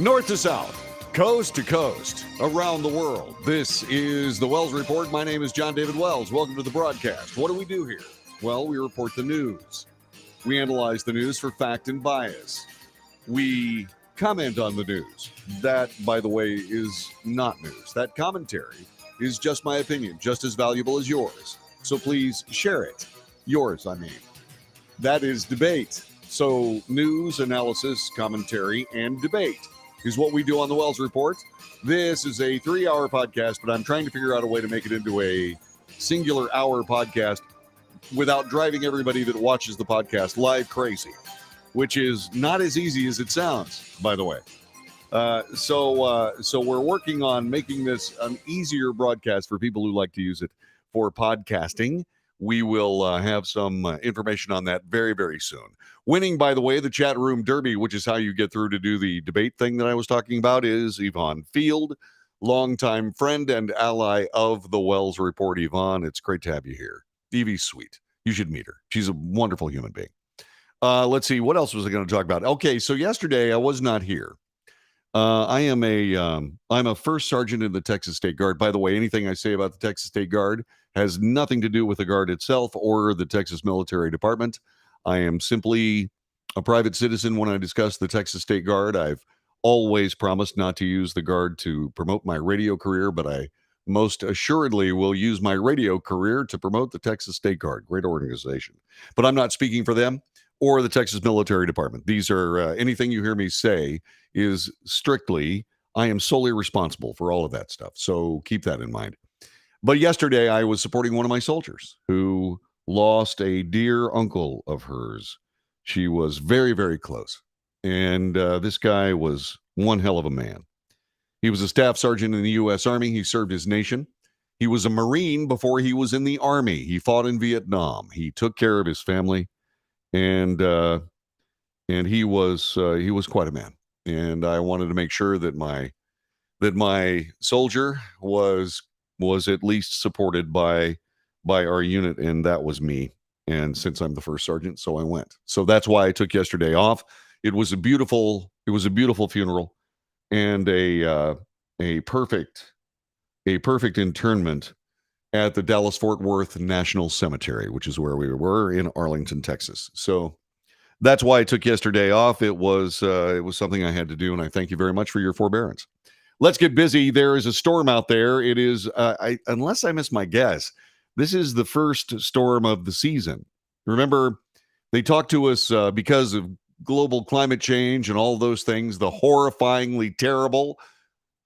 North to south, coast to coast, around the world. This is the Wells Report. My name is John David Wells. Welcome to the broadcast. What do we do here? Well, we report the news. We analyze the news for fact and bias. We comment on the news. That, by the way, is not news. That commentary is just my opinion, just as valuable as yours. So please share it. Yours, I mean. That is debate. So news, analysis, commentary, and debate is what we do on the Wells Report. This is a 3-hour podcast, but I'm trying to figure out a way to make it into a singular hour podcast without driving everybody that watches the podcast live crazy, which is not as easy as it sounds, by the way. So we're working on making this an easier broadcast for people who like to use it for podcasting. We will have some information on that very, very soon. Winning, by the way, the chat room derby, which is how you get through to do the debate thing that I was talking about, is Yvonne Field, longtime friend and ally of the Wells Report. Yvonne, it's great to have you here. Evie's sweet. You should meet her. She's a wonderful human being. Let's see. What else was I going to talk about? Okay, so yesterday I was not here. I'm a first sergeant in the Texas State Guard. By the way, anything I say about the Texas State Guard has nothing to do with the Guard itself or the Texas Military Department. I am simply a private citizen when I discuss the Texas State Guard. I've always promised not to use the Guard to promote my radio career, but I most assuredly will use my radio career to promote the Texas State Guard. Great organization. But I'm not speaking for them or the Texas Military Department. These are anything you hear me say is strictly, I am solely responsible for all of that stuff. So keep that in mind. But yesterday I was supporting one of my soldiers who lost a dear uncle of hers. She was very, very close. And this guy was one hell of a man. He was a staff sergeant in the U.S. Army. He served his nation. He was a Marine before he was in the Army. He fought in Vietnam. He took care of his family. And he was quite a man. And I wanted to make sure that my soldier was at least supported by our unit, and that was me. And since I'm the first sergeant, so I went. So that's why I took yesterday off. It was a beautiful funeral and a perfect interment at the Dallas-Fort Worth National Cemetery, which is where we were in Arlington, Texas. So that's why I took yesterday off. It was something I had to do, and I thank you very much for your forbearance. Let's get busy. There is a storm out there. It is, unless I miss my guess, this is the first storm of the season. Remember, they talked to us because of global climate change and all those things, the horrifyingly terrible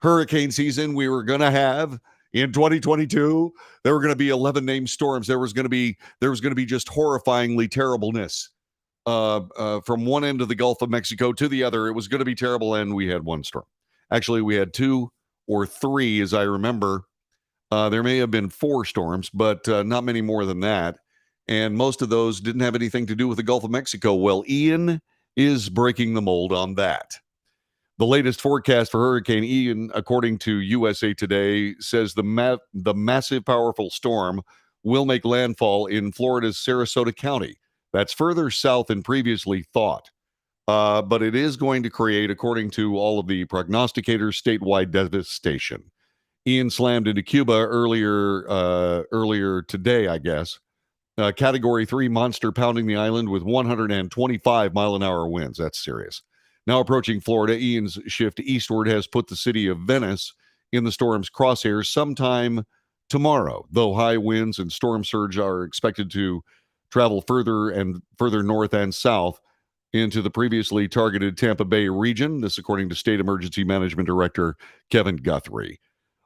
hurricane season we were going to have in 2022. There were going to be 11 named storms. There was going to be just horrifyingly terribleness from one end of the Gulf of Mexico to the other. It was going to be terrible, and we had one storm. Actually, we had 2 or 3, as I remember. There may have been 4 storms, but not many more than that. And most of those didn't have anything to do with the Gulf of Mexico. Well, Ian is breaking the mold on that. The latest forecast for Hurricane Ian, according to USA Today, says the massive, powerful storm will make landfall in Florida's Sarasota County. That's further south than previously thought. But it is going to create, according to all of the prognosticators, statewide devastation. Ian slammed into Cuba earlier today, I guess. Category 3 monster pounding the island with 125 mile-an-hour winds. That's serious. Now approaching Florida, Ian's shift eastward has put the city of Venice in the storm's crosshairs sometime tomorrow, though high winds and storm surge are expected to travel further and further north and south into the previously targeted Tampa Bay region. This according to State Emergency Management Director Kevin Guthrie.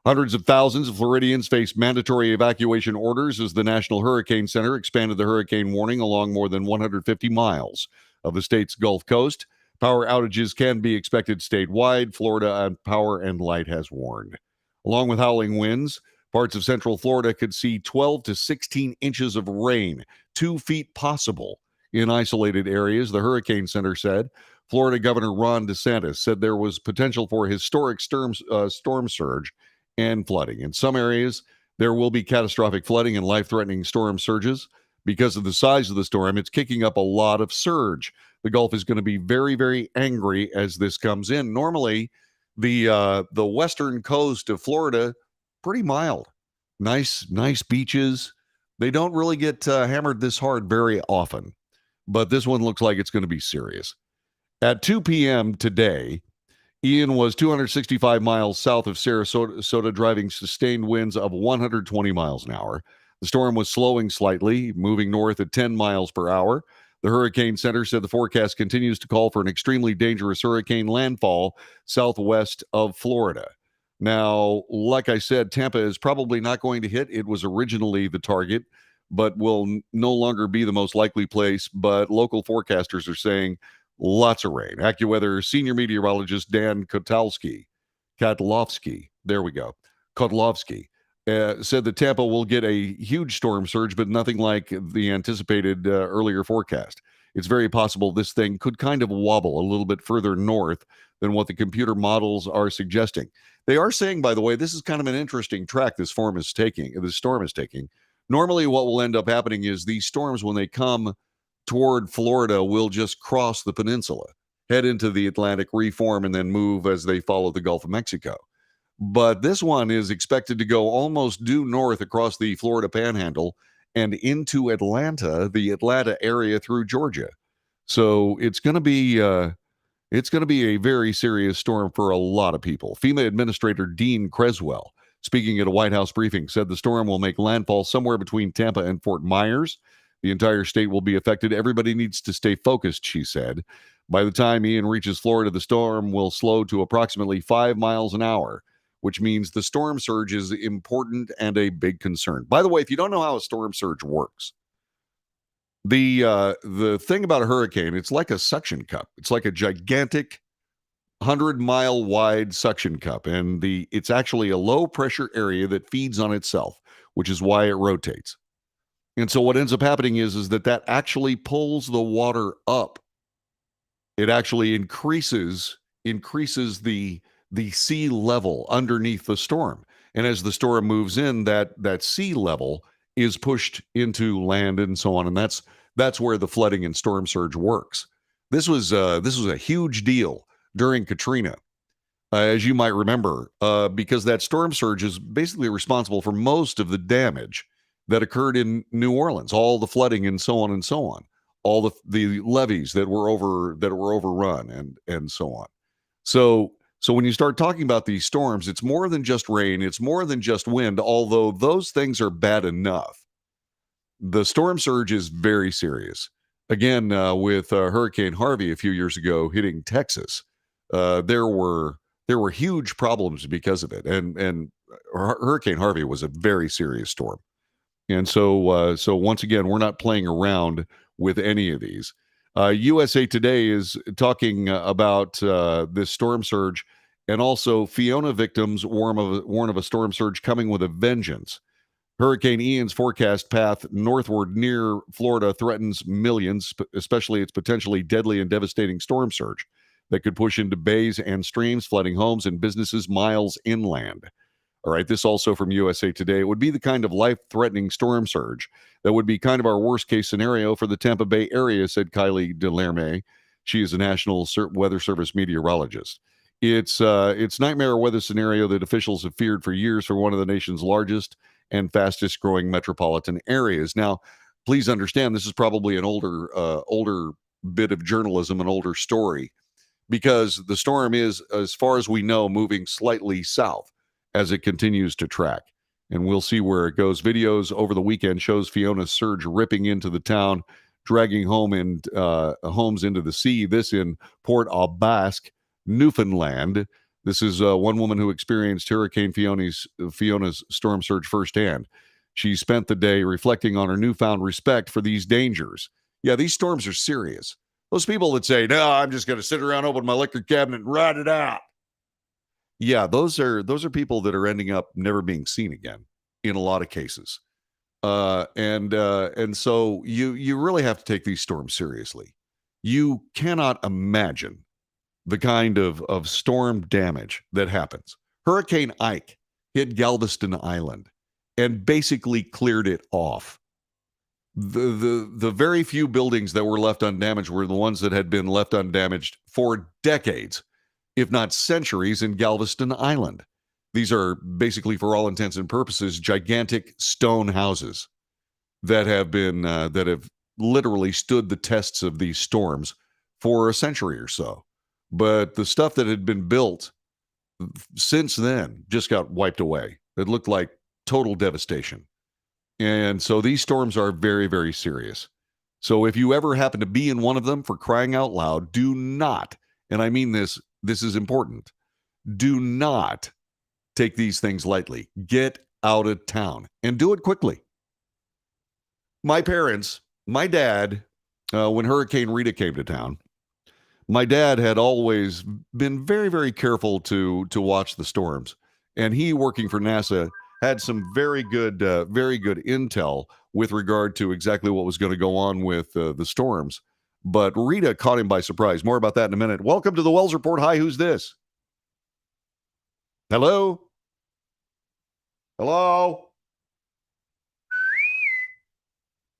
Hundreds of thousands of Floridians face mandatory evacuation orders as the National Hurricane Center expanded the hurricane warning along more than 150 miles of the state's Gulf Coast. Power outages can be expected statewide. Florida Power and Light has warned. Along with howling winds, parts of central Florida could see 12 to 16 inches of rain, 2 feet possible in isolated areas, the Hurricane Center said. Florida Governor Ron DeSantis said there was potential for historic storm surge and flooding. In some areas, there will be catastrophic flooding and life-threatening storm surges. Because of the size of the storm, it's kicking up a lot of surge. The Gulf is going to be very, very angry as this comes in. Normally, the western coast of Florida, pretty mild, nice beaches. They don't really get hammered this hard very often, but this one looks like it's going to be serious. At 2 p.m. today, Ian was 265 miles south of Sarasota, driving sustained winds of 120 miles an hour. The storm was slowing slightly, moving north at 10 miles per hour. The Hurricane Center said the forecast continues to call for an extremely dangerous hurricane landfall southwest of Florida. Now, like I said, Tampa is probably not going to hit. It was originally the target, but will no longer be the most likely place. But local forecasters are saying lots of rain. AccuWeather senior meteorologist Dan Kotlowski, there we go, Kotlowski, said that Tampa will get a huge storm surge, but nothing like the anticipated earlier forecast. It's very possible this thing could kind of wobble a little bit further north than what the computer models are suggesting. They are saying, by the way, this is kind of an interesting track this storm is taking. Normally, what will end up happening is these storms, when they come toward Florida, will just cross the peninsula, head into the Atlantic, reform, and then move as they follow the Gulf of Mexico. But this one is expected to go almost due north across the Florida Panhandle and into Atlanta, the Atlanta area through Georgia. So it's going to be a very serious storm for a lot of people. FEMA Administrator Dean Creswell, speaking at a White House briefing, said the storm will make landfall somewhere between Tampa and Fort Myers. The entire state will be affected. Everybody needs to stay focused, she said. By the time Ian reaches Florida, the storm will slow to approximately 5 miles an hour, which means the storm surge is important and a big concern. By the way, if you don't know how a storm surge works, the thing about a hurricane, it's like a suction cup. It's like a gigantic 100-mile wide suction cup, and it's actually a low pressure area that feeds on itself, which is why it rotates. And so what ends up happening is that actually pulls the water up. It actually increases the sea level underneath the storm. And as the storm moves in, that sea level is pushed into land and so on. And that's where the flooding and storm surge works. This was a huge deal during Katrina, as you might remember, because that storm surge is basically responsible for most of the damage that occurred in New Orleans, all the flooding and so on, all the levees that were overrun and so on. So when you start talking about these storms, it's more than just rain, it's more than just wind, although those things are bad enough. The storm surge is very serious. Again, with Hurricane Harvey a few years ago hitting Texas, there were huge problems because of it, and Hurricane Harvey was a very serious storm. And so once again, we're not playing around with any of these. USA Today is talking about this storm surge, and also Fiona victims warn of a storm surge coming with a vengeance. Hurricane Ian's forecast path northward near Florida threatens millions, especially its potentially deadly and devastating storm surge that could push into bays and streams, flooding homes and businesses miles inland. All right, this also from USA Today. It would be the kind of life-threatening storm surge that would be kind of our worst-case scenario for the Tampa Bay area, said Kylie Delerme. She is a National Weather Service meteorologist. It's nightmare weather scenario that officials have feared for years for one of the nation's largest and fastest-growing metropolitan areas. Now, please understand, this is probably an older bit of journalism, an older story, because the storm is, as far as we know, moving slightly south as it continues to track. And we'll see where it goes. Videos over the weekend shows Fiona's surge ripping into the town, dragging homes into the sea. This in Port au Basque, Newfoundland. This is one woman who experienced Hurricane Fiona's storm surge firsthand. She spent the day reflecting on her newfound respect for these dangers. Yeah, these storms are serious. Those people that say, no, I'm just going to sit around, open my electric cabinet, and ride it out. Yeah, those are people that are ending up never being seen again in a lot of cases. And so you really have to take these storms seriously. You cannot imagine the kind of storm damage that happens. Hurricane Ike hit Galveston Island and basically cleared it off. The very few buildings that were left undamaged were the ones that had been left undamaged for decades, if not centuries, in Galveston Island. These are basically, for all intents and purposes, gigantic stone houses that have literally stood the tests of these storms for a century or so. But the stuff that had been built since then just got wiped away. It looked like total devastation. And so these storms are very, very serious. So if you ever happen to be in one of them, for crying out loud, do not, and I mean this is important, do not take these things lightly. Get out of town and do it quickly. My parents, my dad, when Hurricane Rita came to town, my dad had always been very, very careful to watch the storms, and he, working for NASA, had some very good intel with regard to exactly what was going to go on with the storms. But Rita caught him by surprise. More about that in a minute. Welcome to the Wells Report. Hi, who's this? Hello? Hello?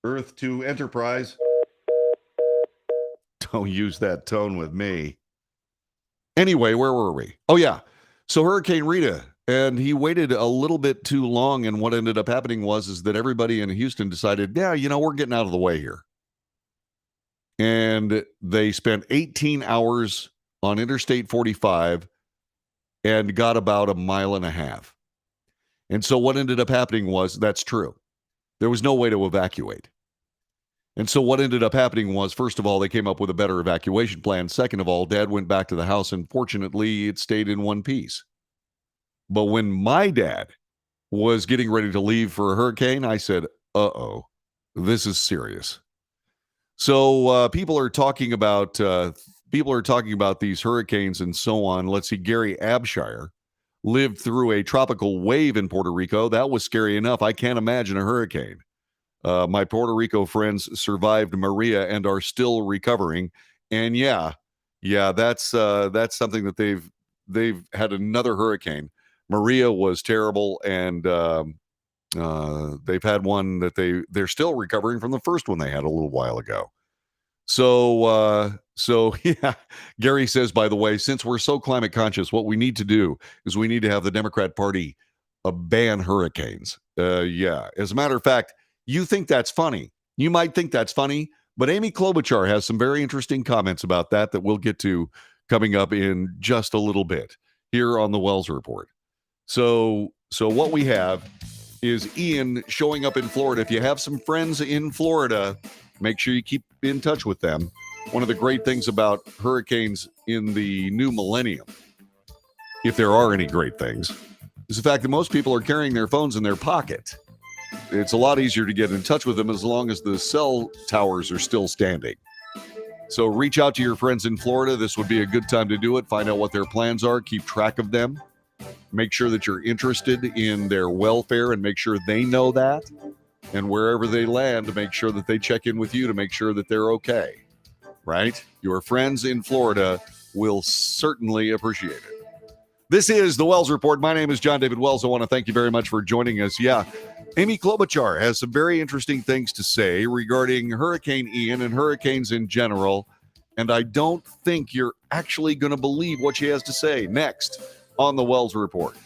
Earth to Enterprise. Don't use that tone with me. Anyway, where were we? Oh, yeah. So Hurricane Rita, and he waited a little bit too long. And what ended up happening is that everybody in Houston decided, yeah, we're getting out of the way here. And they spent 18 hours on Interstate 45 and got about a mile and a half. And so what ended up happening was, that's true, there was no way to evacuate. And so what ended up happening was, first of all, they came up with a better evacuation plan. Second of all, Dad went back to the house, and fortunately, it stayed in one piece. But when my dad was getting ready to leave for a hurricane, I said, uh-oh, this is serious. So people are talking about these hurricanes and so on. Let's see, Gary Abshire lived through a tropical wave in Puerto Rico. That was scary enough. I can't imagine a hurricane. My Puerto Rico friends survived Maria and are still recovering. And yeah, that's something that they've had another hurricane. Maria was terrible, and they've had one that they're still recovering from the first one they had a little while ago. So yeah, Gary says, by the way, since we're so climate conscious, what we need to do is we need to have the Democrat Party ban hurricanes. Yeah, as a matter of fact, you think that's funny. You might think that's funny, but Amy Klobuchar has some very interesting comments about that we'll get to coming up in just a little bit here on the Wells Report. So what we have is Ian showing up in Florida. If you have some friends in Florida, make sure you keep in touch with them. One of the great things about hurricanes in the new millennium, if there are any great things, is the fact that most people are carrying their phones in their pocket. It's a lot easier to get in touch with them as long as the cell towers are still standing. So reach out to your friends in Florida. This would be a good time to do it. Find out what their plans are. Keep track of them. Make sure that you're interested in their welfare and make sure they know that. And wherever they land, make sure that they check in with you to make sure that they're okay. Right? Your friends in Florida will certainly appreciate it. This is the Wells Report. My name is John David Wells. I want to thank you very much for joining us. Yeah, Amy Klobuchar has some very interesting things to say regarding Hurricane Ian and hurricanes in general. And I don't think you're actually going to believe what she has to say next on the Wells Report.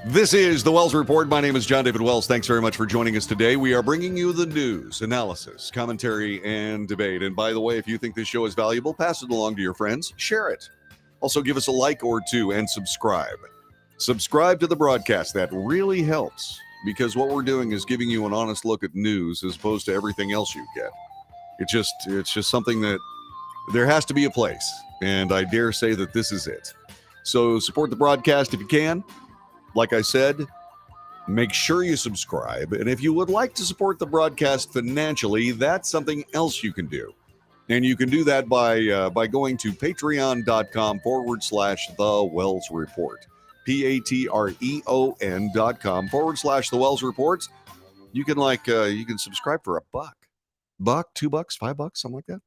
This is the Wells Report. My name is John David Wells. Thanks very much for joining us today. We are bringing you the news, analysis, commentary, and debate. And by the way, if you think this show is valuable, pass it along to your friends. Share it. Also, give us a like or two and subscribe. Subscribe to the broadcast. That really helps because what we're doing is giving you an honest look at news as opposed to everything else you get. It's just something that there has to be a place, and I dare say that this is it. So support the broadcast if you can. Like I said, make sure you subscribe. And if you would like to support the broadcast financially, that's something else you can do. And you can do that by going to patreon.com/The Wells Report. patreon.com/The Wells Report. You can subscribe for $1, $2, $5, something like that.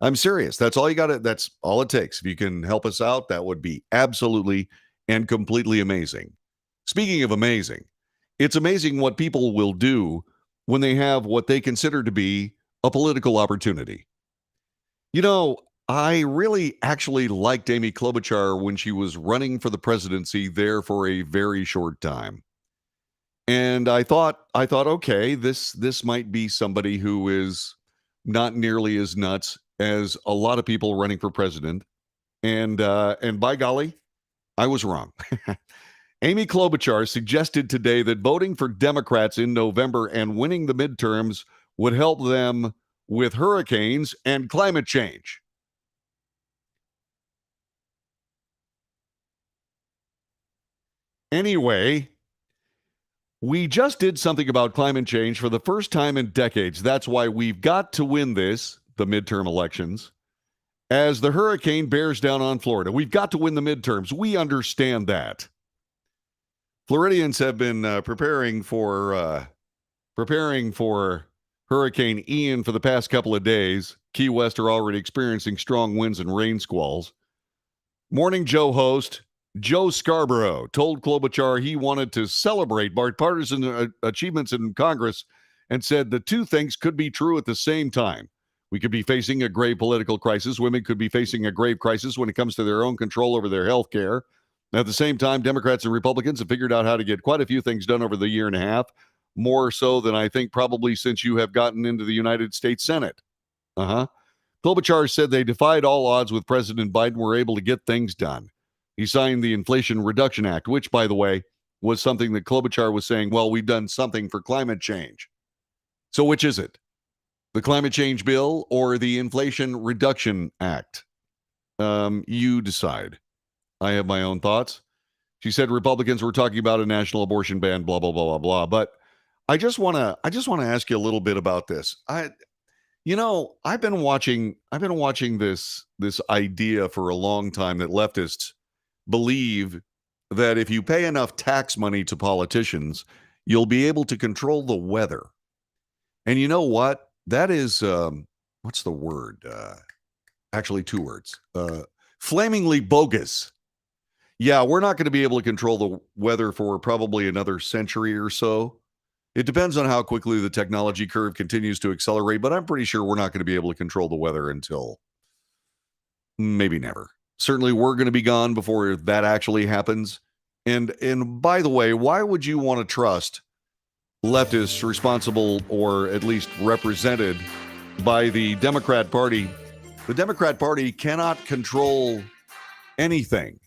I'm serious. That's all you got. That's all it takes. If you can help us out, that would be absolutely and completely amazing. Speaking of amazing, it's amazing what people will do when they have what they consider to be a political opportunity. You know, I really actually liked Amy Klobuchar when she was running for the presidency there for a very short time. And I thought, okay, this might be somebody who is not nearly as nuts as a lot of people running for president. And by golly, I was wrong. Amy Klobuchar suggested today that voting for Democrats in November and winning the midterms would help them with hurricanes and climate change. Anyway, we just did something about climate change for the first time in decades. That's why we've got to win the midterm elections, as the hurricane bears down on Florida. We've got to win the midterms. We understand that. Floridians have been preparing for Hurricane Ian for the past couple of days. Key West are already experiencing strong winds and rain squalls. Morning Joe host Joe Scarborough told Klobuchar he wanted to celebrate bipartisan achievements in Congress and said the two things could be true at the same time. We could be facing a grave political crisis. Women could be facing a grave crisis when it comes to their own control over their health care. At the same time, Democrats and Republicans have figured out how to get quite a few things done over the year and a half, more so than I think probably since you have gotten into the United States Senate. Klobuchar said they defied all odds with President Biden, were able to get things done. He signed the Inflation Reduction Act, which, by the way, was something that Klobuchar was saying, well, we've done something for climate change. So which is it? The climate change bill or the Inflation Reduction Act? You decide. I have my own thoughts. She said Republicans were talking about a national abortion ban, blah, blah, blah, blah, blah. But I just want to ask you a little bit about this. I've been watching this idea for a long time that leftists believe that if you pay enough tax money to politicians, you'll be able to control the weather. And you know what? That is, what's the word? Actually, two words. Flamingly bogus. Yeah, we're not going to be able to control the weather for probably another century or so. It depends on how quickly the technology curve continues to accelerate, but I'm pretty sure we're not going to be able to control the weather until maybe never. Certainly, we're going to be gone before that actually happens. And by the way, why would you want to trust leftists responsible or at least represented by the Democrat Party? The Democrat Party cannot control anything.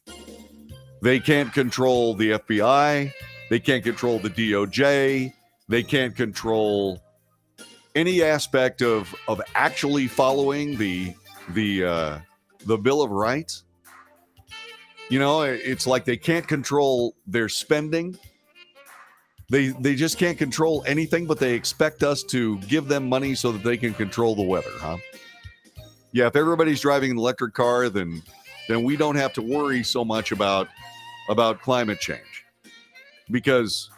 They can't control the FBI. They can't control the DOJ. They can't control any aspect of actually following the Bill of Rights. You know, it's like they can't control their spending. They just can't control anything, but they expect us to give them money so that they can control the weather, huh? Yeah, if everybody's driving an electric car, then we don't have to worry so much about climate change, because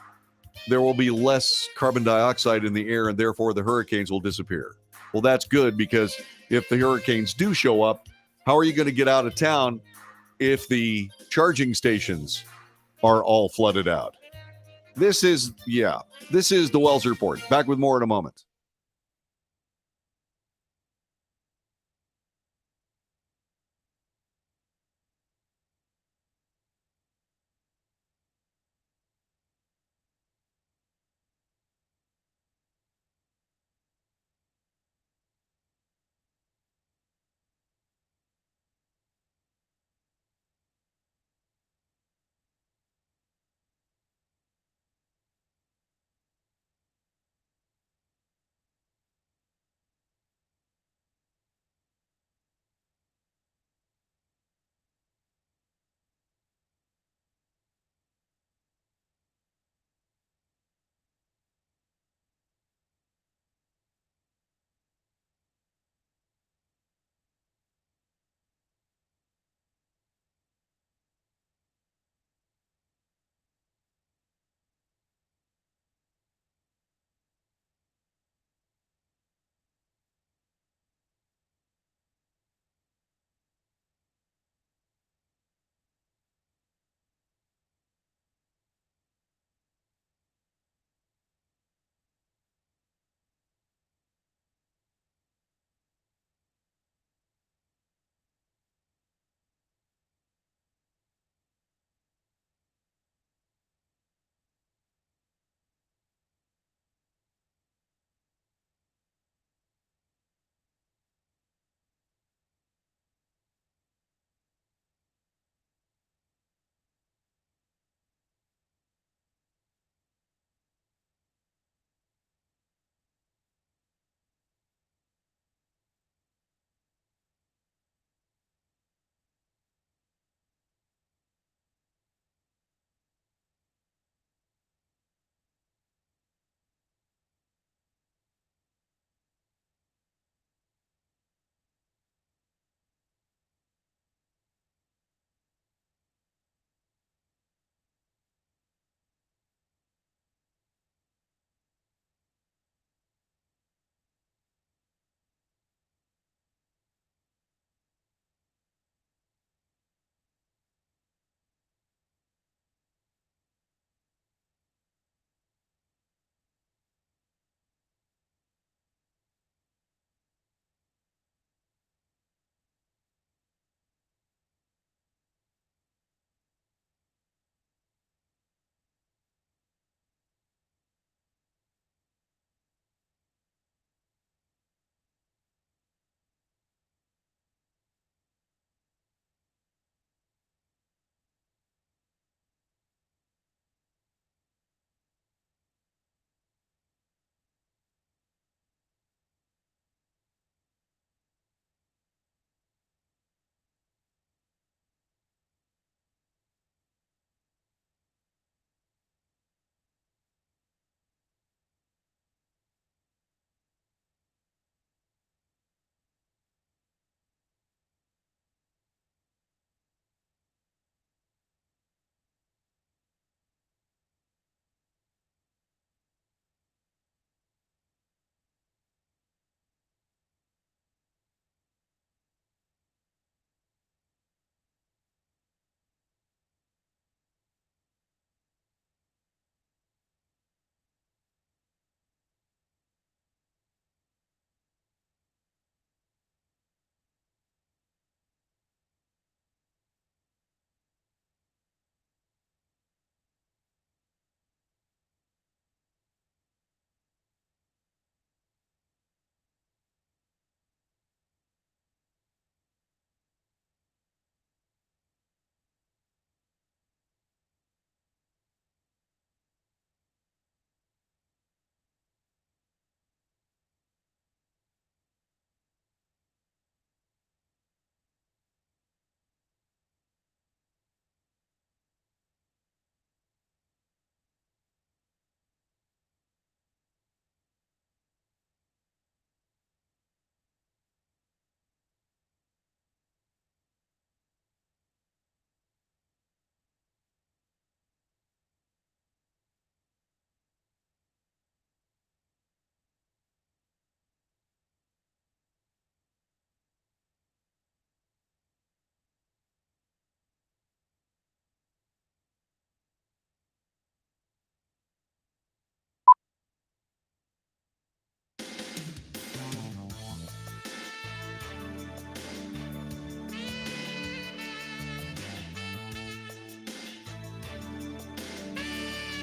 there will be less carbon dioxide in the air and therefore the hurricanes will disappear. Well, that's good, because if the hurricanes do show up, how are you going to get out of town if the charging stations are all flooded out? This is the Wells Report. Back with more in a moment.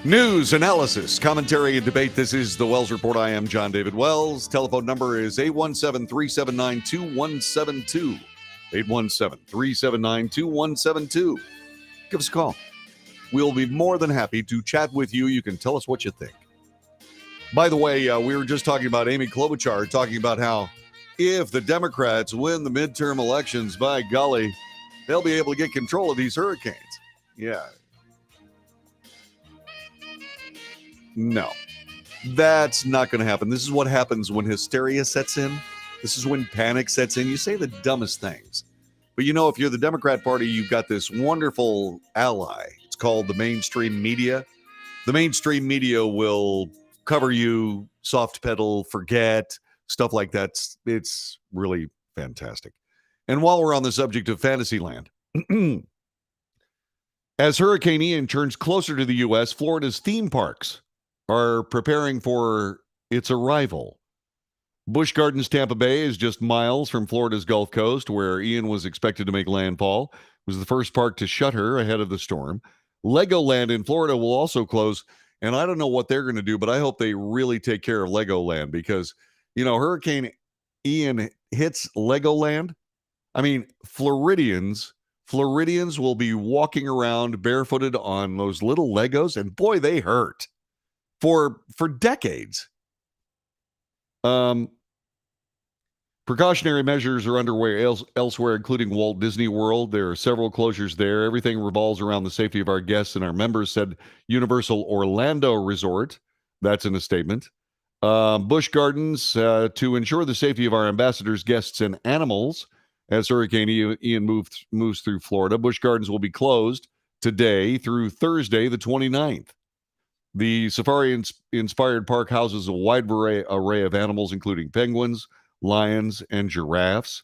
News, analysis, commentary, and debate. This is the Wells Report. I am John David Wells. Telephone number is 817-379-2172. 817-379-2172. Give us a call. We'll be more than happy to chat with you. You can tell us what you think. By the way, we were just talking about Amy Klobuchar, talking about how if the Democrats win the midterm elections, by golly, they'll be able to get control of these hurricanes. Yeah. No, that's not going to happen. This is what happens when hysteria sets in. This is when panic sets in. You say the dumbest things. But you know, if you're the Democrat Party, you've got this wonderful ally. It's called the mainstream media. The mainstream media will cover you, soft pedal, forget, stuff like that. It's really fantastic. And while we're on the subject of Fantasyland, as Hurricane Ian turns closer to the U.S., Florida's theme parks are preparing for its arrival. Busch Gardens Tampa Bay is just miles from Florida's Gulf Coast, where Ian was expected to make landfall. It was the first park to shutter ahead of the storm. Legoland in Florida will also close, and I don't know what they're going to do, but I hope they really take care of Legoland because, you know, Hurricane Ian hits Legoland. I mean, Floridians will be walking around barefooted on those little Legos, and boy, they hurt. For decades. Precautionary measures are underway elsewhere, including Walt Disney World. There are several closures there. Everything revolves around the safety of our guests and our members, said Universal Orlando Resort. That's in a statement. Busch Gardens, to ensure the safety of our ambassadors, guests, and animals, as Hurricane Ian moves through Florida. Busch Gardens will be closed today through Thursday, the 29th. The safari-inspired park houses a wide array of animals, including penguins, lions, and giraffes.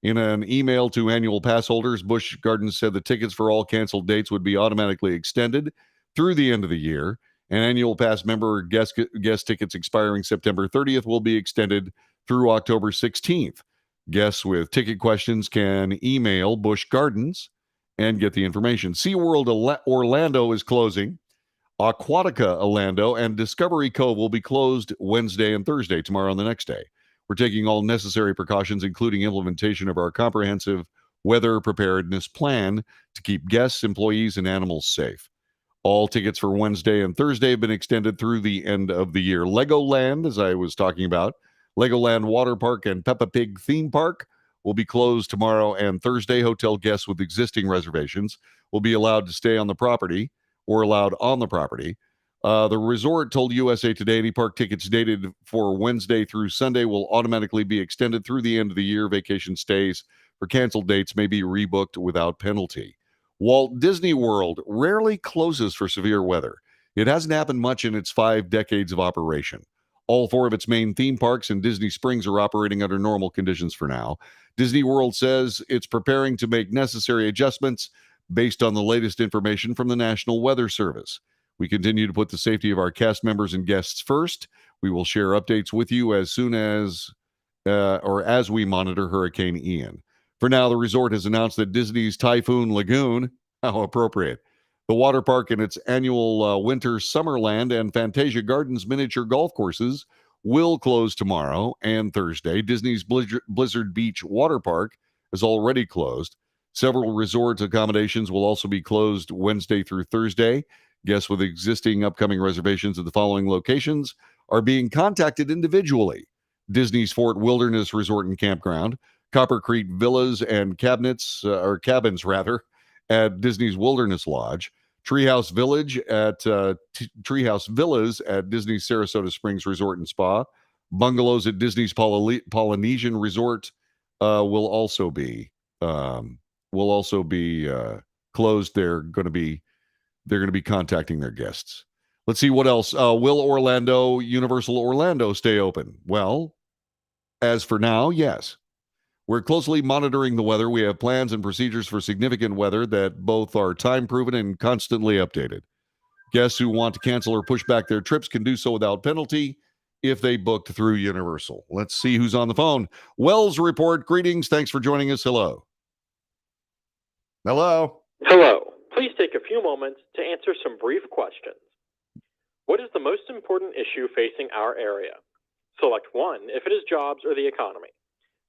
In an email to annual pass holders, Busch Gardens said the tickets for all canceled dates would be automatically extended through the end of the year. And annual pass member guest tickets expiring September 30th will be extended through October 16th. Guests with ticket questions can email Busch Gardens and get the information. SeaWorld Orlando is closing. Aquatica Orlando and Discovery Cove will be closed Wednesday and Thursday, tomorrow and the next day. We're taking all necessary precautions, including implementation of our comprehensive weather preparedness plan to keep guests, employees, and animals safe. All tickets for Wednesday and Thursday have been extended through the end of the year. Legoland, as I was talking about, Legoland Water Park and Peppa Pig Theme Park will be closed tomorrow and Thursday. Hotel guests with existing reservations will be allowed to stay on the property or allowed on the property. The resort told USA Today any park tickets dated for Wednesday through Sunday will automatically be extended through the end of the year. Vacation stays for canceled dates may be rebooked without penalty. Walt Disney World rarely closes for severe weather. It hasn't happened much in its 5 decades of operation. All 4 of its main theme parks and Disney Springs are operating under normal conditions for now. Disney World says it's preparing to make necessary adjustments based on the latest information from the National Weather Service. We continue to put the safety of our cast members and guests first. We will share updates with you as soon as as we monitor Hurricane Ian. For now, the resort has announced that Disney's Typhoon Lagoon, how appropriate, the water park and its annual Winter Summerland and Fantasia Gardens miniature golf courses will close tomorrow and Thursday. Disney's Blizzard Beach Water Park is already closed. Several resort accommodations will also be closed Wednesday through Thursday. Guests with existing upcoming reservations at the following locations are being contacted individually. Disney's Fort Wilderness Resort and Campground, Copper Creek Villas and cabins at Disney's Wilderness Lodge, Treehouse Villas at Disney's Sarasota Springs Resort and Spa, bungalows at Disney's Polynesian Resort will also be closed. They're going to be contacting their guests. Let's see what else. Will Universal Orlando stay open? Well, as for now, yes. We're closely monitoring the weather. We have plans and procedures for significant weather that both are time-proven and constantly updated. Guests who want to cancel or push back their trips can do so without penalty if they booked through Universal. Let's see who's on the phone. Wells Report, greetings. Thanks for joining us. Hello. Hello. Please take a few moments to answer some brief questions. What is the most important issue facing our area? Select 1 if it is jobs or the economy.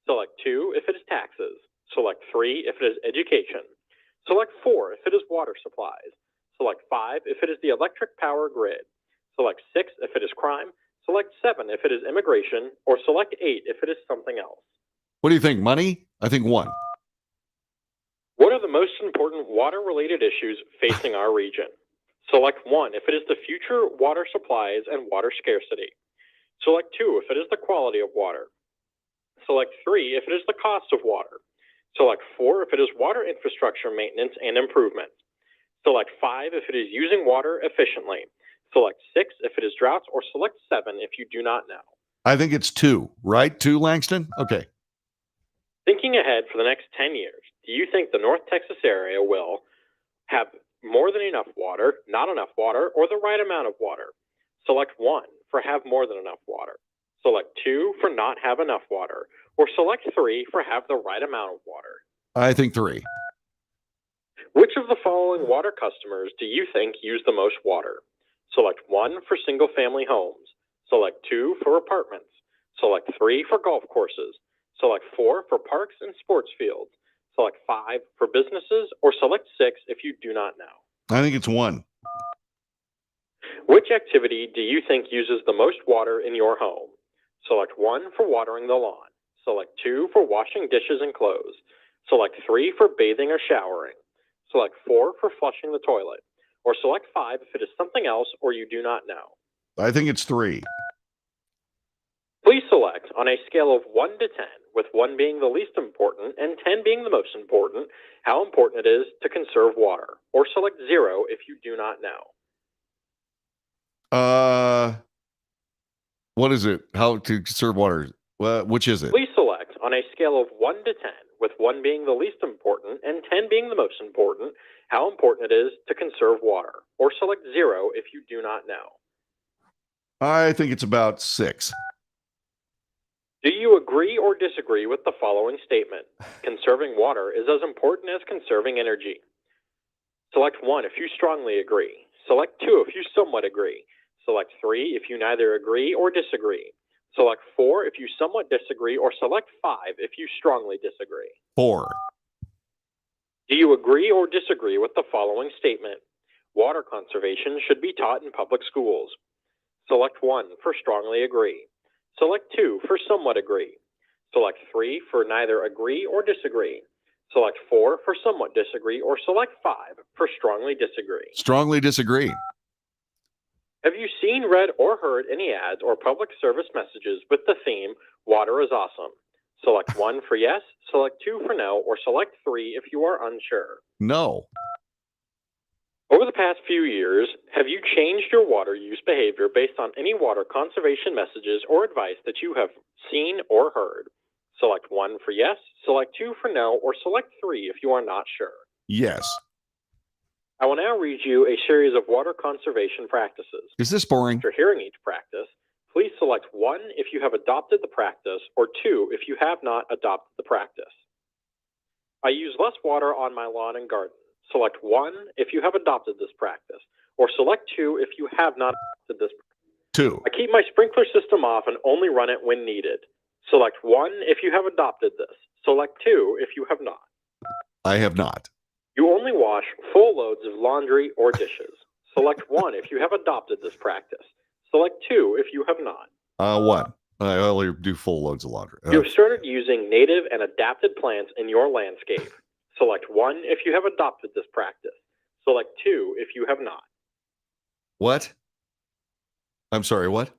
Select 2 if it is taxes. Select 3 if it is education. Select 4 if it is water supplies. Select 5 if it is the electric power grid. Select 6 if it is crime. Select 7 if it is immigration. Or select 8 if it is something else. What do you think? Money? I think 1. What are the most important water-related issues facing our region? Select 1 if it is the future water supplies and water scarcity. Select 2 if it is the quality of water. Select 3 if it is the cost of water. Select 4 if it is water infrastructure maintenance and improvement. Select 5 if it is using water efficiently. Select 6 if it is droughts, or select 7 if you do not know. I think it's 2, right? 2, Langston? Okay. Thinking ahead for the next 10 years, do you think the North Texas area will have more than enough water, not enough water, or the right amount of water? Select 1 for have more than enough water. Select 2 for not have enough water. Or select 3 for have the right amount of water. I think 3. Which of the following water customers do you think use the most water? Select 1 for single-family homes. Select 2 for apartments. Select 3 for golf courses. Select 4 for parks and sports fields. Select 5 for businesses, or select 6 if you do not know. I think it's 1. Which activity do you think uses the most water in your home? Select 1 for watering the lawn. Select 2 for washing dishes and clothes. Select 3 for bathing or showering. Select 4 for flushing the toilet. Or select 5 if it is something else or you do not know. I think it's 3. Please select on a scale of 1 to 10, with 1 being the least important and 10 being the most important, how important it is to conserve water. Or select 0 if you do not know. What is it? How to conserve water? Which is it? Please select on a scale of 1 to 10, with 1 being the least important and 10 being the most important, how important it is to conserve water. Or select 0 if you do not know. I think it's about 6. Do you agree or disagree with the following statement? Conserving water is as important as conserving energy. Select 1 if you strongly agree. Select 2 if you somewhat agree. Select 3 if you neither agree or disagree. Select 4 if you somewhat disagree, or select 5 if you strongly disagree. 4. Do you agree or disagree with the following statement? Water conservation should be taught in public schools. Select 1 for strongly agree. Select 2 for somewhat agree. Select 3 for neither agree or disagree. Select 4 for somewhat disagree, or select 5 for strongly disagree. Strongly disagree. Have you seen, read, or heard any ads or public service messages with the theme, Water is Awesome? Select 1 for yes, select 2 for no, or select 3 if you are unsure. No. Over the past few years, have you changed your water use behavior based on any water conservation messages or advice that you have seen or heard? Select 1 for yes, select 2 for no, or select 3 if you are not sure. Yes. I will now read you a series of water conservation practices. Is this boring? After hearing each practice, please select 1 if you have adopted the practice, or 2 if you have not adopted the practice. I use less water on my lawn and garden. Select 1 if you have adopted this practice, or select 2 if you have not adopted this practice. 2. I keep my sprinkler system off and only run it when needed. Select 1 if you have adopted this. Select 2 if you have not. I have not. You only wash full loads of laundry or dishes. Select 1 if you have adopted this practice. Select 2 if you have not. 1. I only do full loads of laundry. You have started using native and adapted plants in your landscape. Select 1 if you have adopted this practice. Select 2 if you have not. What? I'm sorry, what?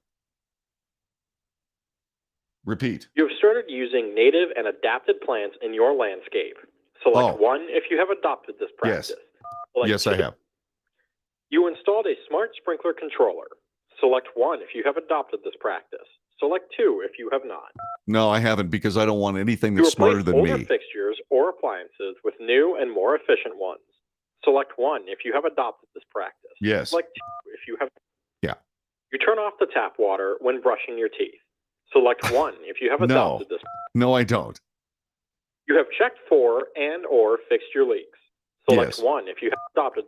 Repeat. You have started using native and adapted plants in your landscape. Select 1 if you have adopted this practice. Yes. Select Yes, 2. I have. You installed a smart sprinkler controller. Select 1 if you have adopted this practice. Select 2 if you have not. No, I haven't, because I don't want anything You that's smarter replace than older me. fixtures or appliances with new and more efficient ones. Select 1 if you have adopted this practice. Yes. Select 2 if you have. Yeah. You turn off the tap water when brushing your teeth. Select 1 if you have No. adopted this. No, I don't. You have checked for and or fixed your leaks. Select Yes. 1 if you have adopted.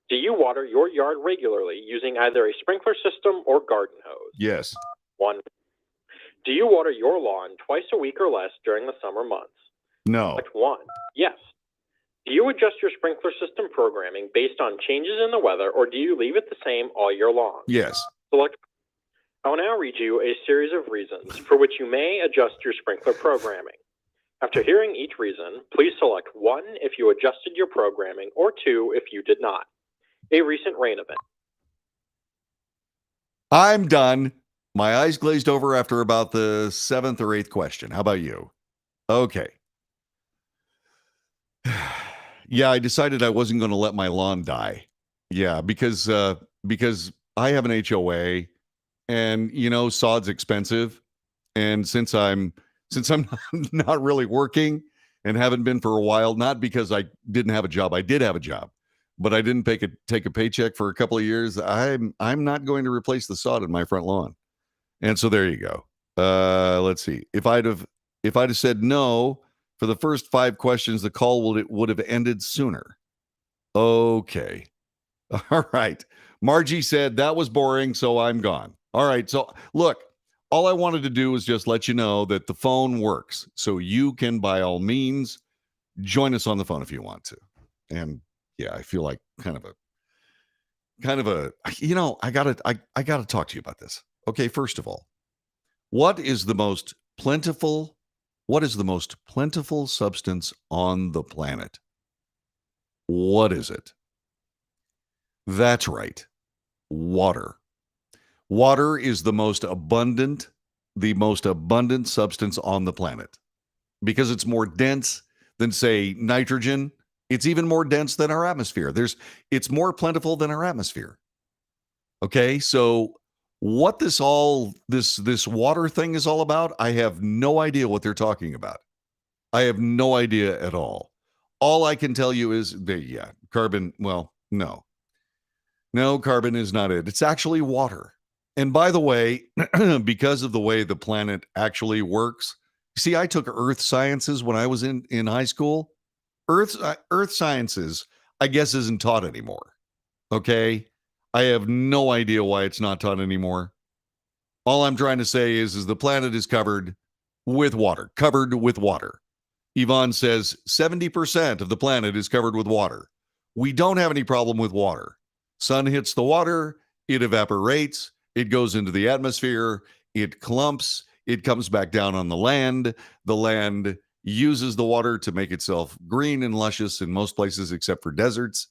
Do you water your yard regularly using either a sprinkler system or garden hose? Yes. 1. Do you water your lawn twice a week or less during the summer months? No. Select 1. Yes. Do you adjust your sprinkler system programming based on changes in the weather, or do you leave it the same all year long? Yes. Select. I will now read you a series of reasons for which you may adjust your sprinkler programming. After hearing each reason, please select 1 if you adjusted your programming, or 2 if you did not. A recent rain event. I'm done. My eyes glazed over after about the 7th or 8th question. How about you? Okay. Yeah, I decided I wasn't going to let my lawn die. Yeah, because I have an HOA, and sod's expensive, and since I'm not really working and haven't been for a while, not because I didn't have a job, I did have a job, but I didn't take a paycheck for a couple of years. I'm not going to replace the sod in my front lawn, and so there you go. Let's see. If I'd have said no for the first 5 questions, the call would have ended sooner. Okay. All right. Margie said that was boring, so I'm gone. All right. So look, all I wanted to do was just let you know that the phone works. So you can, by all means, join us on the phone if you want to. And yeah, I feel like kind of a, I gotta talk to you about this. Okay. First of all, what is the most plentiful substance on the planet? What is it? That's right. Water. Water is the most abundant substance on the planet because it's more dense than, say, nitrogen. It's even more dense than our atmosphere. It's more plentiful than our atmosphere. Okay, so what this water thing is all about, I have no idea what they're talking about. I have no idea at all. All I can tell you is carbon. Well, no, carbon is not it. It's actually water. And by the way, because of the way the planet actually works, see, I took earth sciences when I was in high school. Earth sciences, I guess, isn't taught anymore. Okay? I have no idea why it's not taught anymore. All I'm trying to say is the planet is covered with water. Yvonne says 70% of the planet is covered with water. We don't have any problem with water. Sun hits the water, it evaporates, it goes into the atmosphere, it clumps, it comes back down on the land. The land uses the water to make itself green and luscious in most places except for deserts.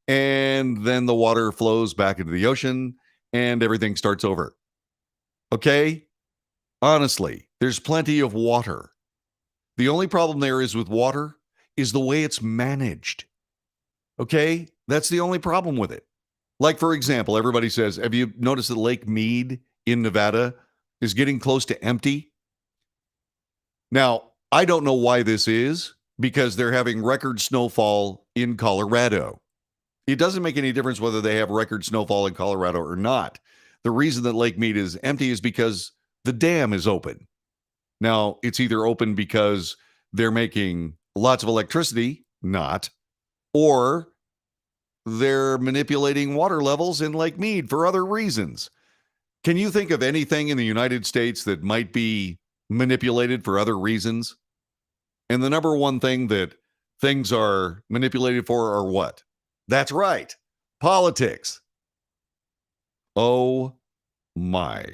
And then the water flows back into the ocean and everything starts over. Okay? Honestly, there's plenty of water. The only problem there is with water is the way it's managed. Okay? That's the only problem with it. Like, for example, everybody says, have you noticed that Lake Mead in Nevada is getting close to empty? Now, I don't know why this is, because they're having record snowfall in Colorado. It doesn't make any difference whether they have record snowfall in Colorado or not. The reason that Lake Mead is empty is because the dam is open. Now, it's either open because they're making lots of electricity, or they're manipulating water levels in Lake Mead for other reasons. Can you think of anything in the United States that might be manipulated for other reasons? And the number one thing that things are manipulated for are what? That's right, politics. Oh my.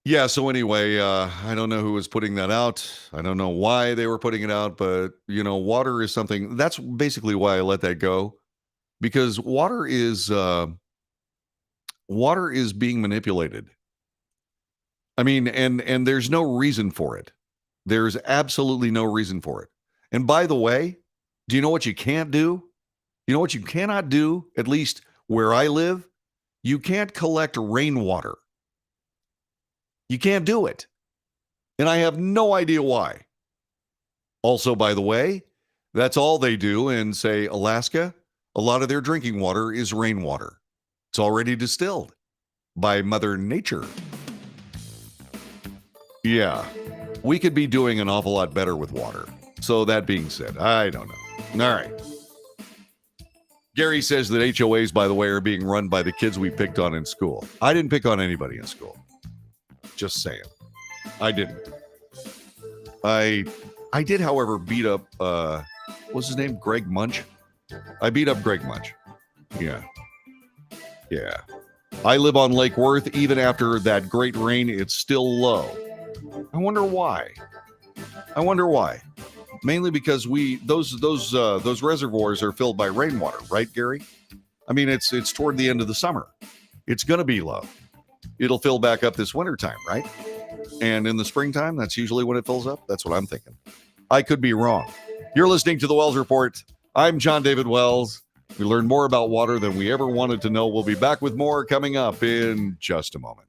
Yeah, so anyway, I don't know who was putting that out. I don't know why they were putting it out, but, water is something. That's basically why I let that go, because water is being manipulated. I mean, and there's no reason for it. There's absolutely no reason for it. And by the way, do you know what you can't do? You know what you cannot do, at least where I live? You can't collect rainwater. You can't do it. And I have no idea why. Also, by the way, that's all they do in, say, Alaska. A lot of their drinking water is rainwater. It's already distilled by Mother Nature. Yeah, we could be doing an awful lot better with water. So that being said, I don't know. All right. Gary says that HOAs, by the way, are being run by the kids we picked on in school. I didn't pick on anybody in school. Just saying. I didn't. I did, however, beat up, what's his name? Greg Munch? I beat up Greg Munch. Yeah. Yeah. I live on Lake Worth. Even after that great rain, it's still low. I wonder why. Mainly because those reservoirs are filled by rainwater, right, Gary? I mean, it's toward the end of the summer. It's going to be low. It'll fill back up this wintertime, right? And in the springtime, that's usually when it fills up. That's what I'm thinking. I could be wrong. You're listening to the Wells Report. I'm John David Wells. We learned more about water than we ever wanted to know. We'll be back with more coming up in just a moment.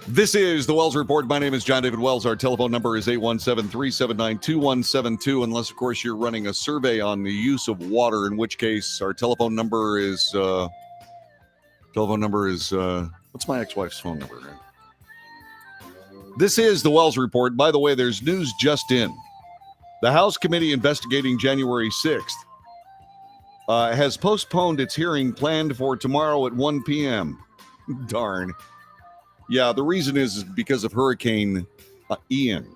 This is the Wells Report. My name is John David Wells. Our telephone number is 817-379-2172. Unless, of course, you're running a survey on the use of water, in which case our telephone number is what's my ex-wife's phone number? This is the Wells Report. By the way, there's news just in. The House committee investigating January 6th has postponed its hearing planned for tomorrow at 1 p.m. Darn. Yeah, the reason is because of Hurricane Ian.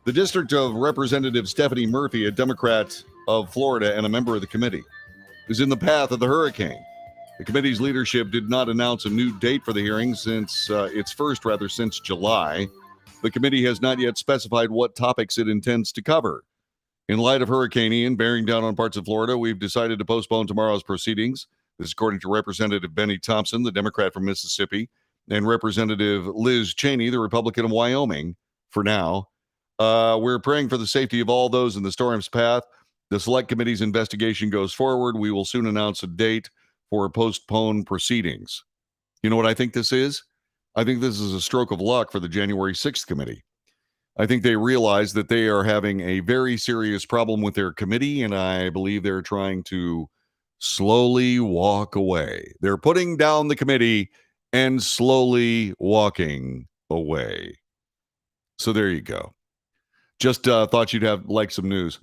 The District of Representative Stephanie Murphy, a Democrat of Florida and a member of the committee, is in the path of the hurricane. The committee's leadership did not announce a new date for the hearing since July. The committee has not yet specified what topics it intends to cover. In light of Hurricane Ian bearing down on parts of Florida, we've decided to postpone tomorrow's proceedings. This is according to Representative Benny Thompson, the Democrat from Mississippi, and Representative Liz Cheney, the Republican of Wyoming, for now. We're praying for the safety of all those in the storm's path. The Select Committee's investigation goes forward. We will soon announce a date for postponed proceedings. You know what I think this is? I think this is a stroke of luck for the January 6th committee. I think they realize that they are having a very serious problem with their committee, and I believe they're trying to slowly walk away. They're putting down the committee and slowly walking away. So there you go. Just thought you'd have some news.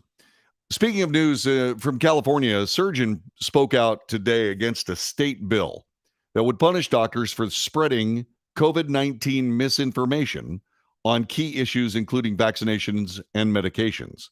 Speaking of news from California, a surgeon spoke out today against a state bill that would punish doctors for spreading COVID-19 misinformation on key issues, including vaccinations and medications.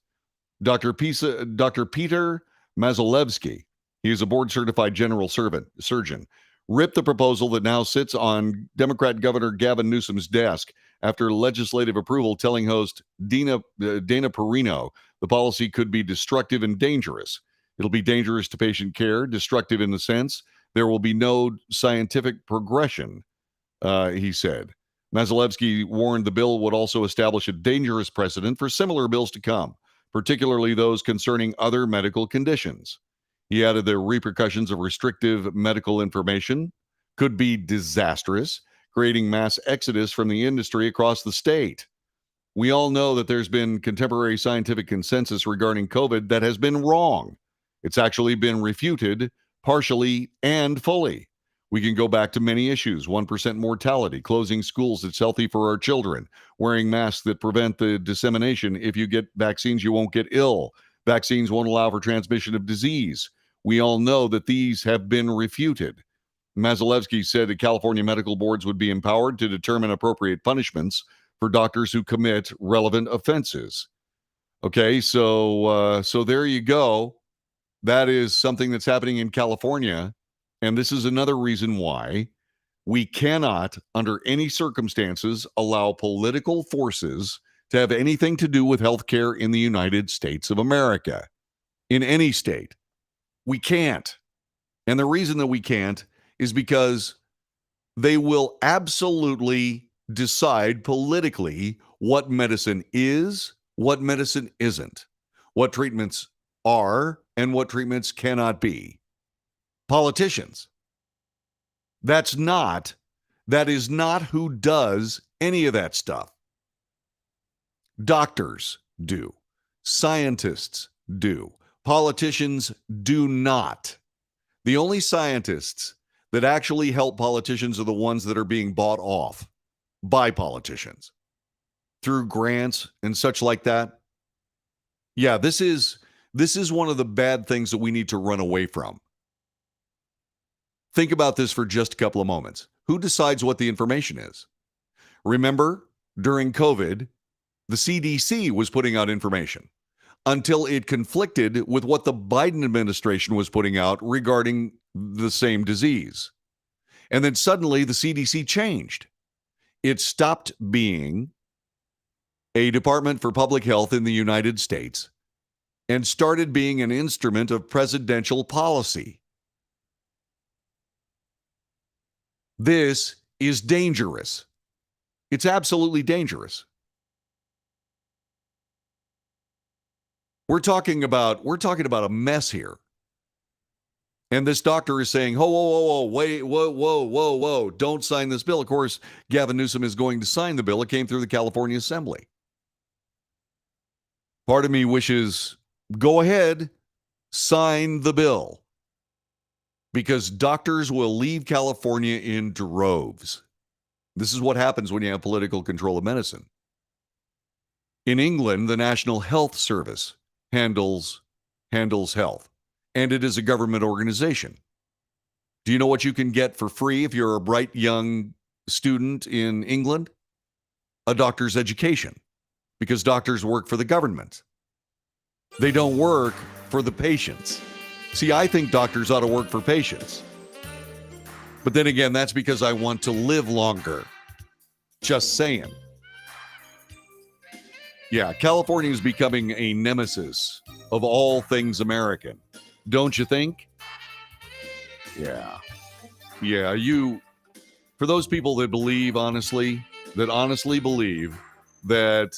Dr. Peter Mazalevsky, he is a board-certified general surgeon, ripped the proposal that now sits on Democrat Governor Gavin Newsom's desk after legislative approval, telling host Dana Perino the policy could be destructive and dangerous. It'll be dangerous to patient care, destructive in the sense there will be no scientific progression, he said. Mazalevsky warned the bill would also establish a dangerous precedent for similar bills to come, particularly those concerning other medical conditions. He added the repercussions of restrictive medical information could be disastrous, creating mass exodus from the industry across the state. We all know that there's been contemporary scientific consensus regarding COVID that has been wrong. It's actually been refuted partially and fully. We can go back to many issues: 1% mortality, closing schools that's healthy for our children, wearing masks that prevent the dissemination. If you get vaccines, you won't get ill. Vaccines won't allow for transmission of disease. We all know that these have been refuted. Mazalevsky said that California medical boards would be empowered to determine appropriate punishments for doctors who commit relevant offenses. Okay, so there you go. That is something that's happening in California. And this is another reason why we cannot, under any circumstances, allow political forces to have anything to do with healthcare in the United States of America. In any state. We can't. And the reason that we can't is because they will absolutely decide politically what medicine is, what medicine isn't, what treatments are, and what treatments cannot be. Politicians. That is not who does any of that stuff. Doctors do. Scientists do. Politicians do not. The only scientists that actually help politicians are the ones that are being bought off by politicians through grants and such like that. Yeah, this is one of the bad things that we need to run away from. Think about this for just a couple of moments. Who decides what the information is? Remember, during COVID, the CDC was putting out information until it conflicted with what the Biden administration was putting out regarding the same disease. And then suddenly the CDC changed. It stopped being a Department for Public Health in the United States and started being an instrument of presidential policy. This is dangerous. It's absolutely dangerous. We're talking about a mess here. And this doctor is saying, whoa, wait, whoa, don't sign this bill. Of course, Gavin Newsom is going to sign the bill. It came through the California Assembly. Part of me wishes, go ahead, sign the bill. Because doctors will leave California in droves. This is what happens when you have political control of medicine. In England, the National Health Service handles health, and it is a government organization. Do you know what you can get for free if you're a bright young student in England? A doctor's education, because doctors work for the government. They don't work for the patients. See, I think doctors ought to work for patients. But then again, that's because I want to live longer. Just saying. Yeah, California is becoming a nemesis of all things American. Don't you think? Yeah. Yeah. For those people that honestly believe that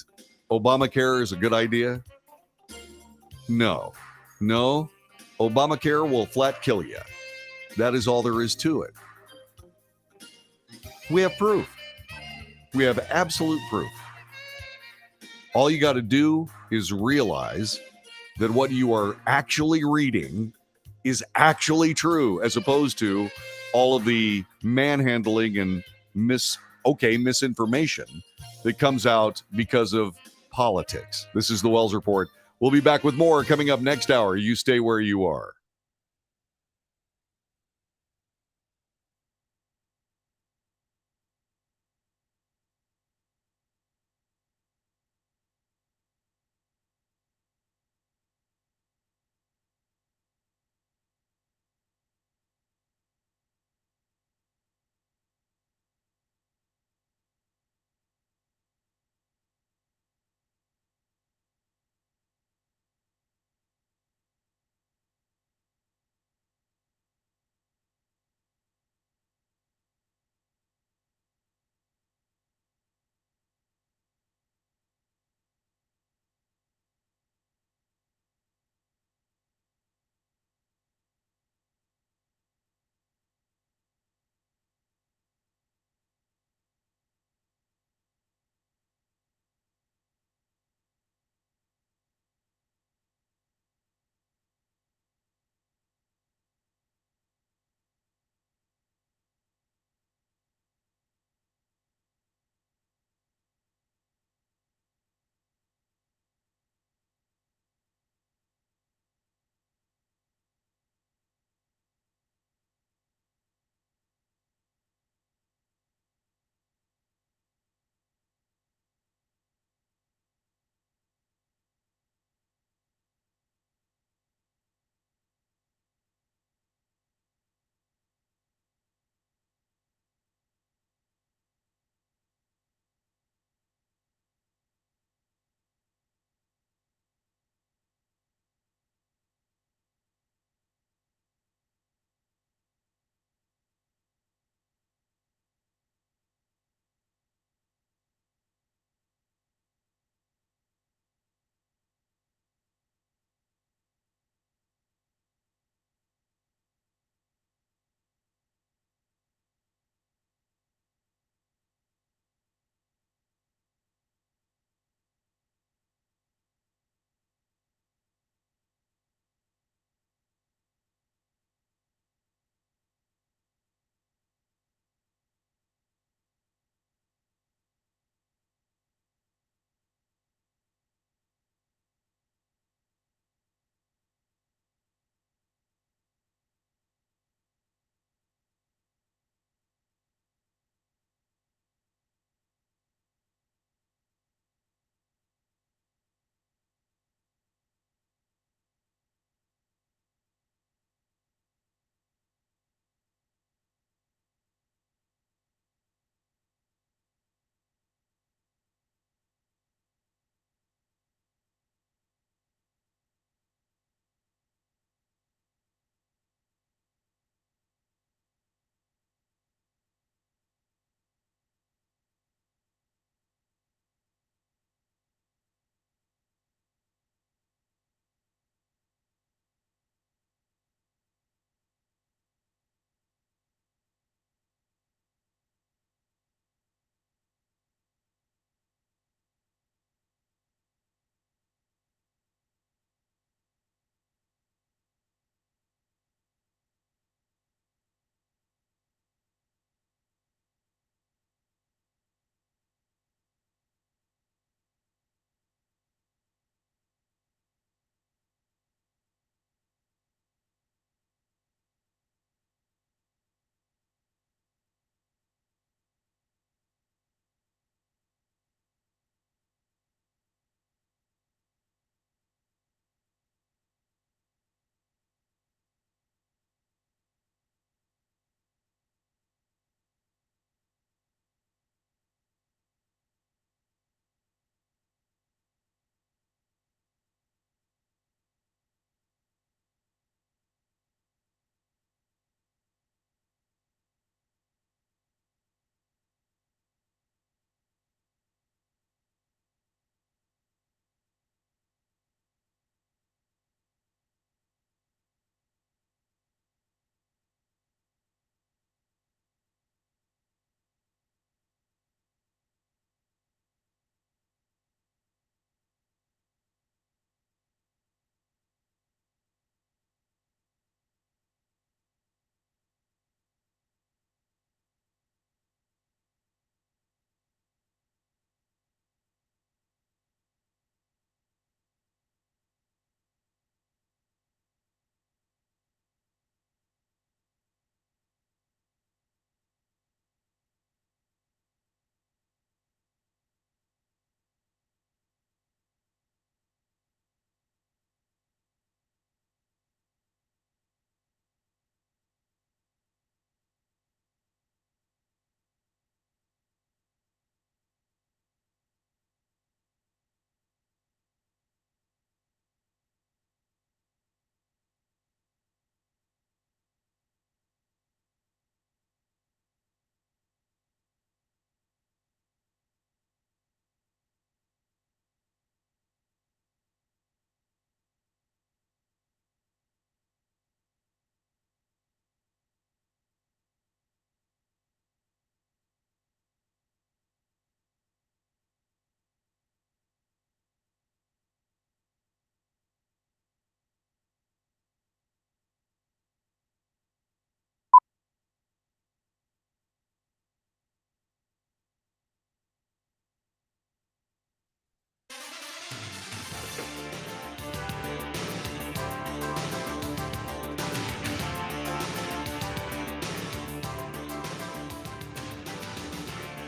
Obamacare is a good idea, no. No. Obamacare will flat kill you. That is all there is to it. We have proof. We have absolute proof. All you got to do is realize that what you are actually reading is actually true, as opposed to all of the manhandling and misinformation that comes out because of politics. This is the Wells Report. We'll be back with more coming up next hour. You stay where you are.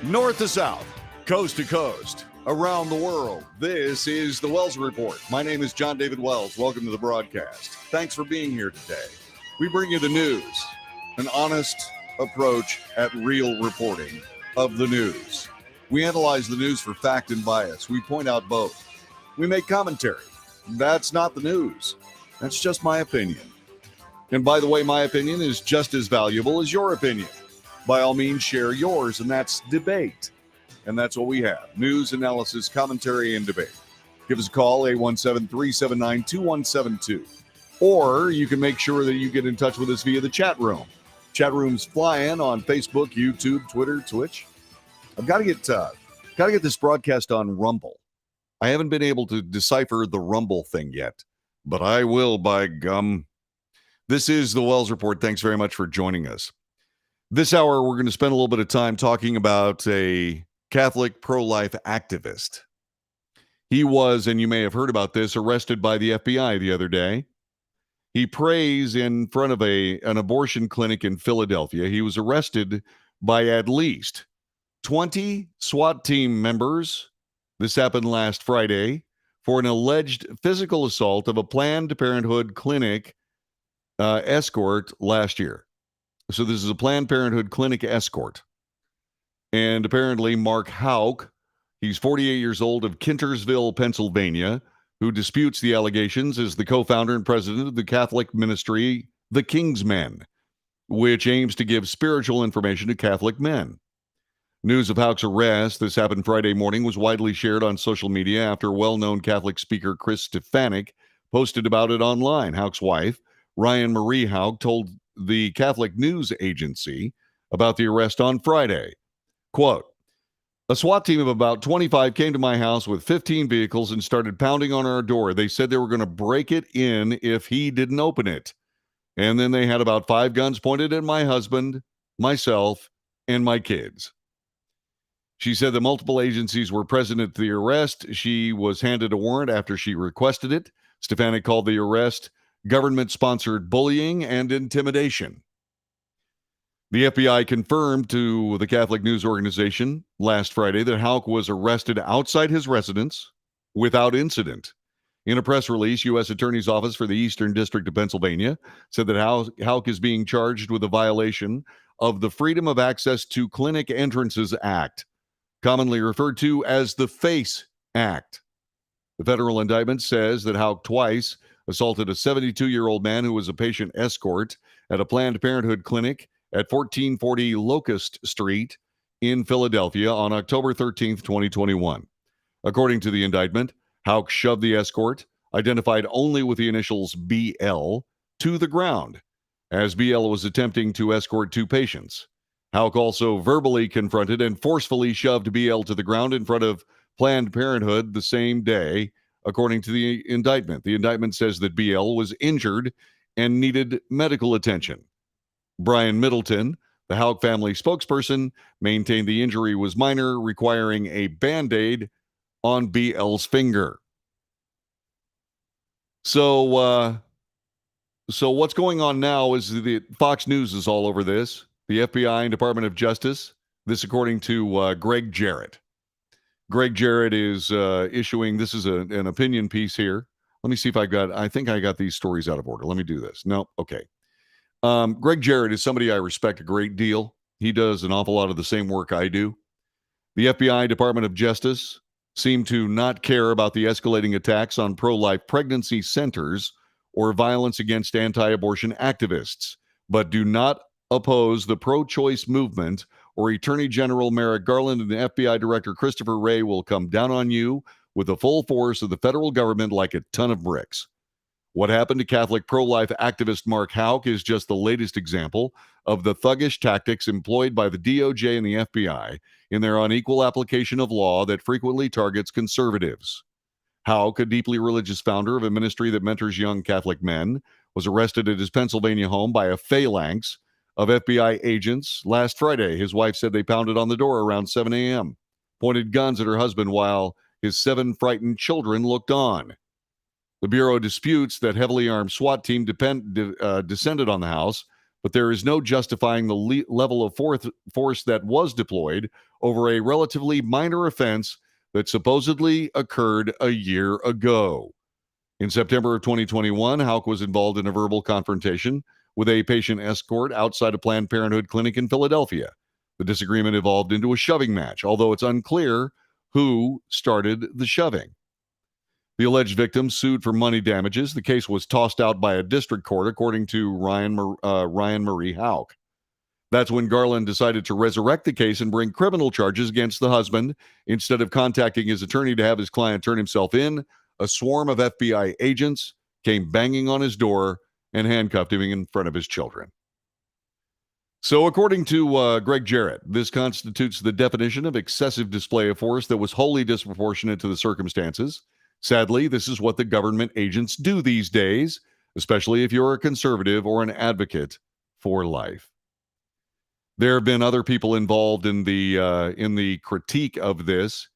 North to south, coast to coast, around the world. This is the Wells Report. My name is John David Wells. Welcome to the broadcast. Thanks for being here today. We bring you the news, an honest approach at real reporting of the news. We analyze the news for fact and bias. We point out both. We make commentary. That's not the news. That's just my opinion. And by the way, my opinion is just as valuable as your opinion. By all means, share yours, and that's debate. And that's what we have. News, analysis, commentary, and debate. Give us a call, 817-379-2172. Or you can make sure that you get in touch with us via the chat room. Chat room's flying on Facebook, YouTube, Twitter, Twitch. I've got to get this broadcast on Rumble. I haven't been able to decipher the Rumble thing yet, but I will, by gum. This is the Wells Report. Thanks very much for joining us. This hour, we're going to spend a little bit of time talking about a Catholic pro-life activist. He was, and you may have heard about this, arrested by the FBI the other day. He prays in front of an abortion clinic in Philadelphia. He was arrested by at least 20 SWAT team members. This happened last Friday for an alleged physical assault of a Planned Parenthood clinic escort last year. So this is a Planned Parenthood clinic escort. And apparently Mark Houck, he's 48 years old, of Kintersville, Pennsylvania, who disputes the allegations, is the co-founder and president of the Catholic ministry, the King's Men, which aims to give spiritual information to Catholic men. News of Houck's arrest, this happened Friday morning, was widely shared on social media after well-known Catholic speaker Chris Stefanik posted about it online. Houck's wife, Ryan Marie Houck, told the Catholic News Agency about the arrest on Friday. Quote, "A SWAT team of about 25 came to my house with 15 vehicles and started pounding on our door. They said they were going to break it in if he didn't open it. And then they had about 5 guns pointed at my husband, myself, and my kids." She said that multiple agencies were present at the arrest. She was handed a warrant after she requested it. Stefanik called the arrest government-sponsored bullying and intimidation. The FBI confirmed to the Catholic News Organization last Friday that Houck was arrested outside his residence without incident. In a press release, U.S. Attorney's Office for the Eastern District of Pennsylvania said that Houck is being charged with a violation of the Freedom of Access to Clinic Entrances Act, commonly referred to as the FACE Act. The federal indictment says that Houck twice assaulted a 72-year-old man who was a patient escort at a Planned Parenthood clinic at 1440 Locust Street in Philadelphia on October 13th, 2021. According to the indictment, Houck shoved the escort, identified only with the initials BL, to the ground as BL was attempting to escort 2 patients. Houck also verbally confronted and forcefully shoved BL to the ground in front of Planned Parenthood the same day, according to the indictment. The indictment says that BL was injured and needed medical attention. Brian Middleton, the Houck family spokesperson, maintained the injury was minor, requiring a Band-Aid on BL's finger. So what's going on now is the Fox News is all over this. The FBI and Department of Justice, this according to Greg Jarrett. Greg Jarrett is issuing, this is an opinion piece here. Let me see if I think I got these stories out of order. Let me do this. No, okay. Greg Jarrett is somebody I respect a great deal. He does an awful lot of the same work I do. The FBI, Department of Justice, seem to not care about the escalating attacks on pro-life pregnancy centers or violence against anti-abortion activists, but do not oppose the pro-choice movement, or Attorney General Merrick Garland and the FBI Director Christopher Wray will come down on you with the full force of the federal government like a ton of bricks. What happened to Catholic pro-life activist Mark Houck is just the latest example of the thuggish tactics employed by the DOJ and the FBI in their unequal application of law that frequently targets conservatives. Houck, a deeply religious founder of a ministry that mentors young Catholic men, was arrested at his Pennsylvania home by a phalanx of FBI agents last Friday. His wife said they pounded on the door around 7 a.m., pointed guns at her husband while his 7 frightened children looked on. The Bureau disputes that heavily armed SWAT team descended on the house, but there is no justifying the level of force that was deployed over a relatively minor offense that supposedly occurred a year ago. In September of 2021, Houck was involved in a verbal confrontation with a patient escort outside a Planned Parenthood clinic in Philadelphia. The disagreement evolved into a shoving match, although it's unclear who started the shoving. The alleged victim sued for money damages. The case was tossed out by a district court, according to Ryan Marie Houck. That's when Garland decided to resurrect the case and bring criminal charges against the husband. Instead of contacting his attorney to have his client turn himself in, a swarm of FBI agents came banging on his door and handcuffed him in front of his children. So according to Greg Jarrett, this constitutes the definition of excessive display of force that was wholly disproportionate to the circumstances. Sadly, this is what the government agents do these days, especially if you're a conservative or an advocate for life. There have been other people involved in the critique of this.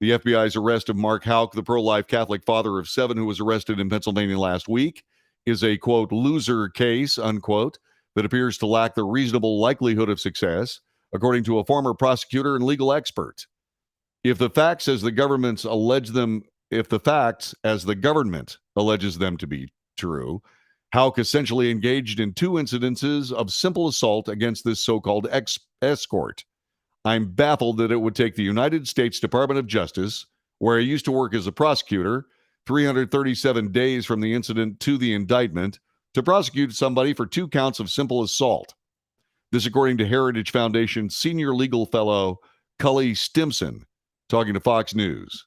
The FBI's arrest of Mark Houck, the pro-life Catholic father of 7 who was arrested in Pennsylvania last week, is a, quote, loser case, unquote, that appears to lack the reasonable likelihood of success, according to a former prosecutor and legal expert. If the facts as the government alleges them to be true, Houck essentially engaged in 2 incidences of simple assault against this so-called escort. I'm baffled that it would take the United States Department of Justice, where I used to work as a prosecutor, 337 days from the incident to the indictment, to prosecute somebody for 2 counts of simple assault. This according to Heritage Foundation senior legal fellow Cully Stimson, talking to Fox News.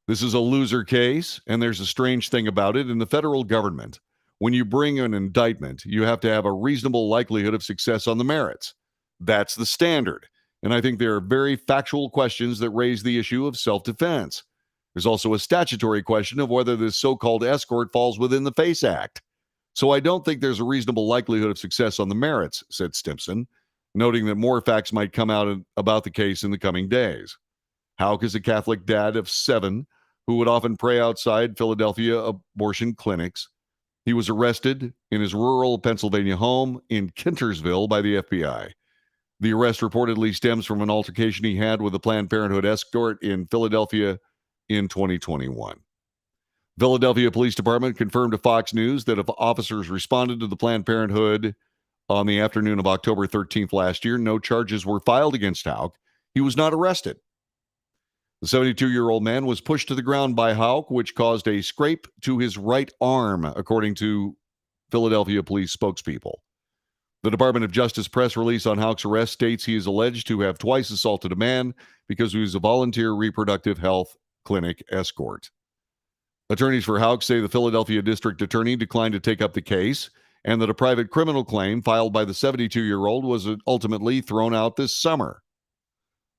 This is a loser case, and there's a strange thing about it. In the federal government, when you bring an indictment, you have to have a reasonable likelihood of success on the merits. That's the standard. And I think there are very factual questions that raise the issue of self-defense. There's also a statutory question of whether this so-called escort falls within the FACE Act. So I don't think there's a reasonable likelihood of success on the merits, said Stimson, noting that more facts might come out about the case in the coming days. Houck is a Catholic dad of 7 who would often pray outside Philadelphia abortion clinics. He was arrested in his rural Pennsylvania home in Kintersville by the FBI. The arrest reportedly stems from an altercation he had with a Planned Parenthood escort in Philadelphia in 2021. Philadelphia Police Department confirmed to Fox News that if officers responded to the Planned Parenthood on the afternoon of October 13th last year, no charges were filed against Houck. He was not arrested. The 72-year-old man was pushed to the ground by Houck, which caused a scrape to his right arm, according to Philadelphia police spokespeople. The Department of Justice press release on Houck's arrest states he is alleged to have twice assaulted a man because he was a volunteer reproductive health clinic escort. Attorneys for Houck say the Philadelphia district attorney declined to take up the case and that a private criminal claim filed by the 72-year-old was ultimately thrown out this summer.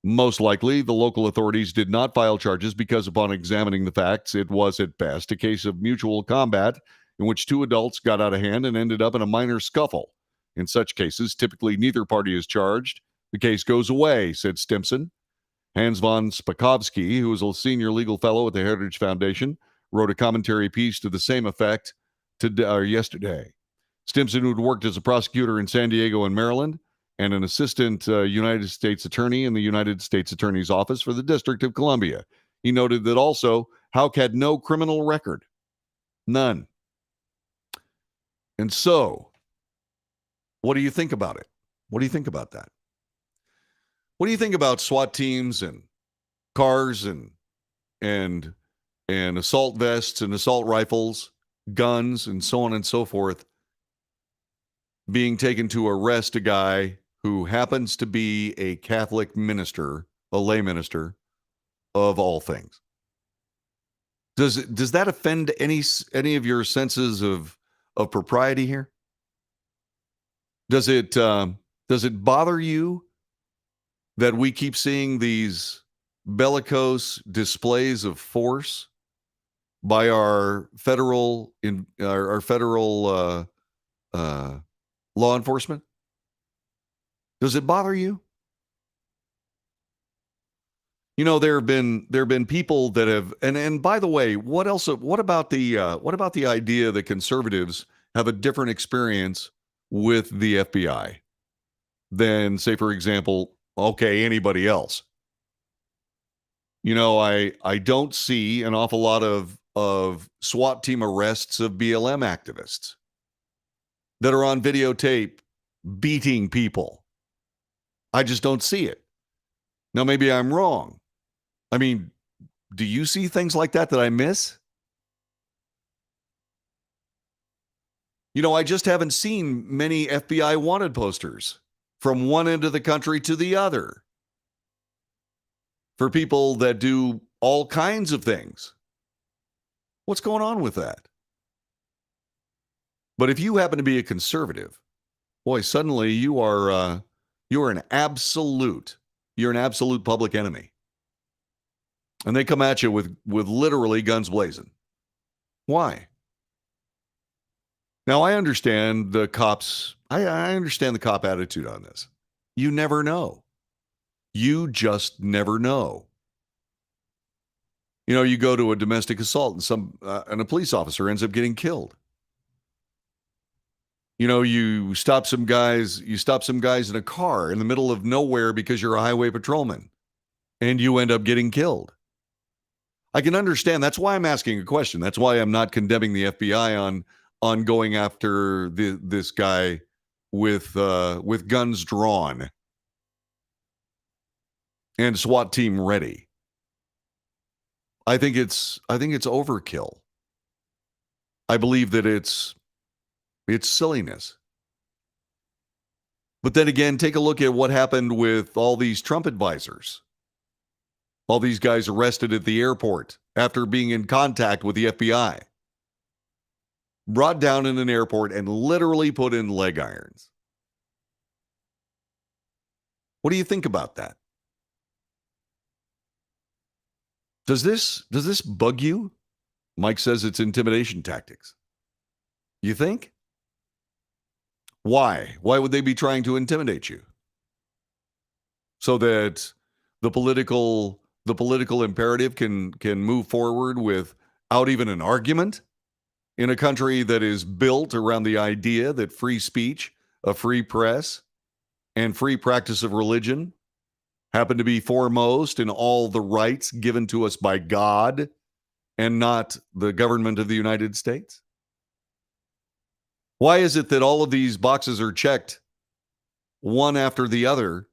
Most likely, the local authorities did not file charges because upon examining the facts, it was at best a case of mutual combat in which 2 adults got out of hand and ended up in a minor scuffle. In such cases, typically neither party is charged. The case goes away, said Stimson. Hans von Spakovsky, who is a senior legal fellow at the Heritage Foundation, wrote a commentary piece to the same effect yesterday. Stimson, who had worked as a prosecutor in San Diego and Maryland, and an assistant United States attorney in the United States Attorney's Office for the District of Columbia. He noted that also Houck had no criminal record. None. And so, what do you think about it? What do you think about that? What do you think about SWAT teams and cars and assault vests and assault rifles, guns, and so on and so forth, being taken to arrest a guy who happens to be a Catholic minister, a lay minister, of all things? Does that offend any of your senses of propriety here? Does it bother you that we keep seeing these bellicose displays of force by our federal law enforcement? Does it bother you? You know, there have been people that have, and by the way, what about the idea that conservatives have a different experience with the FBI than, say, for example, okay, anybody else. You know, I don't see an awful lot of SWAT team arrests of BLM activists that are on videotape beating people. I just don't see it. Now, maybe I'm wrong. I mean, do you see things like that I miss? You know, I just haven't seen many FBI wanted posters from one end of the country to the other for people that do all kinds of things. What's going on with that? But if you happen to be a conservative, boy, suddenly you're an absolute public enemy. And they come at you with literally guns blazing. Why? Now, I understand the cops. I understand the cop attitude on this. You never know. You just never know. You know, you go to a domestic assault and a police officer ends up getting killed. You know, you stop some guys in a car in the middle of nowhere because you're a highway patrolman and you end up getting killed. I can understand. That's why I'm asking a question. That's why I'm not condemning the FBI on going after this guy with guns drawn and SWAT team ready. I think it's overkill. I believe that it's silliness. But then again, take a look at what happened with all these Trump advisors. All these guys arrested at the airport after being in contact with the FBI. Brought down in an airport and literally put in leg irons. What do you think about that? Does this bug you? Mike says it's intimidation tactics. You think? Why? Why would they be trying to intimidate you? So that the political imperative can move forward without even an argument in a country that is built around the idea that free speech, a free press, and free practice of religion happen to be foremost in all the rights given to us by God and not the government of the United States? Why is it that all of these boxes are checked one after the other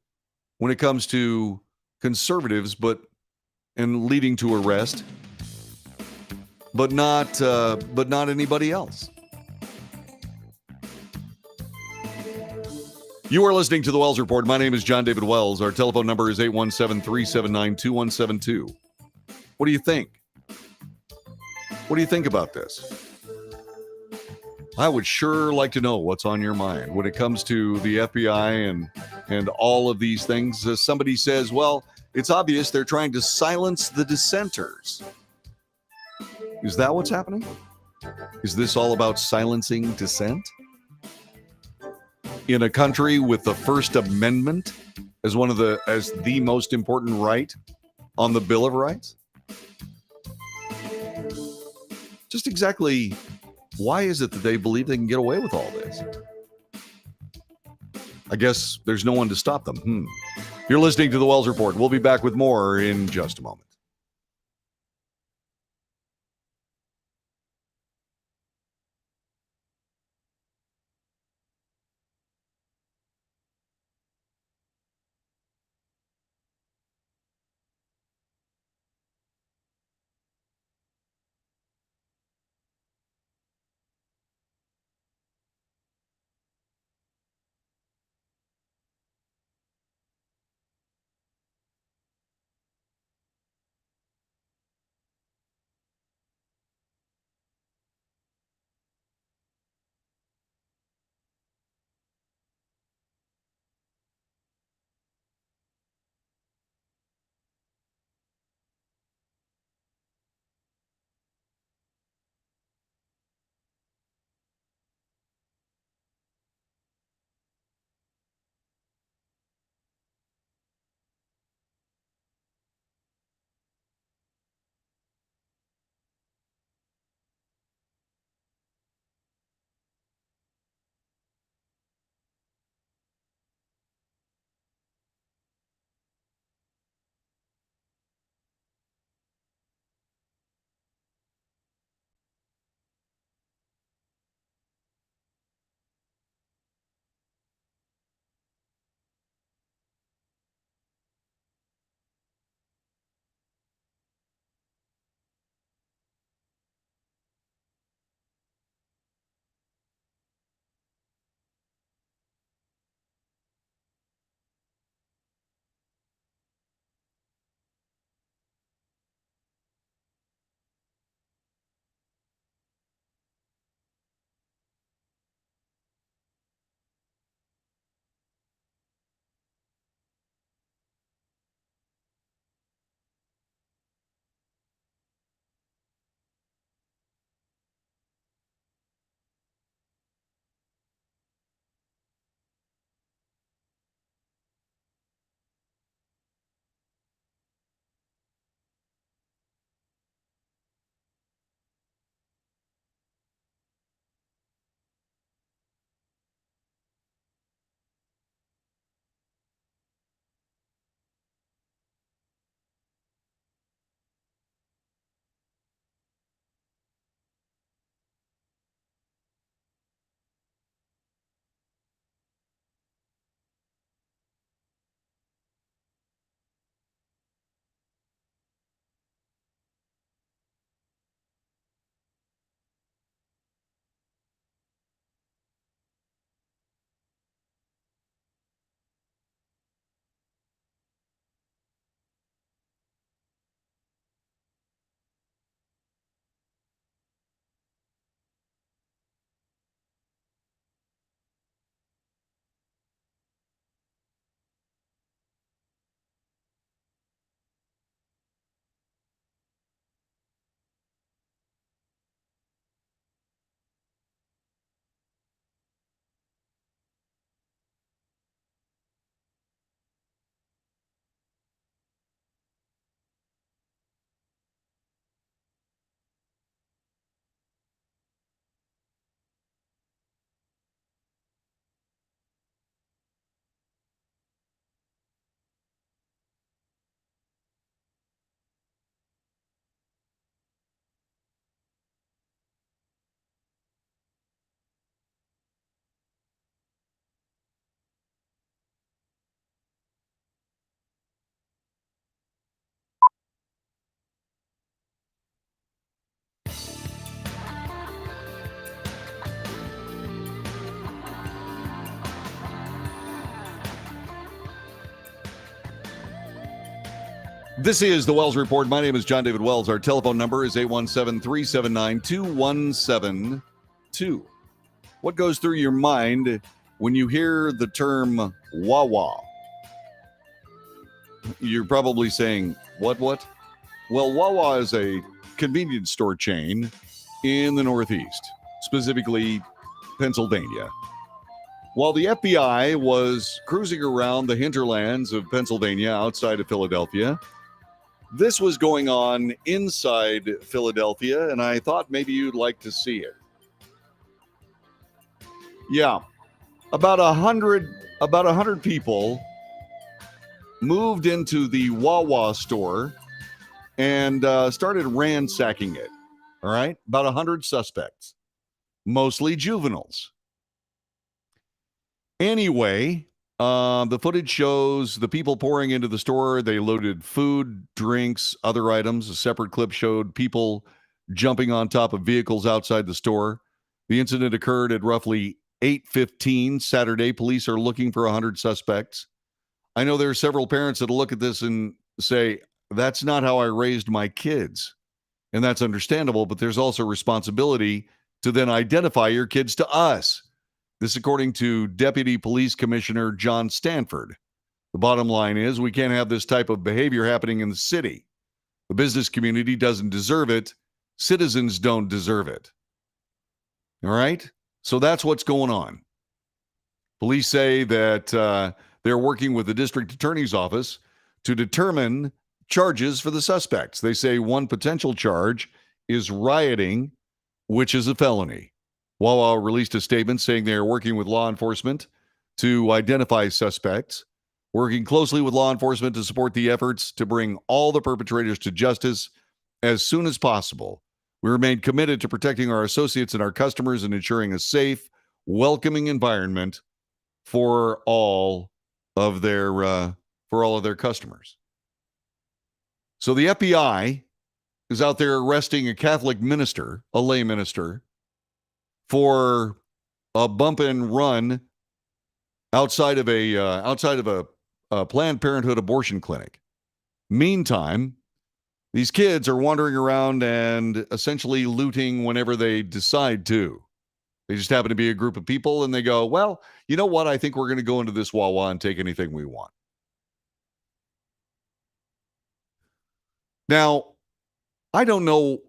when it comes to conservatives, and leading to arrest, but not anybody else? You are listening to the Wells Report. My name is John David Wells. Our telephone number is 817-379-2172. What do you think? What do you think about this? I would sure like to know what's on your mind when it comes to the FBI and all of these things. Somebody says, well, it's obvious they're trying to silence the dissenters. Is that what's happening? Is this all about silencing dissent? In a country with the First Amendment as the most important right on the Bill of Rights? Just exactly why is it that they believe they can get away with all this? I guess there's no one to stop them. You're listening to the Wells Report. We'll be back with more in just a moment. This is the Wells Report. My name is John David Wells. Our telephone number is 817-379-2172. What goes through your mind when you hear the term Wawa? You're probably saying, what? Well, Wawa is a convenience store chain in the Northeast, specifically Pennsylvania. While the FBI was cruising around the hinterlands of Pennsylvania outside of Philadelphia, this was going on inside Philadelphia, and I thought maybe you'd like to see it. Yeah, about 100 people moved into the Wawa store and started ransacking it. All right, about 100 suspects, mostly juveniles. Anyway, the footage shows the people pouring into the store. They loaded food, drinks, other items. A separate clip showed people jumping on top of vehicles outside the store. The incident occurred at roughly 8:15 Saturday. Police are looking for 100 suspects. I know there are several parents that'll look at this and say, that's not how I raised my kids. And that's understandable, but there's also responsibility to then identify your kids to us. This, according to Deputy Police Commissioner John Stanford. The bottom line is we can't have this type of behavior happening in the city. The business community doesn't deserve it. Citizens don't deserve it. All right? So that's what's going on. Police say that they're working with the district attorney's office to determine charges for the suspects. They say one potential charge is rioting, which is a felony. Wawa released a statement saying they are working with law enforcement to identify suspects, working closely with law enforcement to support the efforts to bring all the perpetrators to justice as soon as possible. We remain committed to protecting our associates and our customers and ensuring a safe, welcoming environment for all of their customers. So the FBI is out there arresting a Catholic minister, a lay minister, for a bump and run outside of a Planned Parenthood abortion clinic. Meantime, these kids are wandering around and essentially looting whenever they decide to. They just happen to be a group of people and they go, well, you know what? I think we're going to go into this Wawa and take anything we want. Now, I don't know.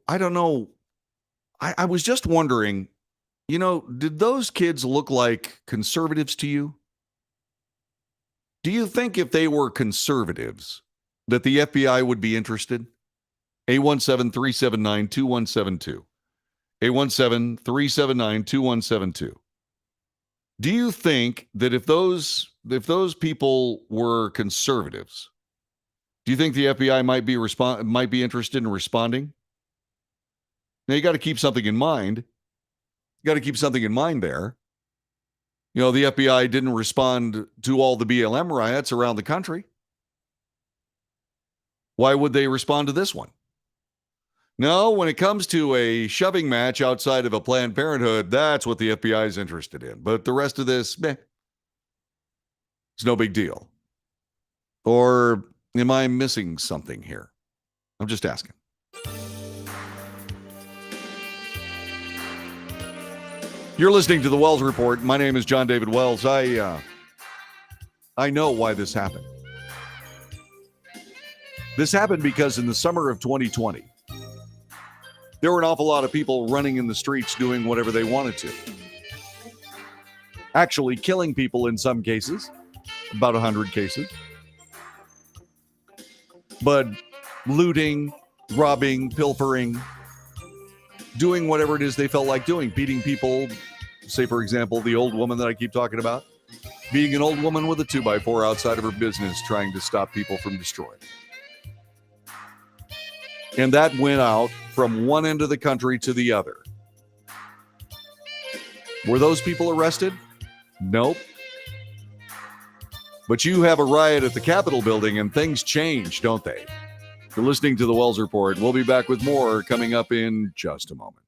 I was just wondering, did those kids look like conservatives to you? Do you think if they were conservatives that the FBI would be interested? 817-379-2172. 817-379-2172. Do you think that if those people were conservatives, do you think the FBI might be interested in responding? Now, you got to keep something in mind. You got to keep something in mind there. The FBI didn't respond to all the BLM riots around the country. Why would they respond to this one? No, when it comes to a shoving match outside of a Planned Parenthood, that's what the FBI is interested in. But the rest of this, it's no big deal. Or am I missing something here? I'm just asking. You're listening to the Wells Report. My name is John David Wells. I know why this happened. This happened because in the summer of 2020, there were an awful lot of people running in the streets doing whatever they wanted to. Actually killing people in some cases, about 100 cases. But looting, robbing, pilfering, doing whatever it is they felt like doing, beating people. Say, for example, the old woman that I keep talking about, beating an old woman with a 2x4 outside of her business, trying to stop people from destroying. And that went out from one end of the country to the other. Were those people arrested? Nope. But you have a riot at the Capitol building and things change, don't they? You're listening to the Wells Report. We'll be back with more coming up in just a moment.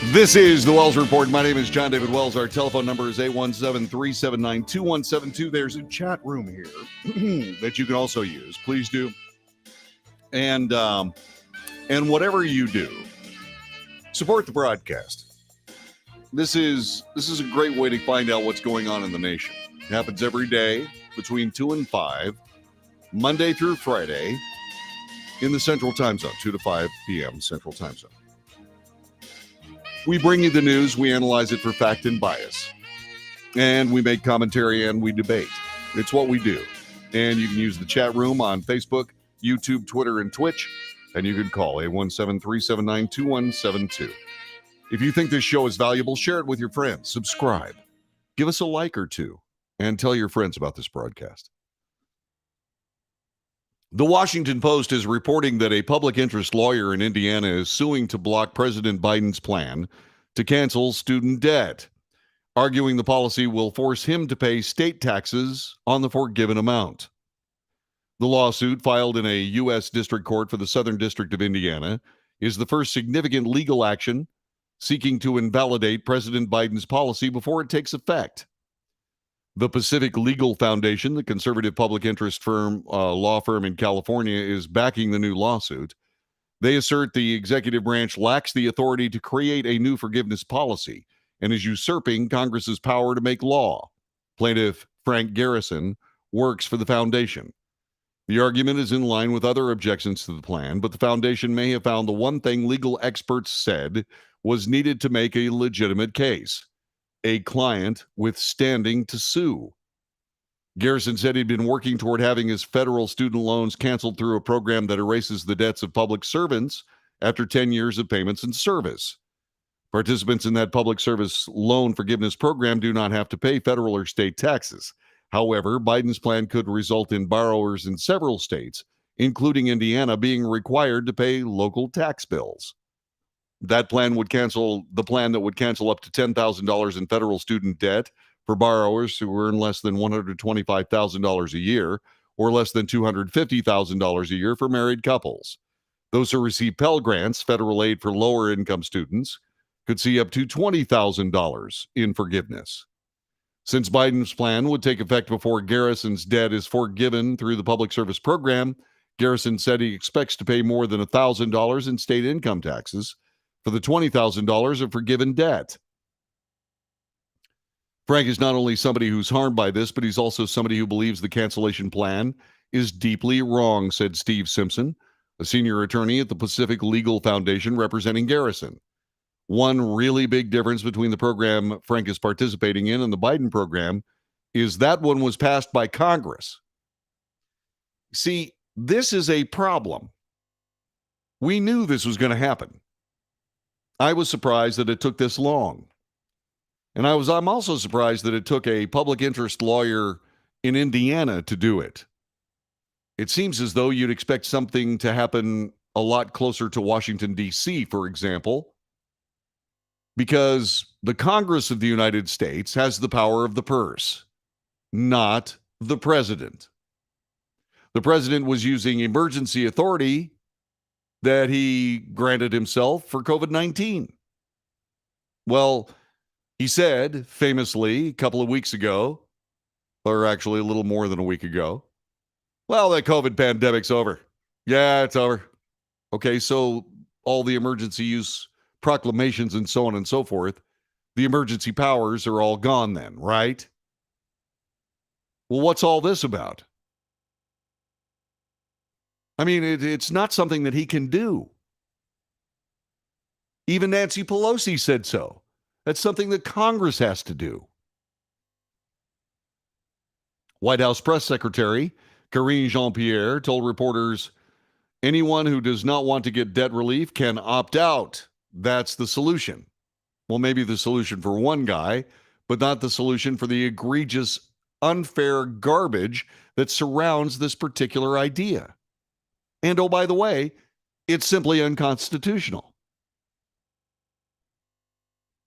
This is the Wells Report. My name is John David Wells. Our telephone number is 817-379-2172. There's a chat room here that you can also use. Please do. And whatever you do, support the broadcast. This is a great way to find out what's going on in the nation. It happens every day between 2 and 5, Monday through Friday, in the Central Time Zone, 2 to 5 p.m. Central Time Zone. We bring you the news, we analyze it for fact and bias, and we make commentary and we debate. It's what we do. And you can use the chat room on Facebook, YouTube, Twitter, and Twitch, and you can call 817-379-2172. If you think this show is valuable, share it with your friends, subscribe, give us a like or two, and tell your friends about this broadcast. The Washington Post is reporting that a public interest lawyer in Indiana is suing to block President Biden's plan to cancel student debt, arguing the policy will force him to pay state taxes on the forgiven amount. The lawsuit, filed in a U.S. District Court for the Southern District of Indiana, is the first significant legal action seeking to invalidate President Biden's policy before it takes effect. The Pacific Legal Foundation, the conservative public interest law firm in California, is backing the new lawsuit. They assert the executive branch lacks the authority to create a new forgiveness policy and is usurping Congress's power to make law. Plaintiff Frank Garrison works for the foundation. The argument is in line with other objections to the plan, but the foundation may have found the one thing legal experts said was needed to make a legitimate case: a client with standing to sue. Garrison said he'd been working toward having his federal student loans canceled through a program that erases the debts of public servants after 10 years of payments and service. Participants in that public service loan forgiveness program do not have to pay federal or state taxes. However, Biden's plan could result in borrowers in several states, including Indiana, being required to pay local tax bills. The plan that would cancel up to $10,000 in federal student debt for borrowers who earn less than $125,000 a year or less than $250,000 a year for married couples. Those who receive Pell Grants, federal aid for lower income students, could see up to $20,000 in forgiveness. Since Biden's plan would take effect before Garrison's debt is forgiven through the public service program, Garrison said he expects to pay more than $1,000 in state income taxes for the $20,000 of forgiven debt. Frank is not only somebody who's harmed by this, but he's also somebody who believes the cancellation plan is deeply wrong, said Steve Simpson, a senior attorney at the Pacific Legal Foundation representing Garrison. One really big difference between the program Frank is participating in and the Biden program is that one was passed by Congress. See, this is a problem. We knew this was going to happen. I was surprised that it took this long. And I'm also surprised that it took a public interest lawyer in Indiana to do it. It seems as though you'd expect something to happen a lot closer to Washington, D.C., for example, because the Congress of the United States has the power of the purse, not the president. The president was using emergency authority that he granted himself for COVID-19. Well, he said famously a couple of weeks ago, or actually a little more than a week ago, well, the COVID pandemic's over. Yeah, it's over. Okay, so all the emergency use proclamations and so on and so forth, the emergency powers are all gone then, right? Well, what's all this about? I mean, it's not something that he can do. Even Nancy Pelosi said so. That's something that Congress has to do. White House Press Secretary Karine Jean-Pierre told reporters, anyone who does not want to get debt relief can opt out. That's the solution. Well, maybe the solution for one guy, but not the solution for the egregious, unfair garbage that surrounds this particular idea. And oh, by the way, it's simply unconstitutional.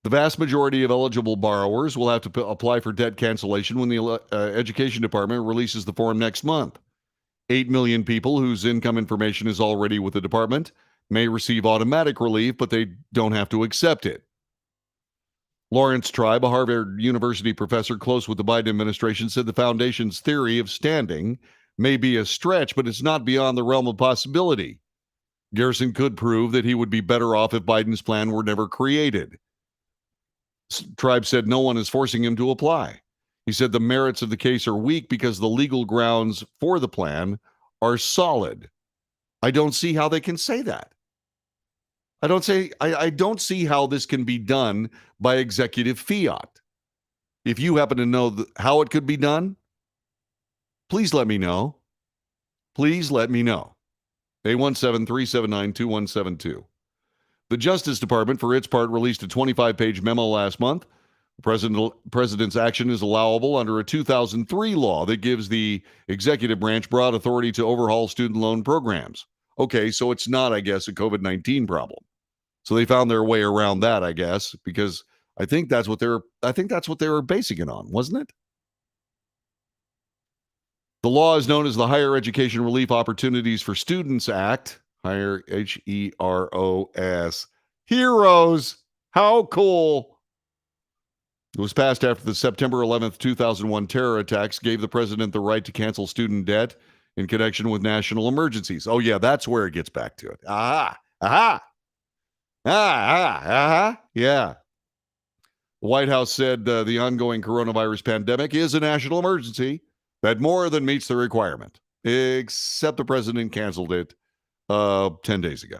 The vast majority of eligible borrowers will have to apply for debt cancellation when the Education Department releases the form next month. 8 million people whose income information is already with the department may receive automatic relief, but they don't have to accept it. Lawrence Tribe, a Harvard University professor close with the Biden administration, said the foundation's theory of standing may be a stretch, but it's not beyond the realm of possibility. Garrison could prove that he would be better off if Biden's plan were never created. Tribe said no one is forcing him to apply. He said the merits of the case are weak because the legal grounds for the plan are solid. I don't see how they can say that. I don't see how this can be done by executive fiat. If you happen to know how it could be done, please let me know. Please let me know. 817-379-2172. The Justice Department, for its part, released a 25-page memo last month. The president's action is allowable under a 2003 law that gives the executive branch broad authority to overhaul student loan programs. Okay, so it's not, I guess, a COVID-19 problem. So they found their way around that, I guess, because I think that's what they were basing it on, wasn't it? The law is known as the Higher Education Relief Opportunities for Students Act. Higher, HEROS. Heroes. How cool. It was passed after the September 11th, 2001 terror attacks gave the president the right to cancel student debt in connection with national emergencies. Oh, yeah, that's where it gets back to it. Yeah. The White House said the ongoing coronavirus pandemic is a national emergency that more than meets the requirement, except the president canceled it 10 days ago.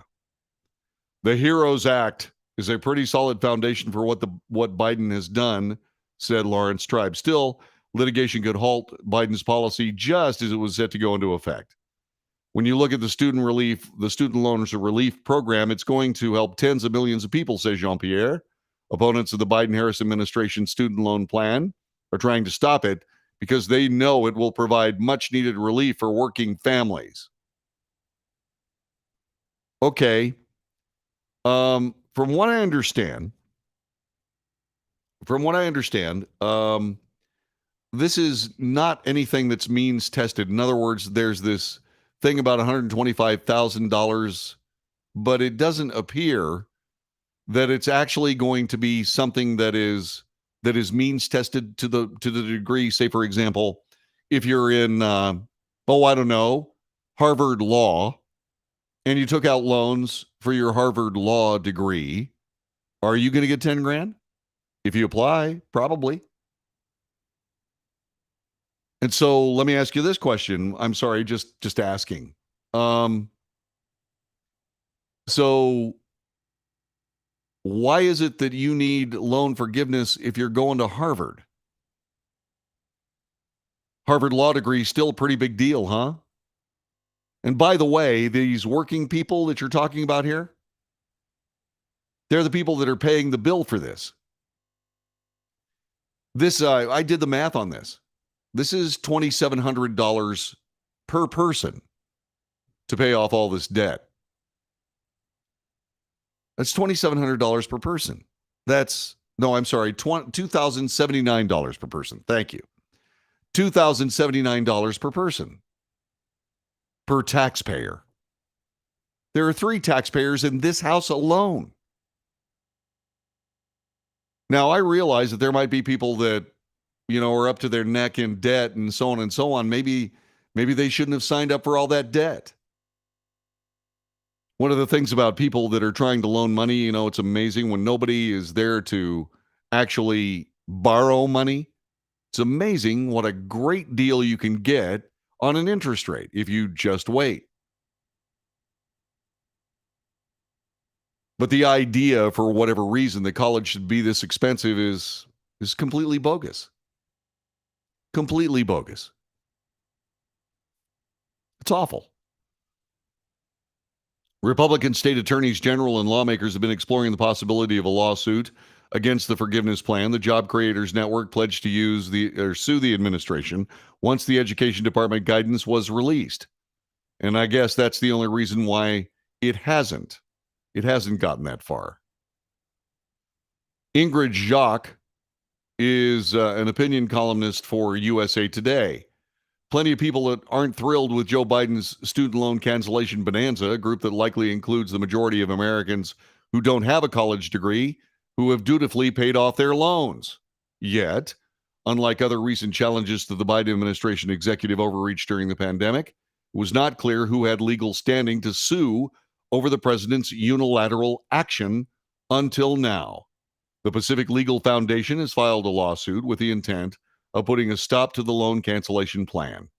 The HEROES Act is a pretty solid foundation for what Biden has done, said Lawrence Tribe. Still, litigation could halt Biden's policy just as it was set to go into effect. When you look at the student loans relief program, it's going to help tens of millions of people, says Jean-Pierre. Opponents of the Biden-Harris administration student loan plan are trying to stop it because they know it will provide much-needed relief for working families. Okay. From what I understand, this is not anything that's means tested. In other words, there's this thing about $125,000, but it doesn't appear that it's actually going to be something that is means tested to the degree, say, for example, if you're in, Harvard Law, and you took out loans for your Harvard Law degree, are you going to get 10 grand? If you apply, probably. And so let me ask you this question. I'm sorry, just asking. So why is it that you need loan forgiveness if you're going to Harvard? Harvard Law degree is still a pretty big deal, huh? And by the way, these working people that you're talking about here, they're the people that are paying the bill for this. I did the math on this. This is $2,700 per person to pay off all this debt. That's $2,700 per person. $2,079 per person. Thank you. $2,079 per person. Per taxpayer. There are 3 taxpayers in this house alone. Now, I realize that there might be people that, are up to their neck in debt and so on and so on. Maybe they shouldn't have signed up for all that debt. One of the things about people that are trying to loan money, it's amazing when nobody is there to actually borrow money. It's amazing what a great deal you can get on an interest rate if you just wait. But the idea, for whatever reason, that college should be this expensive is completely bogus. Completely bogus. It's awful. Republican state attorneys general and lawmakers have been exploring the possibility of a lawsuit against the forgiveness plan. The Job Creators Network pledged to sue the administration once the Education Department guidance was released. And I guess that's the only reason why it hasn't gotten that far. Ingrid Jacques is an opinion columnist for USA Today. Plenty of people that aren't thrilled with Joe Biden's student loan cancellation bonanza, a group that likely includes the majority of Americans who don't have a college degree, who have dutifully paid off their loans. Yet, unlike other recent challenges to the Biden administration executive overreach during the pandemic, it was not clear who had legal standing to sue over the president's unilateral action until now. The Pacific Legal Foundation has filed a lawsuit with the intent of putting a stop to the loan cancellation plan.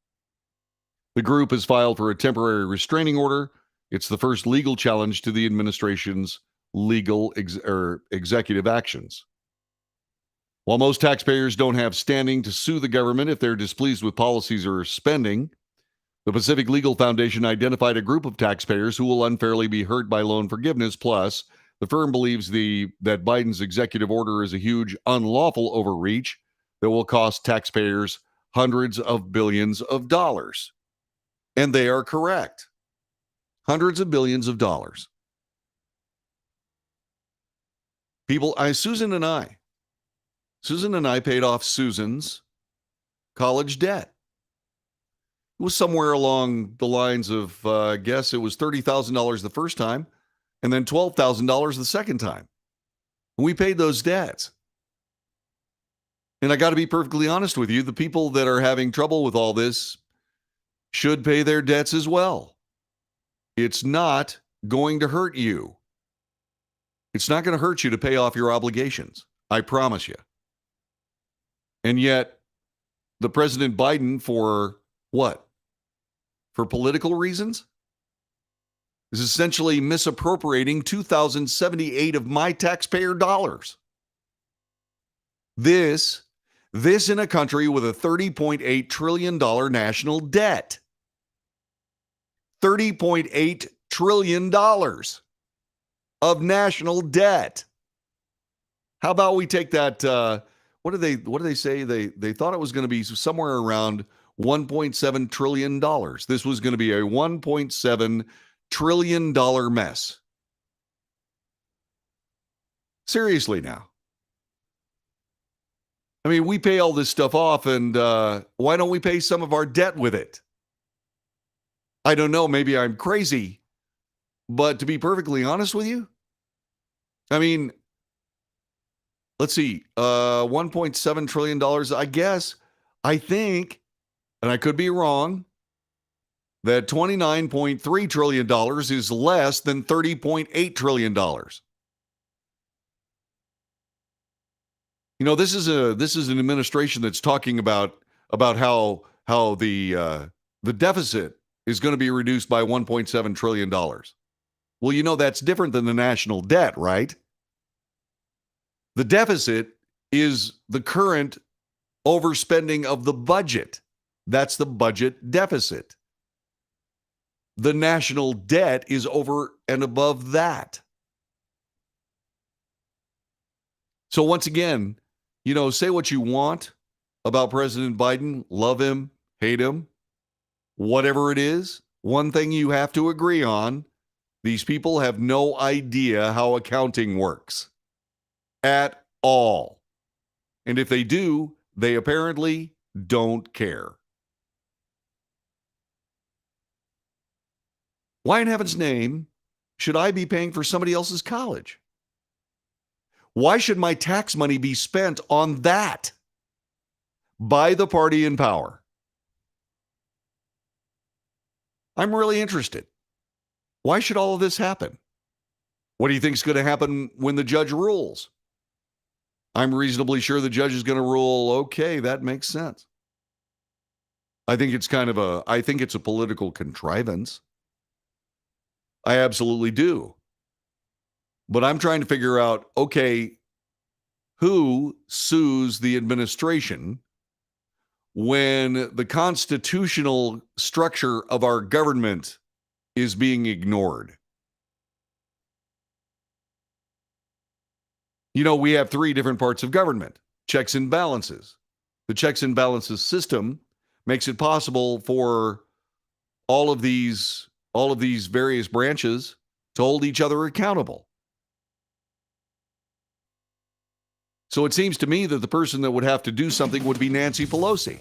The group has filed for a temporary restraining order. It's the first legal challenge to the administration's executive actions. While most taxpayers don't have standing to sue the government if they're displeased with policies or spending, the Pacific Legal Foundation identified a group of taxpayers who will unfairly be hurt by loan forgiveness. Plus, the firm believes that Biden's executive order is a huge unlawful overreach that will cost taxpayers hundreds of billions of dollars. And they are correct. Hundreds of billions of dollars. Susan and I paid off Susan's college debt. It was somewhere along the lines of, I guess it was $30,000 the first time and then $12,000 the second time. And we paid those debts. And I got to be perfectly honest with you, the people that are having trouble with all this should pay their debts as well. It's not going to hurt you. It's not going to hurt you to pay off your obligations. I promise you. And yet, the President Biden, for what? For political reasons, is essentially misappropriating 2,078 of my taxpayer dollars. This in a country with a $30.8 trillion national debt. $30.8 trillion of national debt. How about we take that, what do they say? They thought it was going to be somewhere around $1.7 trillion. This was going to be a $1.7 trillion mess. Seriously now. I mean, we pay all this stuff off, and why don't we pay some of our debt with it? I don't know, maybe I'm crazy, but to be perfectly honest with you, I mean, let's see, $1.7 trillion, I think, and I could be wrong, that $29.3 trillion is less than $30.8 trillion. You know, this is an administration that's talking about how the deficit is going to be reduced by $1.7 trillion. Well, you know, that's different than the national debt, right? The deficit is the current overspending of the budget. That's the budget deficit. The national debt is over and above that. So once again, you know, say what you want about President Biden, love him, hate him, whatever it is. One thing you have to agree on, these people have no idea how accounting works at all. And if they do, they apparently don't care. Why in heaven's name should I be paying for somebody else's college? Why should my tax money be spent on that by the party in power? I'm really interested. Why should all of this happen? What do you think is going to happen when the judge rules? I'm reasonably sure the judge is going to rule, okay, that makes sense. I think it's a political contrivance. I absolutely do. But I'm trying to figure out, okay, who sues the administration when the constitutional structure of our government is being ignored? You know, we have three different parts of government: checks and balances. The checks and balances system makes it possible for all of these various branches to hold each other accountable. So it seems to me that the person that would have to do something would be Nancy Pelosi.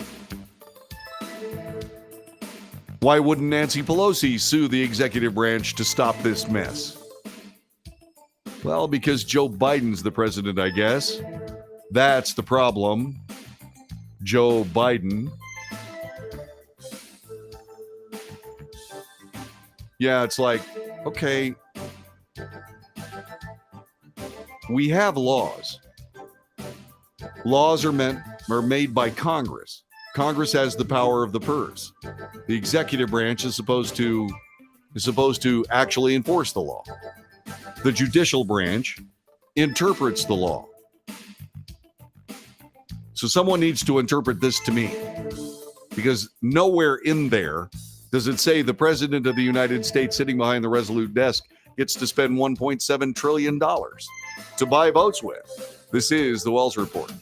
Why wouldn't Nancy Pelosi sue the executive branch to stop this mess? Well, because Joe Biden's the president, I guess. That's the problem. Joe Biden. Yeah, it's like, okay, we have laws. Laws are made by Congress. Congress has the power of the purse. The executive branch is supposed to actually enforce the law. The judicial branch interprets the law. So someone needs to interpret this to me, because nowhere in there does it say the president of the United States sitting behind the Resolute desk gets to spend $1.7 trillion to buy votes with. This is the Wells Report.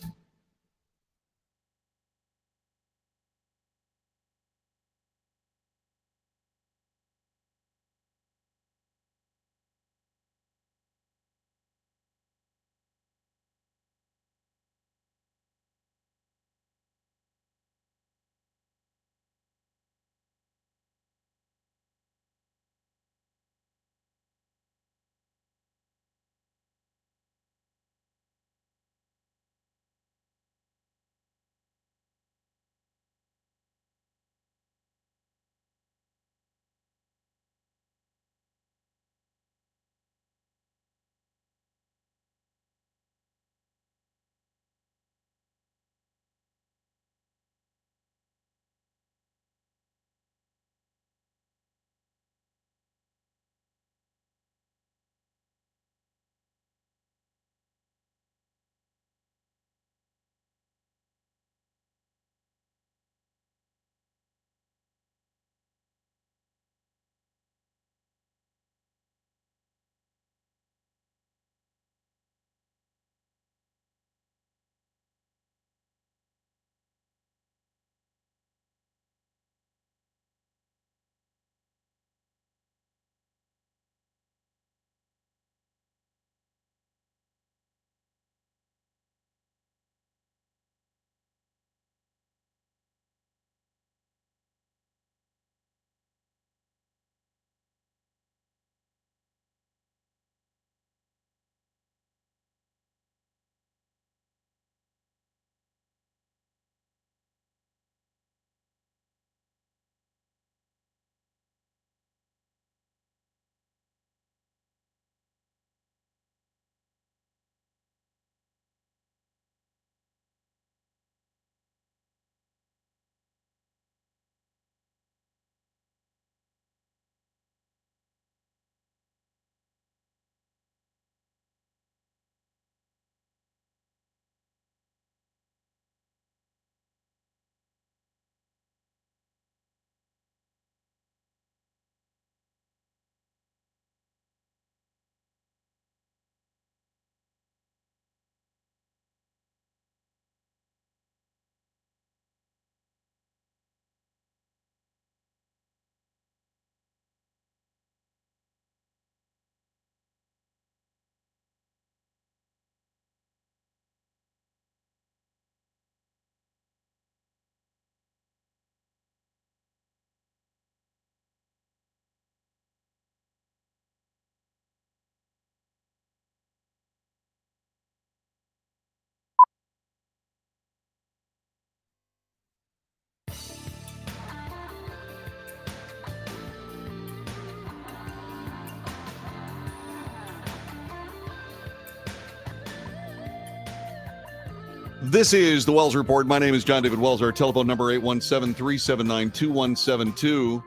This is the Wells Report. My name is John David Wells. Our telephone number 817-379-2172.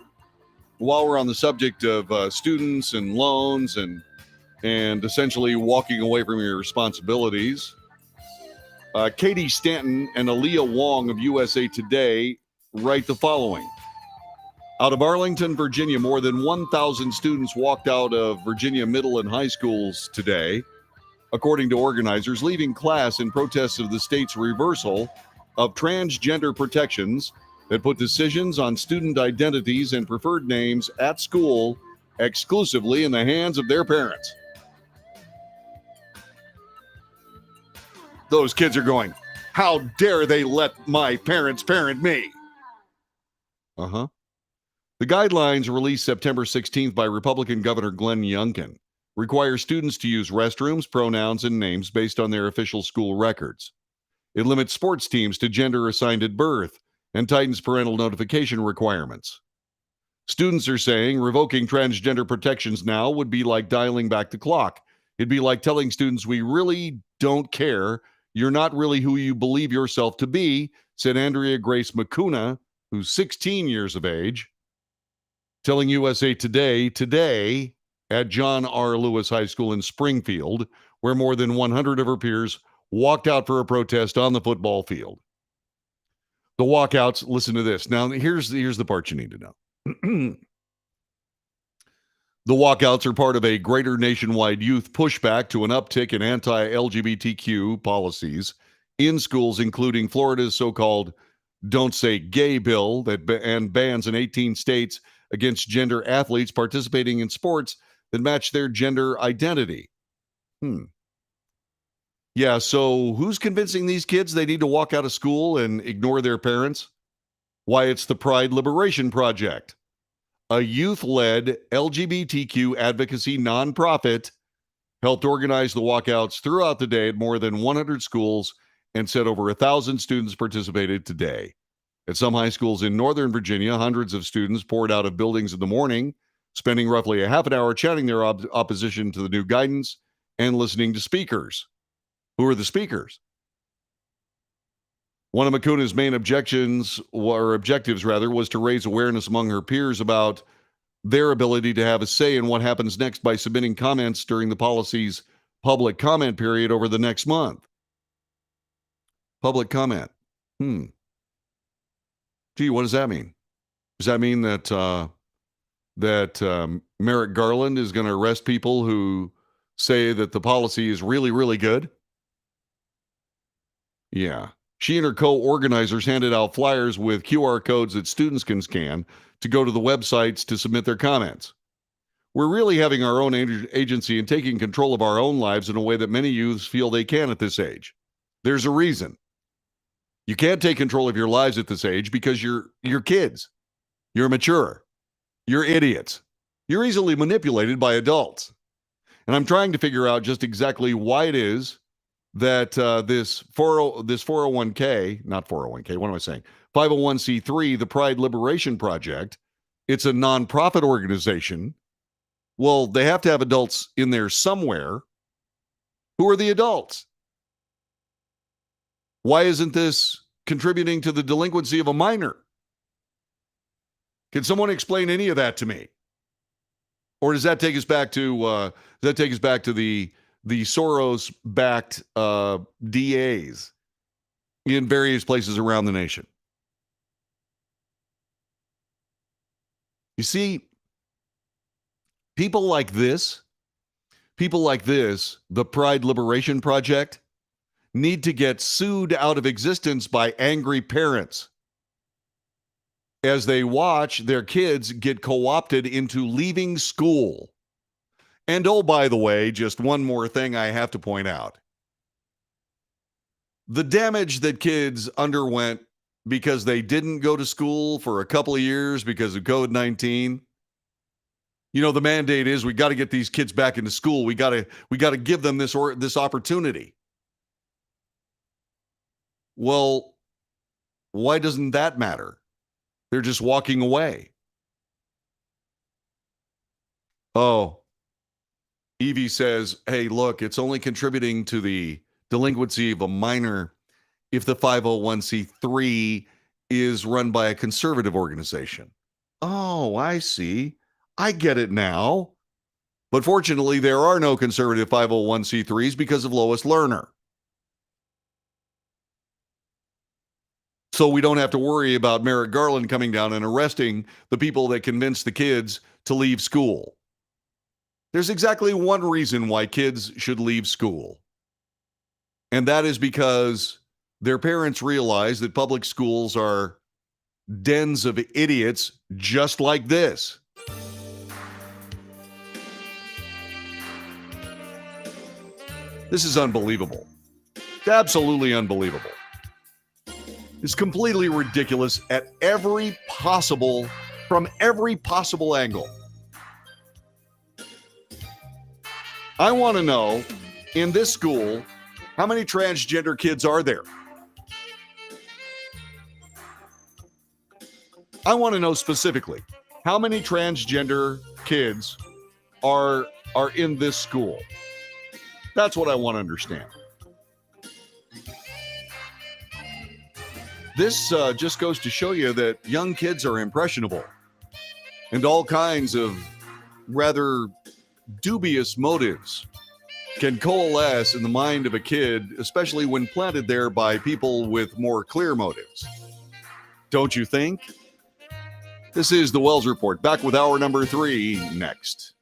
While we're on the subject of students and loans and essentially walking away from your responsibilities, Katie Stanton and Aaliyah Wong of USA Today write the following. Out of Arlington, Virginia, more than 1,000 students walked out of Virginia middle and high schools today, according to organizers, leaving class in protest of the state's reversal of transgender protections that put decisions on student identities and preferred names at school exclusively in the hands of their parents. Those kids are going, how dare they let my parents parent me? The guidelines released September 16th by Republican Governor Glenn Youngkin requires students to use restrooms, pronouns, and names based on their official school records. It limits sports teams to gender assigned at birth and tightens parental notification requirements. Students are saying revoking transgender protections now would be like dialing back the clock. It'd be like telling students, we really don't care. You're not really who you believe yourself to be, said Andrea Grace Makuna, who's 16 years of age, telling USA Today at John R. Lewis High School in Springfield, where more than 100 of her peers walked out for a protest on the football field. The walkouts, listen to this. Now, here's the part you need to know. The walkouts are part of a greater nationwide youth pushback to an uptick in anti-LGBTQ policies in schools, including Florida's so-called Don't Say Gay bill and bans in 18 states against gender athletes participating in sports that match their gender identity. Yeah, so who's convincing these kids they need to walk out of school and ignore their parents? Why, it's the Pride Liberation Project, a youth-led LGBTQ advocacy nonprofit, helped organize the walkouts throughout the day at more than 100 schools and said over 1,000 students participated today. At some high schools in Northern Virginia, hundreds of students poured out of buildings in the morning, spending roughly a half an hour chatting their opposition to the new guidance and listening to speakers. Who are the speakers? One of Makuna's main objectives was to raise awareness among her peers about their ability to have a say in what happens next by submitting comments during the policy's public comment period over the next month. Public comment. Gee, what does that mean? Does that mean that Merrick Garland is going to arrest people who say that the policy is really, really good? Yeah. She and her co-organizers handed out flyers with QR codes that students can scan to go to the websites to submit their comments. We're really having our own agency and taking control of our own lives in a way that many youths feel they can at this age. There's a reason. You can't take control of your lives at this age because you're kids. You're mature. You're idiots. You're easily manipulated by adults. And I'm trying to figure out just exactly why it is that this 401k, not 401k, what am I saying? 501c3, the Pride Liberation Project, it's a nonprofit organization. Well, they have to have adults in there somewhere. Who are the adults? Why isn't this contributing to the delinquency of a minor? Can someone explain any of that to me? Or does that take us back to the Soros-backed DAs in various places around the nation? You see, people like this, the Pride Liberation Project, need to get sued out of existence by angry parents as they watch their kids get co-opted into leaving school. And oh, by the way, just one more thing I have to point out. The damage that kids underwent because they didn't go to school for a couple of years because of COVID-19. You know, the mandate is we got to get these kids back into school. We got to give them this opportunity. Well, why doesn't that matter? They're just walking away. Oh, Evie says, hey, look, it's only contributing to the delinquency of a minor if the 501c3 is run by a conservative organization. Oh, I see. I get it now. But fortunately, there are no conservative 501c3s because of Lois Lerner. So we don't have to worry about Merrick Garland coming down and arresting the people that convinced the kids to leave school. There's exactly one reason why kids should leave school. And that is because their parents realize that public schools are dens of idiots just like this. This is unbelievable. It's absolutely unbelievable. It's completely ridiculous from every possible angle. I want to know, in this school, how many transgender kids are there? I want to know specifically, how many transgender kids are in this school? That's what I want to understand. This just goes to show you that young kids are impressionable, and all kinds of rather dubious motives can coalesce in the mind of a kid, especially when planted there by people with more clear motives. Don't you think? This is the Wells Report, back with hour number 3 next.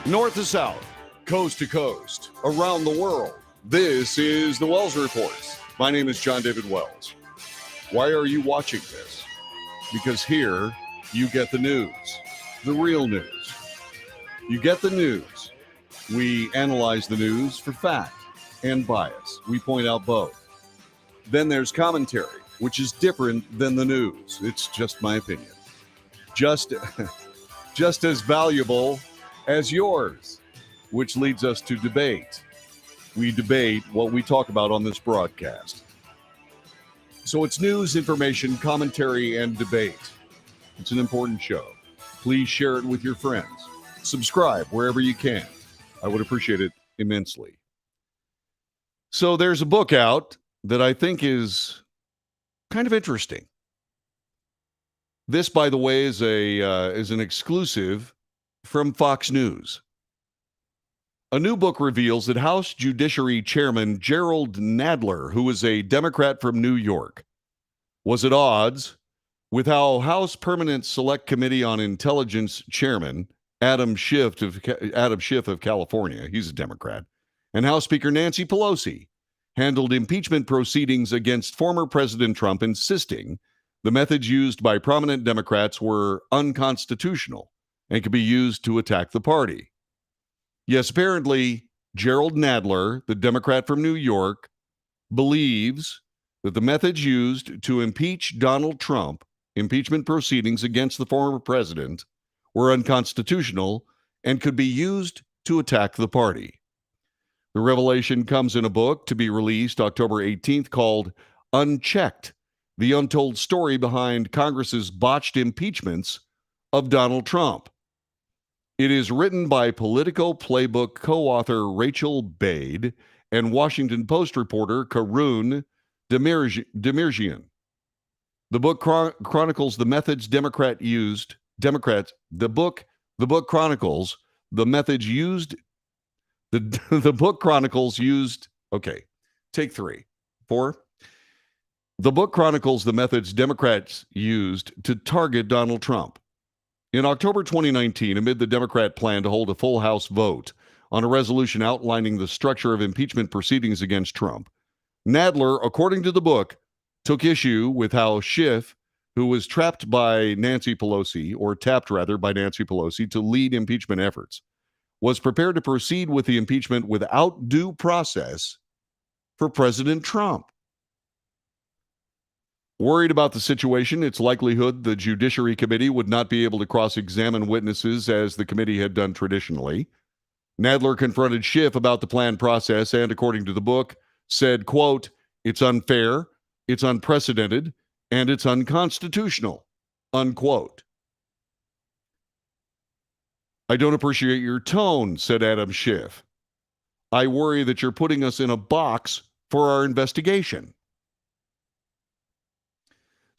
North to south, coast to coast, around the world. This is the Wells Report. My name is John David Wells. Why are you watching this? Because here you get the news, the real news. You get the news. We analyze the news for fact and bias. We point out both. Then there's commentary, which is different than the news. It's just my opinion. Just as valuable as yours, which leads us to debate. We debate what we talk about on this broadcast. So it's news, information, commentary, and debate. It's an important show. Please share it with your friends. Subscribe wherever you can. I would appreciate it immensely. So there's a book out that I think is kind of interesting. This, by the way, is an exclusive from Fox News. A new book reveals that House Judiciary Chairman Jerrold Nadler, who is a Democrat from New York, was at odds with how House Permanent Select Committee on Intelligence Chairman Adam Schiff of California, he's a Democrat, and House Speaker Nancy Pelosi handled impeachment proceedings against former President Trump, insisting the methods used by prominent Democrats were unconstitutional and could be used to attack the party. Yes, apparently, Jerrold Nadler, the Democrat from New York, believes that the methods used to impeach Donald Trump, impeachment proceedings against the former president, were unconstitutional and could be used to attack the party. The revelation comes in a book to be released October 18th called Unchecked: The Untold Story Behind Congress's Botched Impeachments of Donald Trump. It is written by Politico Playbook co-author Rachel Bade and Washington Post reporter Karun Demirjian. The book chronicles the methods the book chronicles the methods used. The book chronicles used. Okay, take 3, 4. The book chronicles the methods Democrats used to target Donald Trump. In October 2019, amid the Democrat plan to hold a full House vote on a resolution outlining the structure of impeachment proceedings against Trump, Nadler, according to the book, took issue with how Schiff, who was tapped by Nancy Pelosi to lead impeachment efforts, was prepared to proceed with the impeachment without due process for President Trump. Worried about the situation, its likelihood the Judiciary Committee would not be able to cross-examine witnesses as the committee had done traditionally, Nadler confronted Schiff about the planned process and, according to the book, said, quote, "It's unfair, it's unprecedented, and it's unconstitutional," unquote. "I don't appreciate your tone," said Adam Schiff. "I worry that you're putting us in a box for our investigation."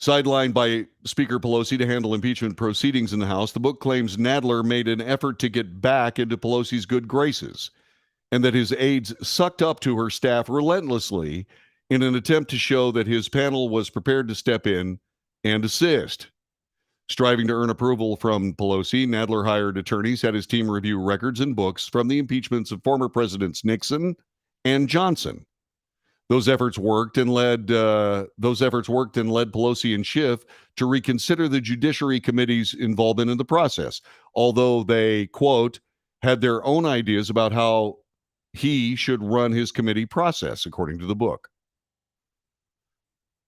Sidelined by Speaker Pelosi to handle impeachment proceedings in the House, the book claims Nadler made an effort to get back into Pelosi's good graces and that his aides sucked up to her staff relentlessly in an attempt to show that his panel was prepared to step in and assist. Striving to earn approval from Pelosi, Nadler hired attorneys, had his team review records and books from the impeachments of former Presidents Nixon and Johnson. Those efforts worked and led Pelosi and Schiff to reconsider the Judiciary Committee's involvement in the process, although they, quote, had their own ideas about how he should run his committee process, according to the book.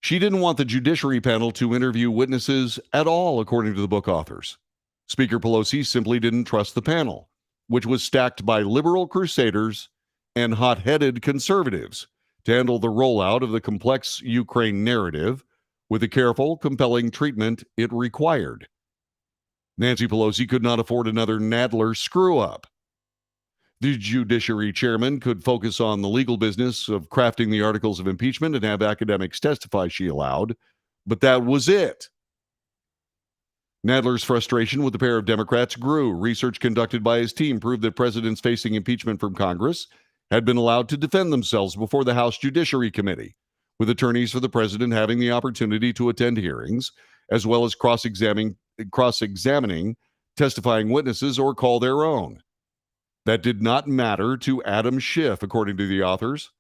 She didn't want the Judiciary panel to interview witnesses at all, according to the book authors. Speaker Pelosi simply didn't trust the panel, which was stacked by liberal crusaders and hot-headed conservatives, to handle the rollout of the complex Ukraine narrative with the careful, compelling treatment it required. Nancy Pelosi could not afford another Nadler screw-up. The Judiciary Chairman could focus on the legal business of crafting the articles of impeachment and have academics testify, she allowed, but that was it. Nadler's frustration with the pair of Democrats grew. Research conducted by his team proved that presidents facing impeachment from Congress had been allowed to defend themselves before the House Judiciary Committee, with attorneys for the president having the opportunity to attend hearings, as well as cross-examining testifying witnesses or call their own. That did not matter to Adam Schiff, according to the authors,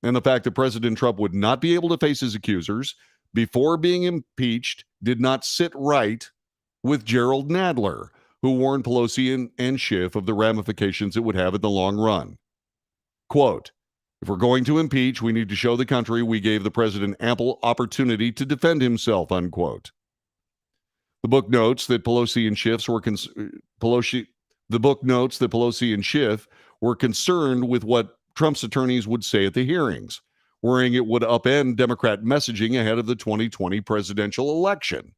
and the fact that President Trump would not be able to face his accusers before being impeached did not sit right with Gerald Nadler, who warned Pelosi and Schiff of the ramifications it would have in the long run. Quote, if we're going to impeach, we need to show the country we gave the president ample opportunity to defend himself, unquote. The book notes that Pelosi and Schiff were concerned with what Trump's attorneys would say at the hearings, worrying it would upend Democrat messaging ahead of the 2020 presidential election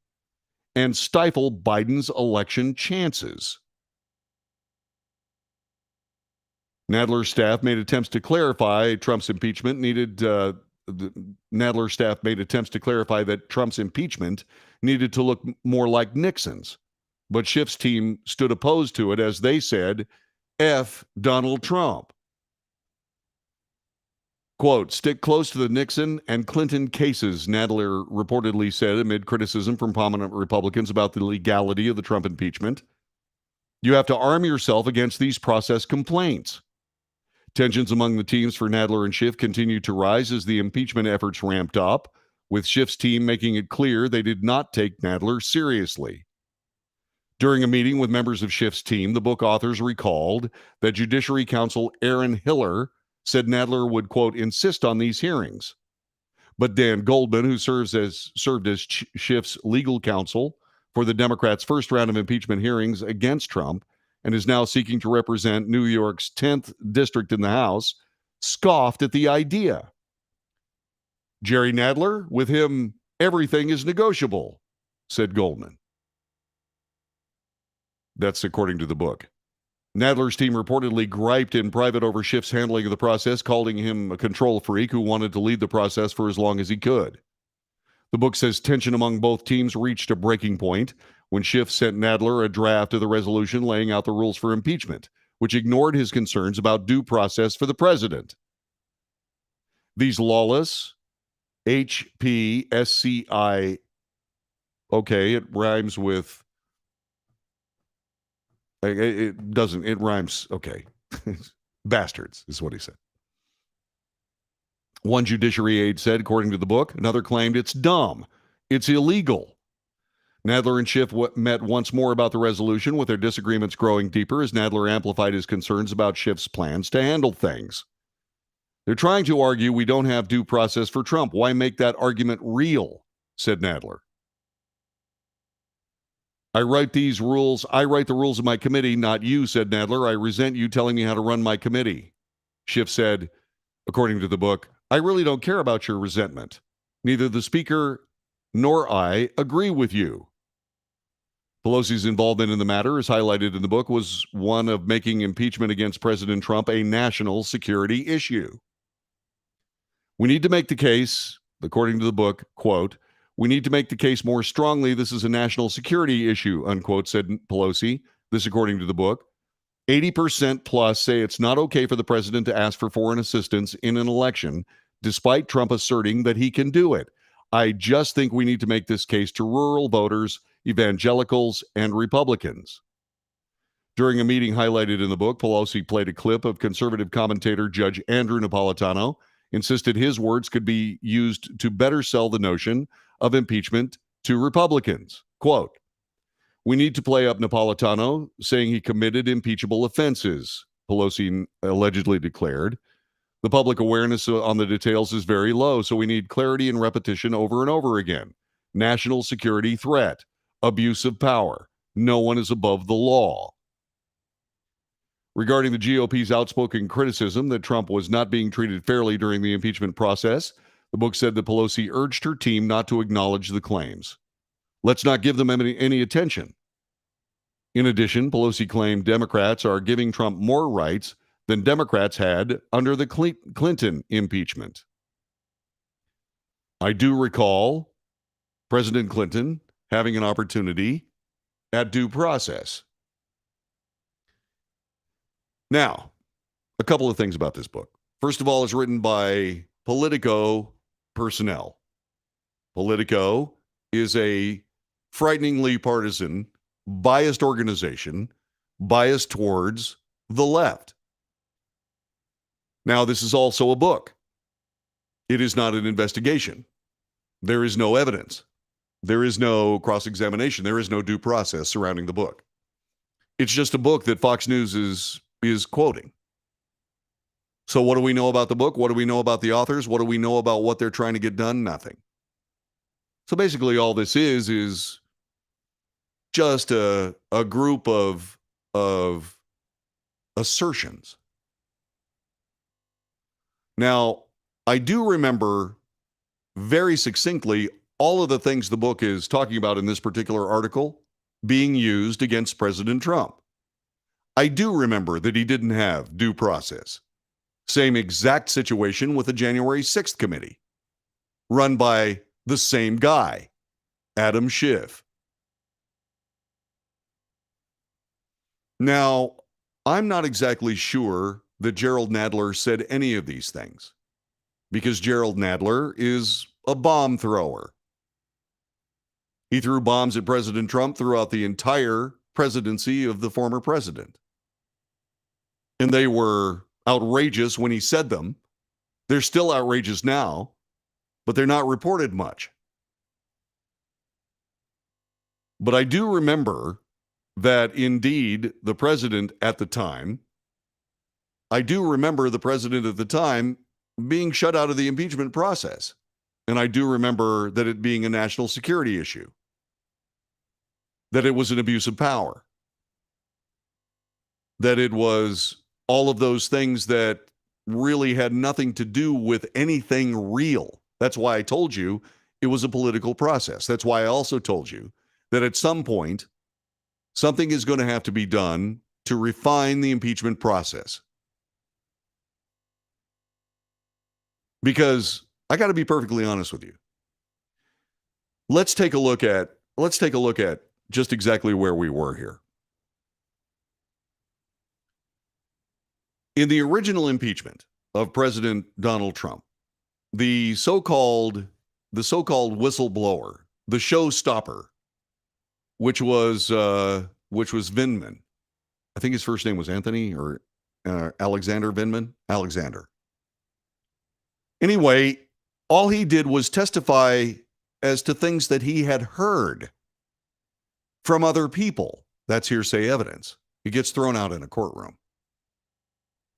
and stifle Biden's election chances. Nadler's staff made attempts to clarify Trump's impeachment Nadler's staff made attempts to clarify that Trump's impeachment needed to look more like Nixon's. But Schiff's team stood opposed to it as they said, F Donald Trump. Quote, stick close to the Nixon and Clinton cases, Nadler reportedly said amid criticism from prominent Republicans about the legality of the Trump impeachment. You have to arm yourself against these process complaints. Tensions among the teams for Nadler and Schiff continued to rise as the impeachment efforts ramped up, with Schiff's team making it clear they did not take Nadler seriously. During a meeting with members of Schiff's team, the book authors recalled that Judiciary Counsel Aaron Hiller said Nadler would, quote, insist on these hearings. But Dan Goldman, who served as Schiff's legal counsel for the Democrats' first round of impeachment hearings against Trump, and is now seeking to represent New York's 10th district in the House, scoffed at the idea. Jerry Nadler, with him, everything is negotiable, said Goldman. That's according to the book. Nadler's team reportedly griped in private over Schiff's handling of the process, calling him a control freak who wanted to lead the process for as long as he could. The book says tension among both teams reached a breaking point when Schiff sent Nadler a draft of the resolution laying out the rules for impeachment, which ignored his concerns about due process for the president. These lawless, HPSCI, okay, it rhymes with, it doesn't, it rhymes, okay, bastards is what he said. One judiciary aide said, according to the book, another claimed it's dumb, it's illegal. Nadler and Schiff met once more about the resolution, with their disagreements growing deeper as Nadler amplified his concerns about Schiff's plans to handle things. They're trying to argue we don't have due process for Trump. Why make that argument real? Said Nadler. I write the rules of my committee, not you, said Nadler. I resent you telling me how to run my committee. Schiff said, according to the book, I really don't care about your resentment. Neither the speaker nor I agree with you. Pelosi's involvement in the matter, as highlighted in the book, was one of making impeachment against President Trump a national security issue. We need to make the case, according to the book, quote, we need to make the case more strongly this is a national security issue, unquote, said Pelosi. This according to the book. 80% plus say it's not okay for the president to ask for foreign assistance in an election, despite Trump asserting that he can do it. I just think we need to make this case to rural voters, evangelicals, and Republicans. During a meeting highlighted in the book, Pelosi played a clip of conservative commentator Judge Andrew Napolitano, insisted his words could be used to better sell the notion of impeachment to Republicans. Quote, we need to play up Napolitano saying he committed impeachable offenses, Pelosi allegedly declared. The public awareness on the details is very low, so we need clarity and repetition over and over again. National security threat, abuse of power. No one is above the law. Regarding the GOP's outspoken criticism that Trump was not being treated fairly during the impeachment process, the book said that Pelosi urged her team not to acknowledge the claims. Let's not give them any attention. In addition, Pelosi claimed Democrats are giving Trump more rights than Democrats had under the Clinton impeachment. I do recall President Clinton having an opportunity at due process. Now, a couple of things about this book. First of all, it's written by Politico personnel. Politico is a frighteningly partisan, biased organization, biased towards the left. Now, this is also a book. It is not an investigation. There is no evidence. There is no cross-examination. There is no due process surrounding the book. It's just a book that Fox News is quoting. So what do we know about the book? What do we know about the authors? What do we know about what they're trying to get done? Nothing. So basically all this is just a group of assertions. Now, I do remember very succinctly all of the things the book is talking about in this particular article being used against President Trump. I do remember that he didn't have due process. Same exact situation with the January 6th committee, run by the same guy, Adam Schiff. Now, I'm not exactly sure that Gerald Nadler said any of these things, because Gerald Nadler is a bomb thrower. He threw bombs at President Trump throughout the entire presidency of the former president. And they were outrageous when he said them. They're still outrageous now, but they're not reported much. But I do remember that indeed the president at the time, being shut out of the impeachment process. And I do remember that it being a national security issue, that it was an abuse of power, that it was all of those things that really had nothing to do with anything real. That's why I told you it was a political process. That's why I also told you that at some point, something is going to have to be done to refine the impeachment process. Because I got to be perfectly honest with you. Let's take a look at just exactly where we were here. In the original impeachment of President Donald Trump, the so-called whistleblower, the showstopper, which was Vindman. I think his first name was Anthony or Alexander Vindman. Alexander. Anyway, all he did was testify as to things that he had heard from other people. That's hearsay evidence. It gets thrown out in a courtroom,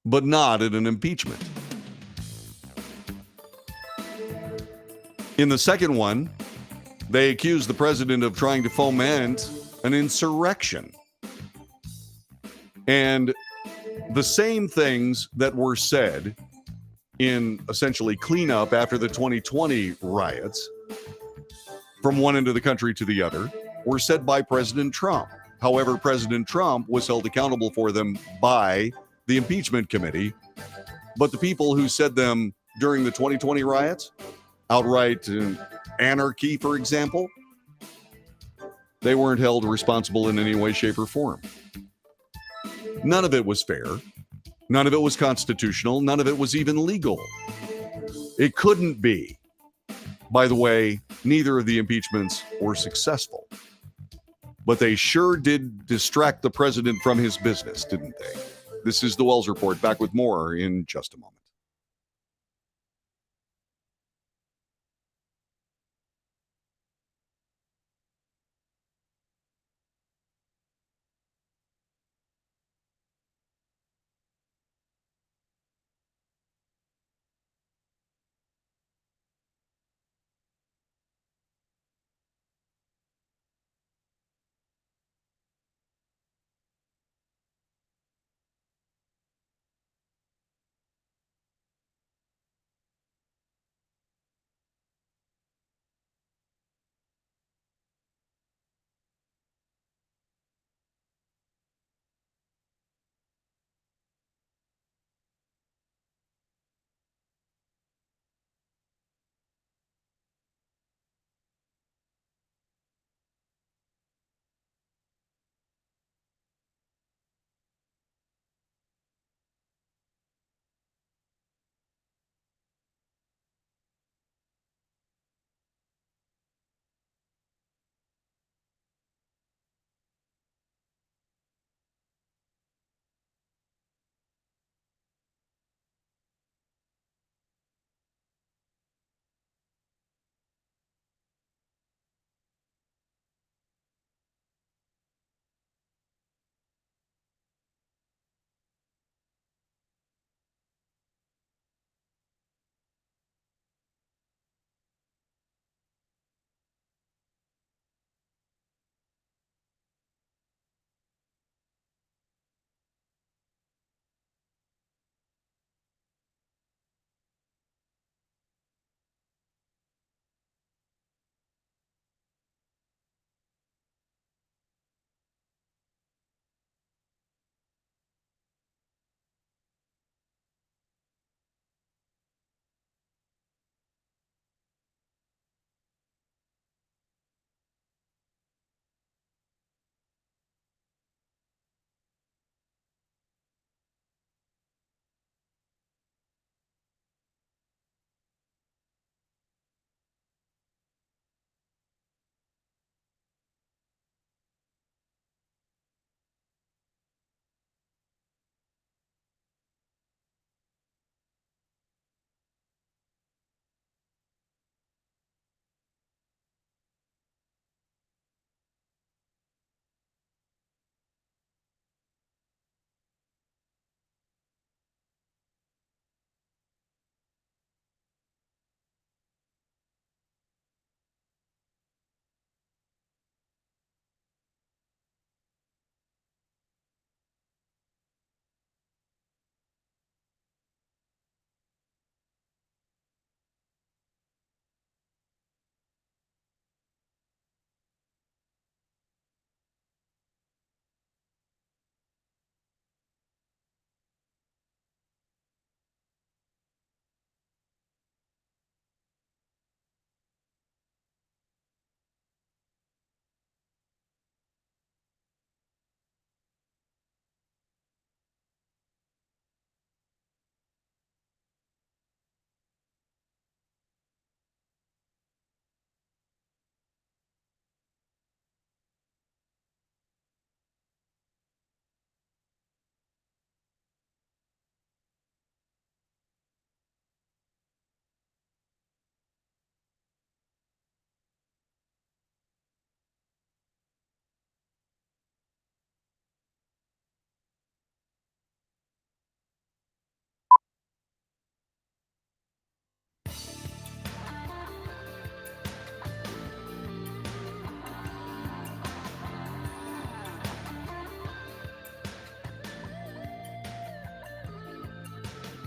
but not in an impeachment. In the second one, they accused the president of trying to foment an insurrection. And the same things that were said in essentially cleanup after the 2020 riots from one end of the country to the other were said by President Trump. However, President Trump was held accountable for them by the impeachment committee. But the people who said them during the 2020 riots, outright anarchy, for example, they weren't held responsible in any way, shape, or form. None of it was fair. None of it was constitutional. None of it was even legal. It couldn't be. By the way, neither of the impeachments were successful. But they sure did distract the president from his business, didn't they? This is the Wells Report. Back with more in just a moment.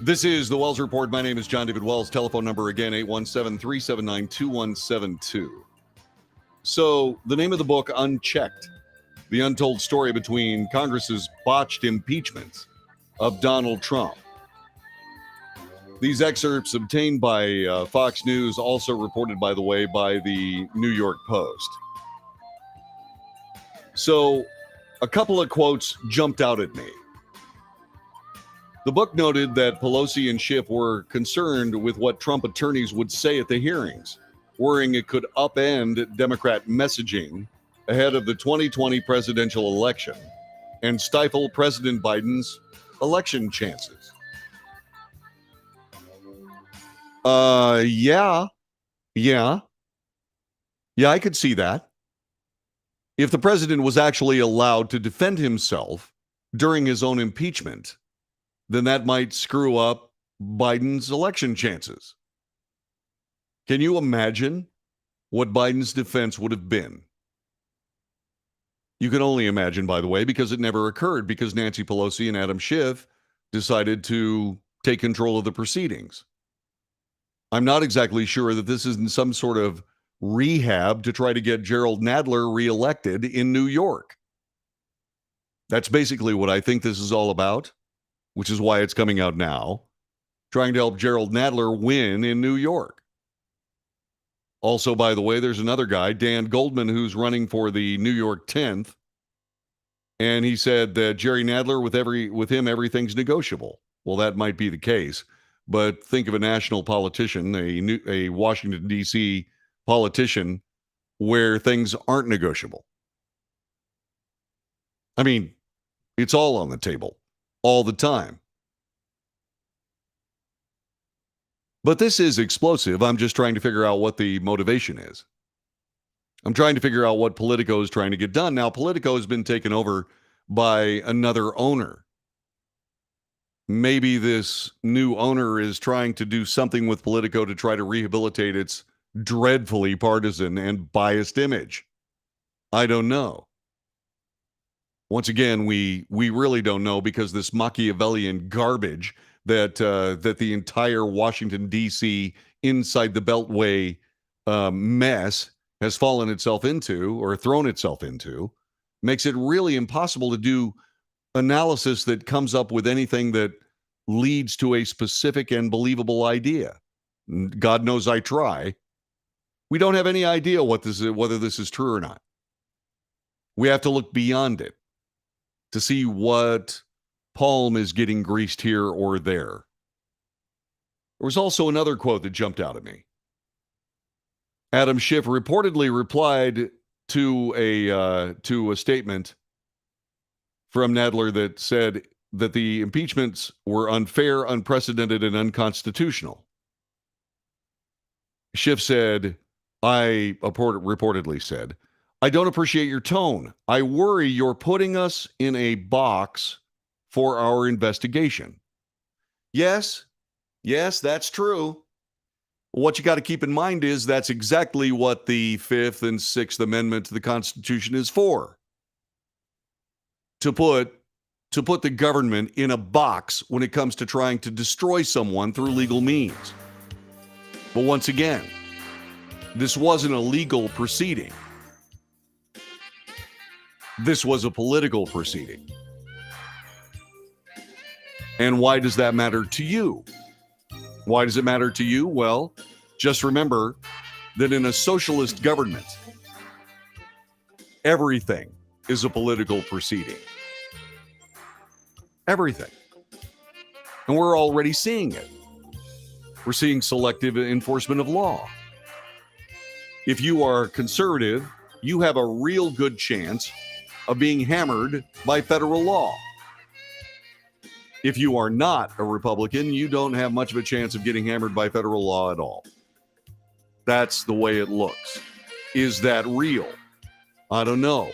This is the Wells Report. My name is John David Wells. Telephone number again, 817-379-2172. So the name of the book, Unchecked, the untold story between Congress's botched impeachment of Donald Trump. These excerpts obtained by Fox News, also reported, by the way, by the New York Post. So a couple of quotes jumped out at me. The book noted that Pelosi and Schiff were concerned with what Trump attorneys would say at the hearings, worrying it could upend Democrat messaging ahead of the 2020 presidential election and stifle President Biden's election chances. Yeah, I could see that. If the president was actually allowed to defend himself during his own impeachment, then that might screw up Biden's election chances. Can you imagine what Biden's defense would have been? You can only imagine, by the way, because it never occurred, because Nancy Pelosi and Adam Schiff decided to take control of the proceedings. I'm not exactly sure that this isn't some sort of rehab to try to get Gerald Nadler reelected in New York. That's basically what I think this is all about, which is why it's coming out now, trying to help Gerald Nadler win in New York. Also, by the way, there's another guy, Dan Goldman, who's running for the New York 10th, and he said that Jerry Nadler, with him, everything's negotiable. Well, that might be the case, but think of a national politician, a Washington, D.C. politician, where things aren't negotiable. I mean, it's all on the table, all the time. But this is explosive. I'm just trying to figure out what the motivation is. I'm trying to figure out what Politico is trying to get done. Now, Politico has been taken over by another owner. Maybe this new owner is trying to do something with Politico to try to rehabilitate its dreadfully partisan and biased image. I don't know. Once again, we really don't know, because this Machiavellian garbage that the entire Washington, D.C. inside the Beltway mess has fallen itself into, or thrown itself into, makes it really impossible to do analysis that comes up with anything that leads to a specific and believable idea. God knows I try. We don't have any idea what this is, whether this is true or not. We have to look beyond it to see what palm is getting greased here or there. There was also another quote that jumped out at me. Adam Schiff reportedly replied to a statement from Nadler that said that the impeachments were unfair, unprecedented, and unconstitutional. Schiff said, reportedly said, "I don't appreciate your tone. I worry you're putting us in a box for our investigation." Yes, that's true. What you got to keep in mind is that's exactly what the Fifth and Sixth Amendment to the Constitution is for. To put the government in a box when it comes to trying to destroy someone through legal means. But once again, this wasn't a legal proceeding. This was a political proceeding. And why does that matter to you? Why does it matter to you? Well, just remember that in a socialist government, everything is a political proceeding. Everything. And we're already seeing it. We're seeing selective enforcement of law. If you are conservative, you have a real good chance of being hammered by federal law. If you are not a Republican, you don't have much of a chance of getting hammered by federal law at all. That's the way it looks. Is that real? I don't know.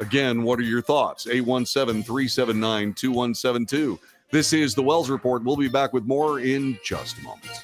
Again, what are your thoughts? 817-379-2172. This is the Wells Report. We'll be back with more in just a moment.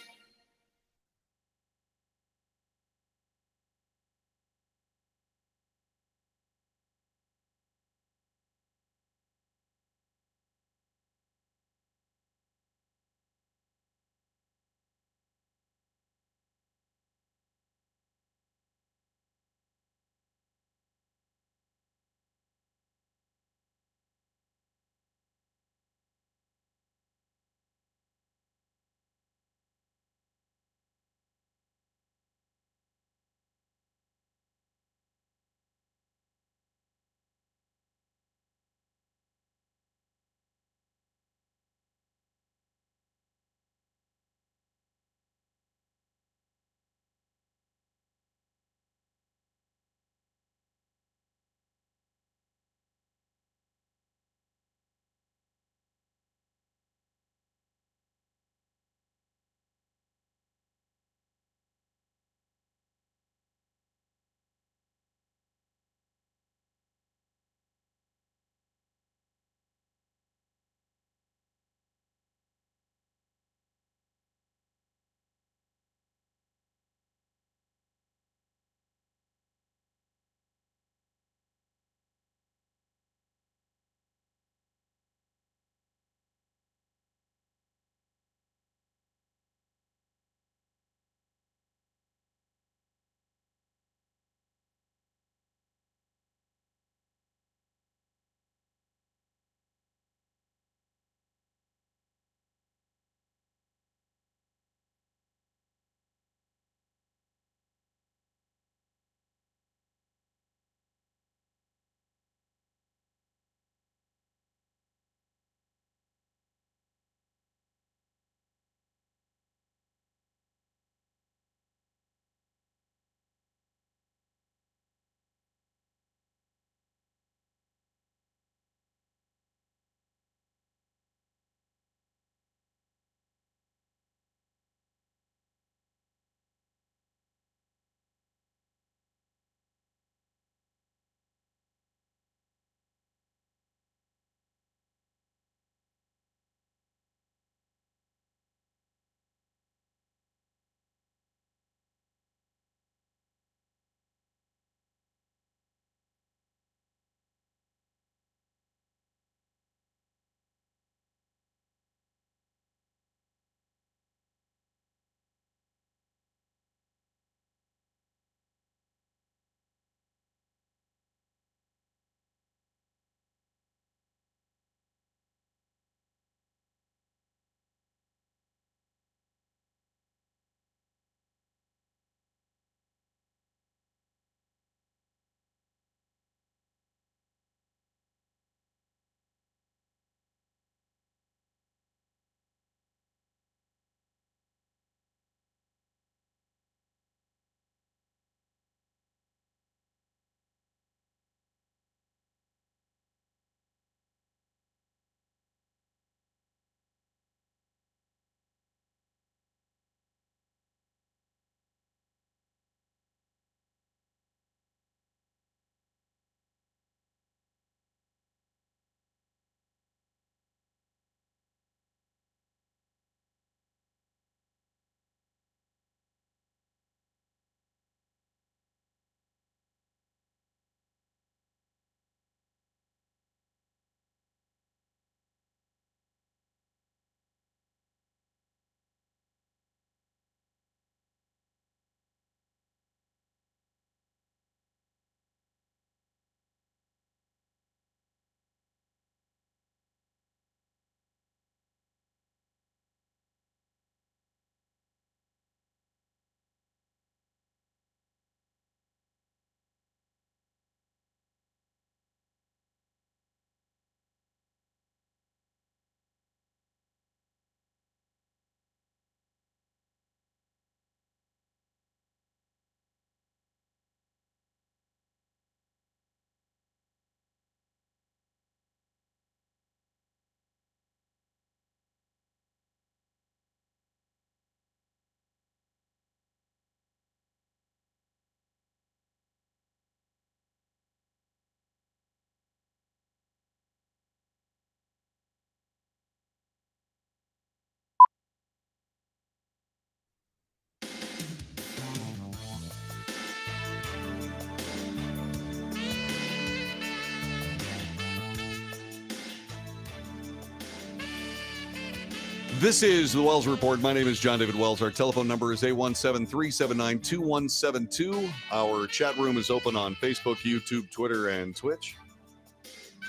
This is the Wells Report. My name is John David Wells. Our telephone number is 817-379-2172. Our chat room is open on Facebook, YouTube, Twitter, and Twitch.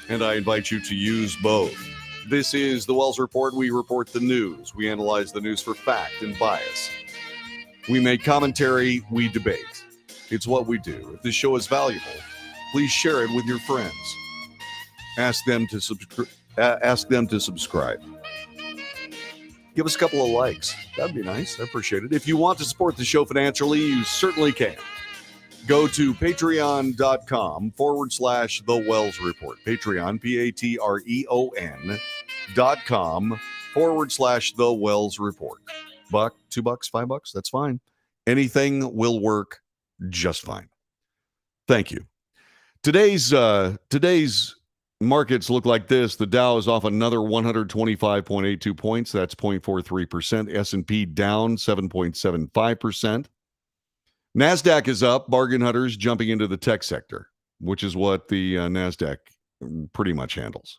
And I invite you to use both. This is the Wells Report. We report the news. We analyze the news for fact and bias. We make commentary. We debate. It's what we do. If this show is valuable, please share it with your friends. Ask them to subscribe. Give us a couple of likes. That'd be nice. I appreciate it. If you want to support the show financially, you certainly can. Go to patreon.com/The Wells Report. Patreon, patreon.com/The Wells Report. $1, $2, $5, that's fine. Anything will work just fine. Thank you. Today's markets look like this. The Dow is off another 125.82 points. That's 0.43%. S&P down 7.75%. NASDAQ is up. Bargain hunters jumping into the tech sector, which is what the NASDAQ pretty much handles.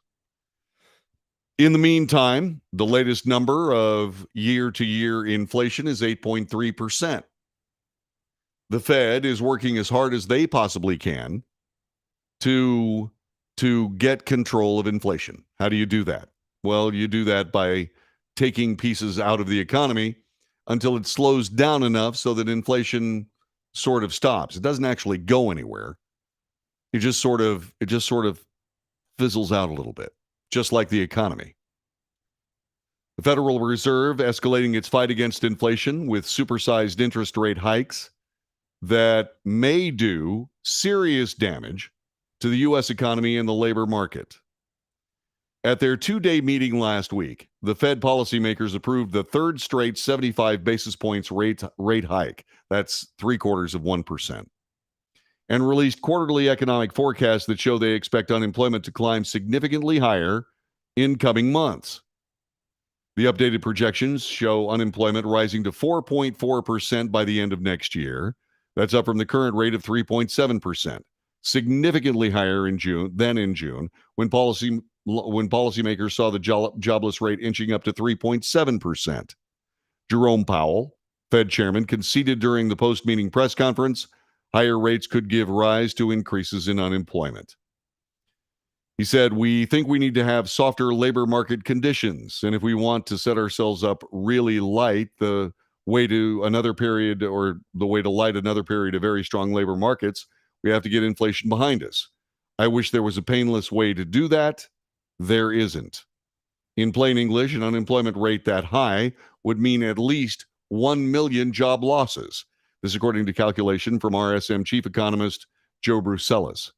In the meantime, the latest number of year-to-year inflation is 8.3%. The Fed is working as hard as they possibly can to get control of inflation. How do you do that? Well, you do that by taking pieces out of the economy until it slows down enough so that inflation sort of stops. It doesn't actually go anywhere. It just sort of fizzles out a little bit, just like the economy. The Federal Reserve escalating its fight against inflation with supersized interest rate hikes that may do serious damage to the U.S. economy and the labor market. At their two-day meeting last week, the Fed policymakers approved the third straight 75 basis points rate hike. That's 0.75%. And released quarterly economic forecasts that show they expect unemployment to climb significantly higher in coming months. The updated projections show unemployment rising to 4.4% by the end of next year. That's up from the current rate of 3.7%. Significantly higher in June when policymakers saw the jobless rate inching up to 3.7%. Jerome Powell, Fed chairman, conceded during the post-meeting press conference higher rates could give rise to increases in unemployment. He said, "We think we need to have softer labor market conditions, and if we want to set ourselves up really light, the way to light another period of very strong labor markets, we have to get inflation behind us. I wish there was a painless way to do that. There isn't. In plain English, an unemployment rate that high would mean at least 1 million job losses." This according to calculation from RSM chief economist Joe Bruselas.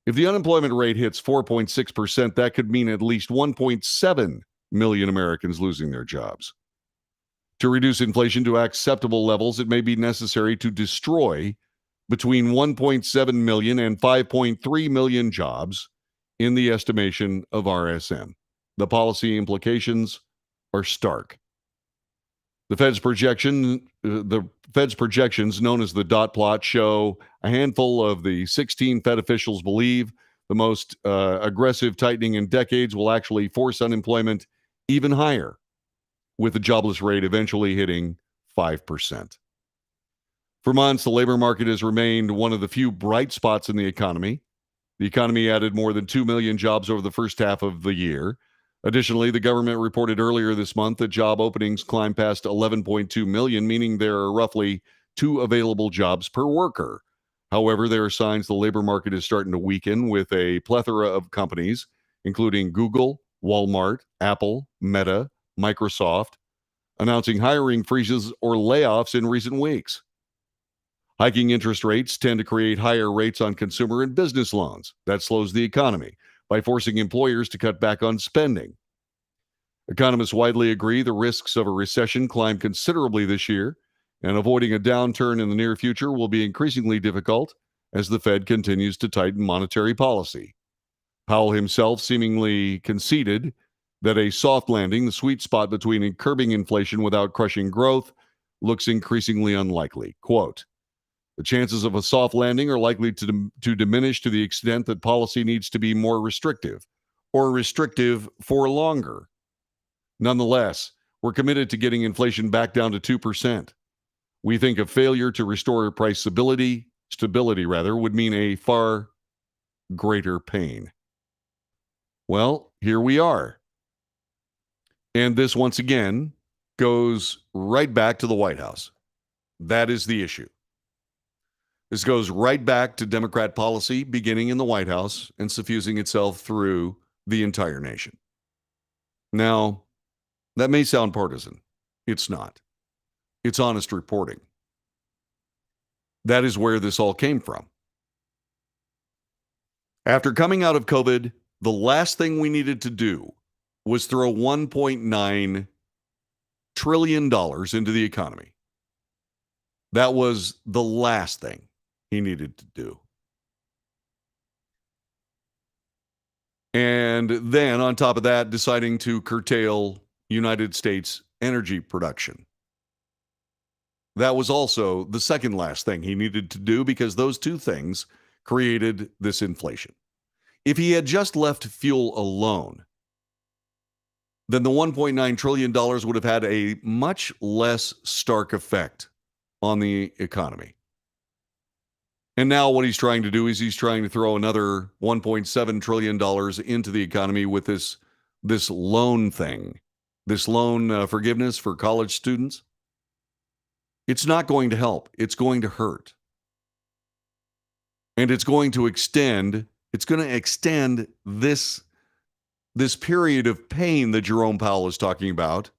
If the unemployment rate hits 4.6%, that could mean at least 1.7 million Americans losing their jobs. To reduce inflation to acceptable levels, it may be necessary to destroy between 1.7 million and 5.3 million jobs in the estimation of RSM. The policy implications are stark. The Fed's projections, known as the dot plot, show a handful of the 16 Fed officials believe the most aggressive tightening in decades will actually force unemployment even higher, with the jobless rate eventually hitting 5%. For months, the labor market has remained one of the few bright spots in the economy. The economy added more than 2 million jobs over the first half of the year. Additionally, the government reported earlier this month that job openings climbed past 11.2 million, meaning there are roughly 2 available jobs per worker. However, there are signs the labor market is starting to weaken, with a plethora of companies, including Google, Walmart, Apple, Meta, Microsoft, announcing hiring freezes or layoffs in recent weeks. Hiking interest rates tend to create higher rates on consumer and business loans. That slows the economy by forcing employers to cut back on spending. Economists widely agree the risks of a recession climb considerably this year, and avoiding a downturn in the near future will be increasingly difficult as the Fed continues to tighten monetary policy. Powell himself seemingly conceded that a soft landing, the sweet spot between curbing inflation without crushing growth, looks increasingly unlikely. Quote, "The chances of a soft landing are likely to diminish to the extent that policy needs to be more restrictive or restrictive for longer. Nonetheless, We're committed to getting inflation back down to 2%. We think a failure to restore price stability would mean a far greater pain. Well, here we are. And this, once again, goes right back to the White House. That is the issue. This goes right back to Democrat policy beginning in the White House and suffusing itself through the entire nation. Now, that may sound partisan. It's not. It's honest reporting. That is where this all came from. After coming out of COVID, the last thing we needed to do was throw $1.9 trillion into the economy. That was the last thing he needed to do. And then, on top of that, deciding to curtail United States energy production. That was also the second last thing he needed to do, because those two things created this inflation. If he had just left fuel alone, then the $1.9 trillion would have had a much less stark effect on the economy. And now what he's trying to do is he's trying to throw another $1.7 trillion into the economy with this loan thing, this loan forgiveness for college students. It's not going to help. It's going to hurt. And it's going to extend this period of pain that Jerome Powell is talking about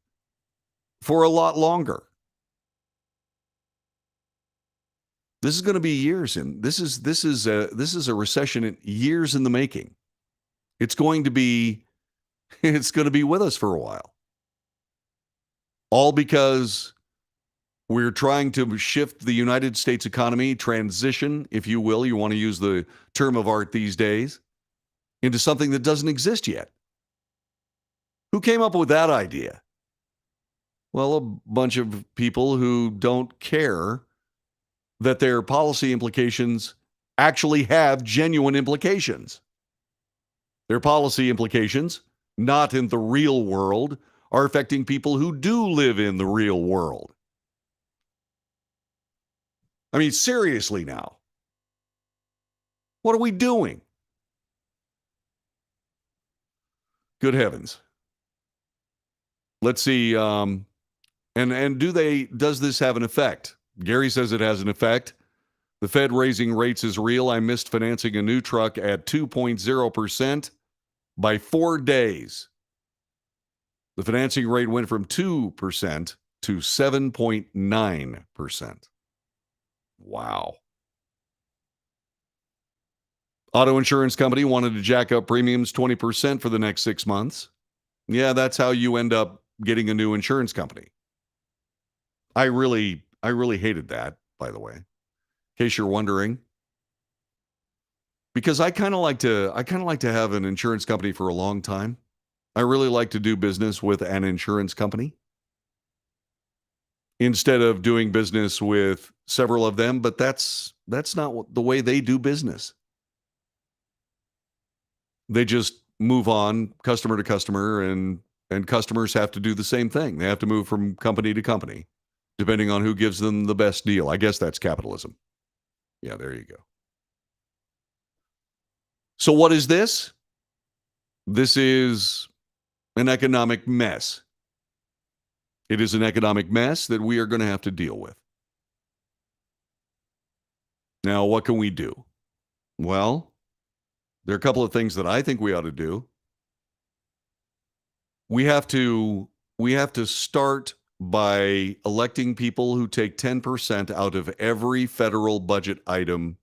for a lot longer. This is going to be years in. This is a recession in years in the making. It's going to be with us for a while. All because we're trying to shift the United States economy, transition, if you will, you want to use the term of art these days, into something that doesn't exist yet. Who came up with that idea? Well, a bunch of people who don't care that their policy implications actually have genuine implications. Their policy implications, not in the real world, are affecting people who do live in the real world. I mean, seriously now. What are we doing? Good heavens. Let's see. And does this have an effect? Gary says it has an effect. The Fed raising rates is real. I missed financing a new truck at 2.0% by 4 days. The financing rate went from 2% to 7.9%. Wow. Auto insurance company wanted to jack up premiums 20% for the next 6 months. Yeah, that's how you end up getting a new insurance company. I really hated that, by the way, in case you're wondering. Because I kind of like to have an insurance company for a long time. I really like to do business with an insurance company instead of doing business with several of them, but that's not the way they do business. They just move on customer to customer, and customers have to do the same thing. They have to move from company to company, depending on who gives them the best deal. I guess that's capitalism. Yeah, there you go. So what is this? This is an economic mess. It is an economic mess that we are going to have to deal with. Now, what can we do? Well, there are a couple of things that I think we ought to do. We have to start by electing people who take 10% out of every federal budget item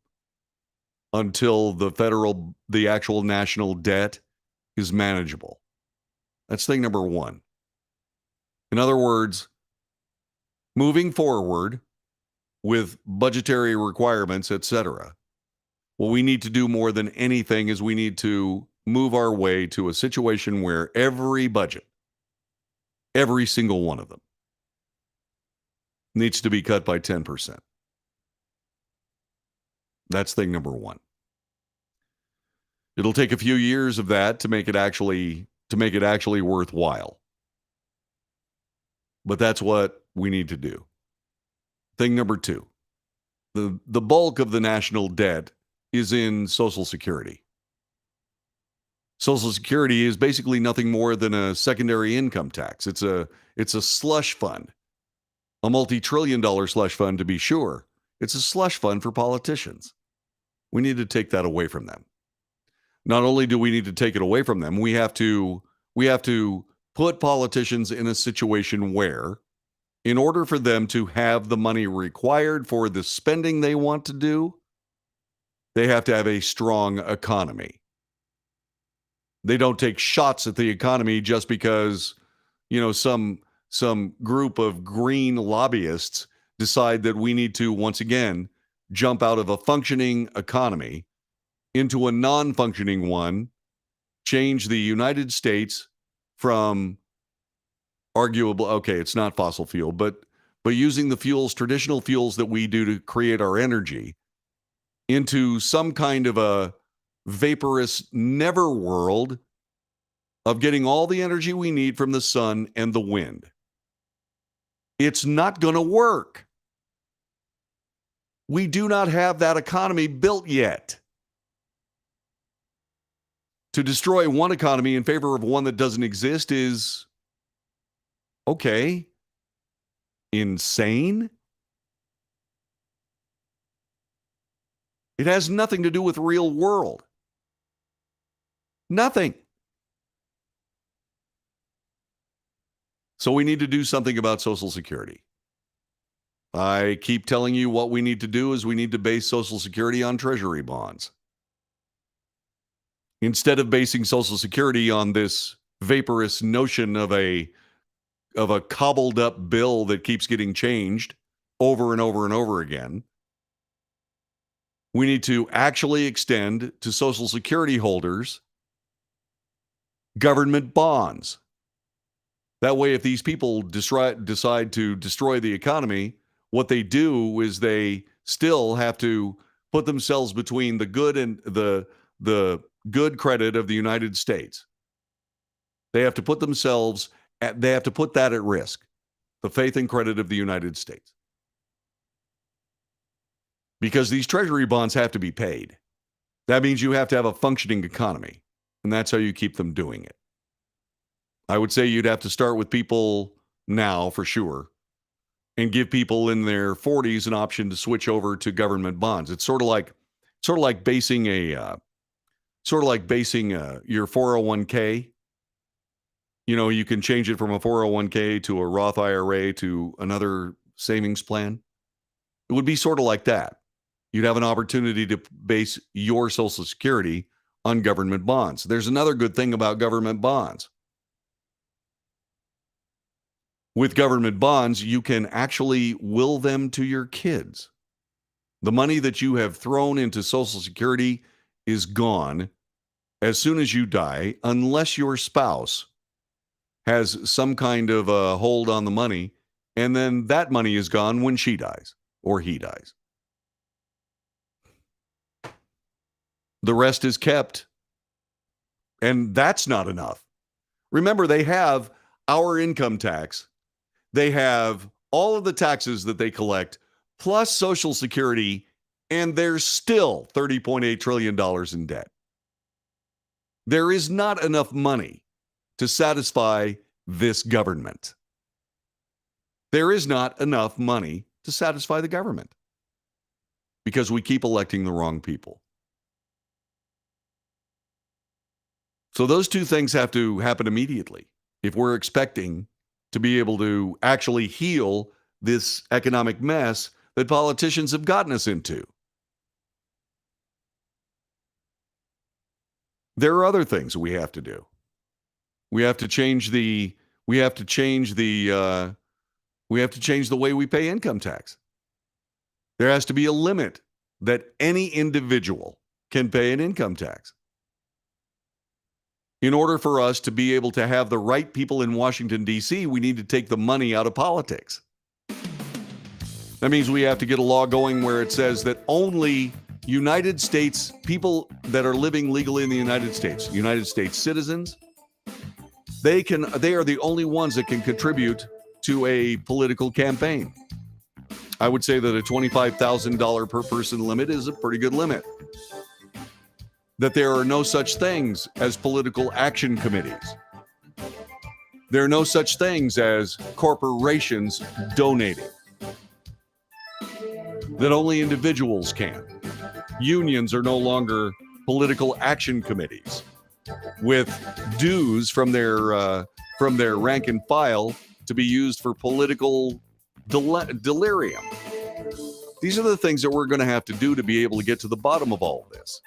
until the actual national debt is manageable. That's thing number one. In other words, moving forward with budgetary requirements, etc., what we need to do more than anything is we need to move our way to a situation where every budget, every single one of them, needs to be cut by 10%. That's thing number one. It'll take a few years of that to make it actually worthwhile. But that's what we need to do. Thing number two, the bulk of the national debt is in Social Security. Social Security is basically nothing more than a secondary income tax. It's a slush fund, a multi-trillion-dollar slush fund to be sure. It's a slush fund for politicians. We need to take that away from them. Not only do we need to take it away from them, we have to put politicians in a situation where, in order for them to have the money required for the spending they want to do, they have to have a strong economy. They don't take shots at the economy just because, some group of green lobbyists decide that we need to, once again, jump out of a functioning economy into a non-functioning one, change the United States from it's not fossil fuel, but using the traditional fuels that we do to create our energy, into some kind of a vaporous never world of getting all the energy we need from the sun and the wind. It's not going to work. We do not have that economy built yet. To destroy one economy in favor of one that doesn't exist is, insane. It has nothing to do with real world. Nothing. So we need to do something about Social Security. I keep telling you what we need to do is we need to base Social Security on Treasury bonds. Instead of basing Social Security on this vaporous notion of a cobbled up bill that keeps getting changed over and over and over again, we need to actually extend to Social Security holders government bonds. That way, if these people decide to destroy the economy, what they do is they still have to put themselves between the good and the good credit of the United States. They have to put that at risk, the faith and credit of the United States. Because these treasury bonds have to be paid. That means you have to have a functioning economy, and that's how you keep them doing it. I would say you'd have to start with people now for sure and give people in their 40s an option to switch over to government bonds. It's sort of like basing your 401k. You can change it from a 401k to a Roth IRA to another savings plan. It would be sort of like that. You'd have an opportunity to base your Social Security on government bonds. There's another good thing about government bonds. With government bonds, you can actually will them to your kids. The money that you have thrown into Social Security is gone as soon as you die, unless your spouse has some kind of a hold on the money, and then that money is gone when she dies or he dies. The rest is kept, and that's not enough. Remember, they have our income tax. They have all of the taxes that they collect, plus Social Security, and there's still $30.8 trillion in debt. There is not enough money to satisfy this government. There is not enough money to satisfy the government because we keep electing the wrong people. So those two things have to happen immediately if we're expecting to be able to actually heal this economic mess that politicians have gotten us into. There are other things we have to do. We have to change the way we pay income tax. There has to be a limit that any individual can pay an income tax. In order for us to be able to have the right people in Washington, D.C., we need to take the money out of politics. That means we have to get a law going where it says that only United States people that are living legally in the United States citizens, they are the only ones that can contribute to a political campaign. I would say that a $25,000 per person limit is a pretty good limit. That there are no such things as political action committees. There are no such things as corporations donating. That only individuals can. Unions are no longer political action committees with dues from their rank and file to be used for political delirium. These are the things that we're going to have to do to be able to get to the bottom of all of this.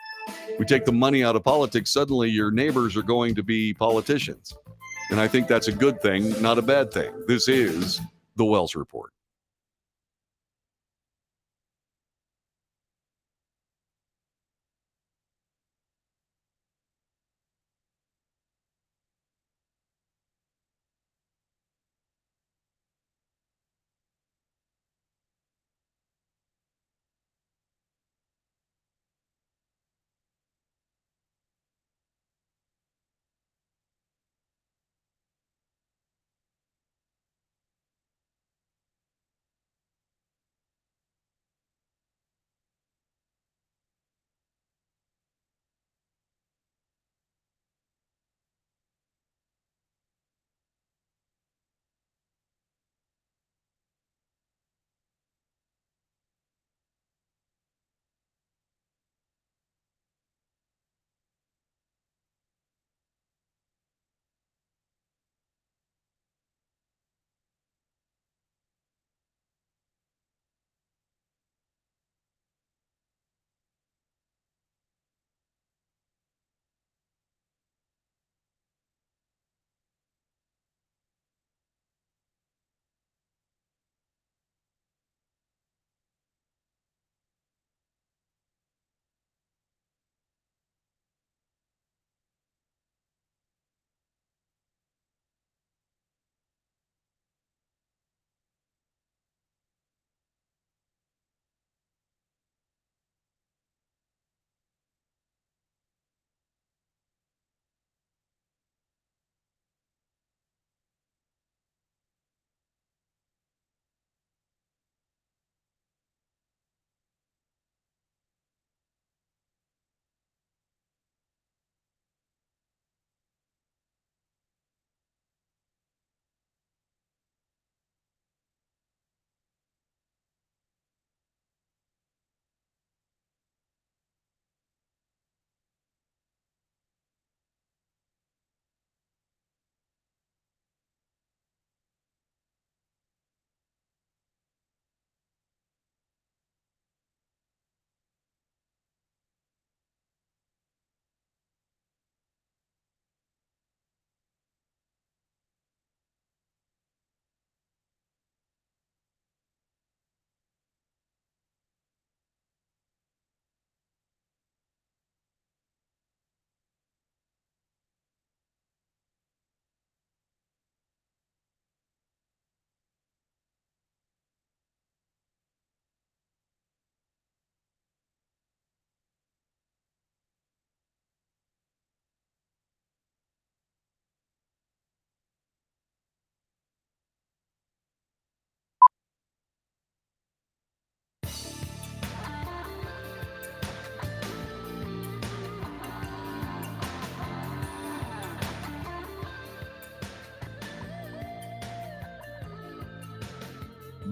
We take the money out of politics, suddenly your neighbors are going to be politicians. And I think that's a good thing, not a bad thing. This is the Wells Report.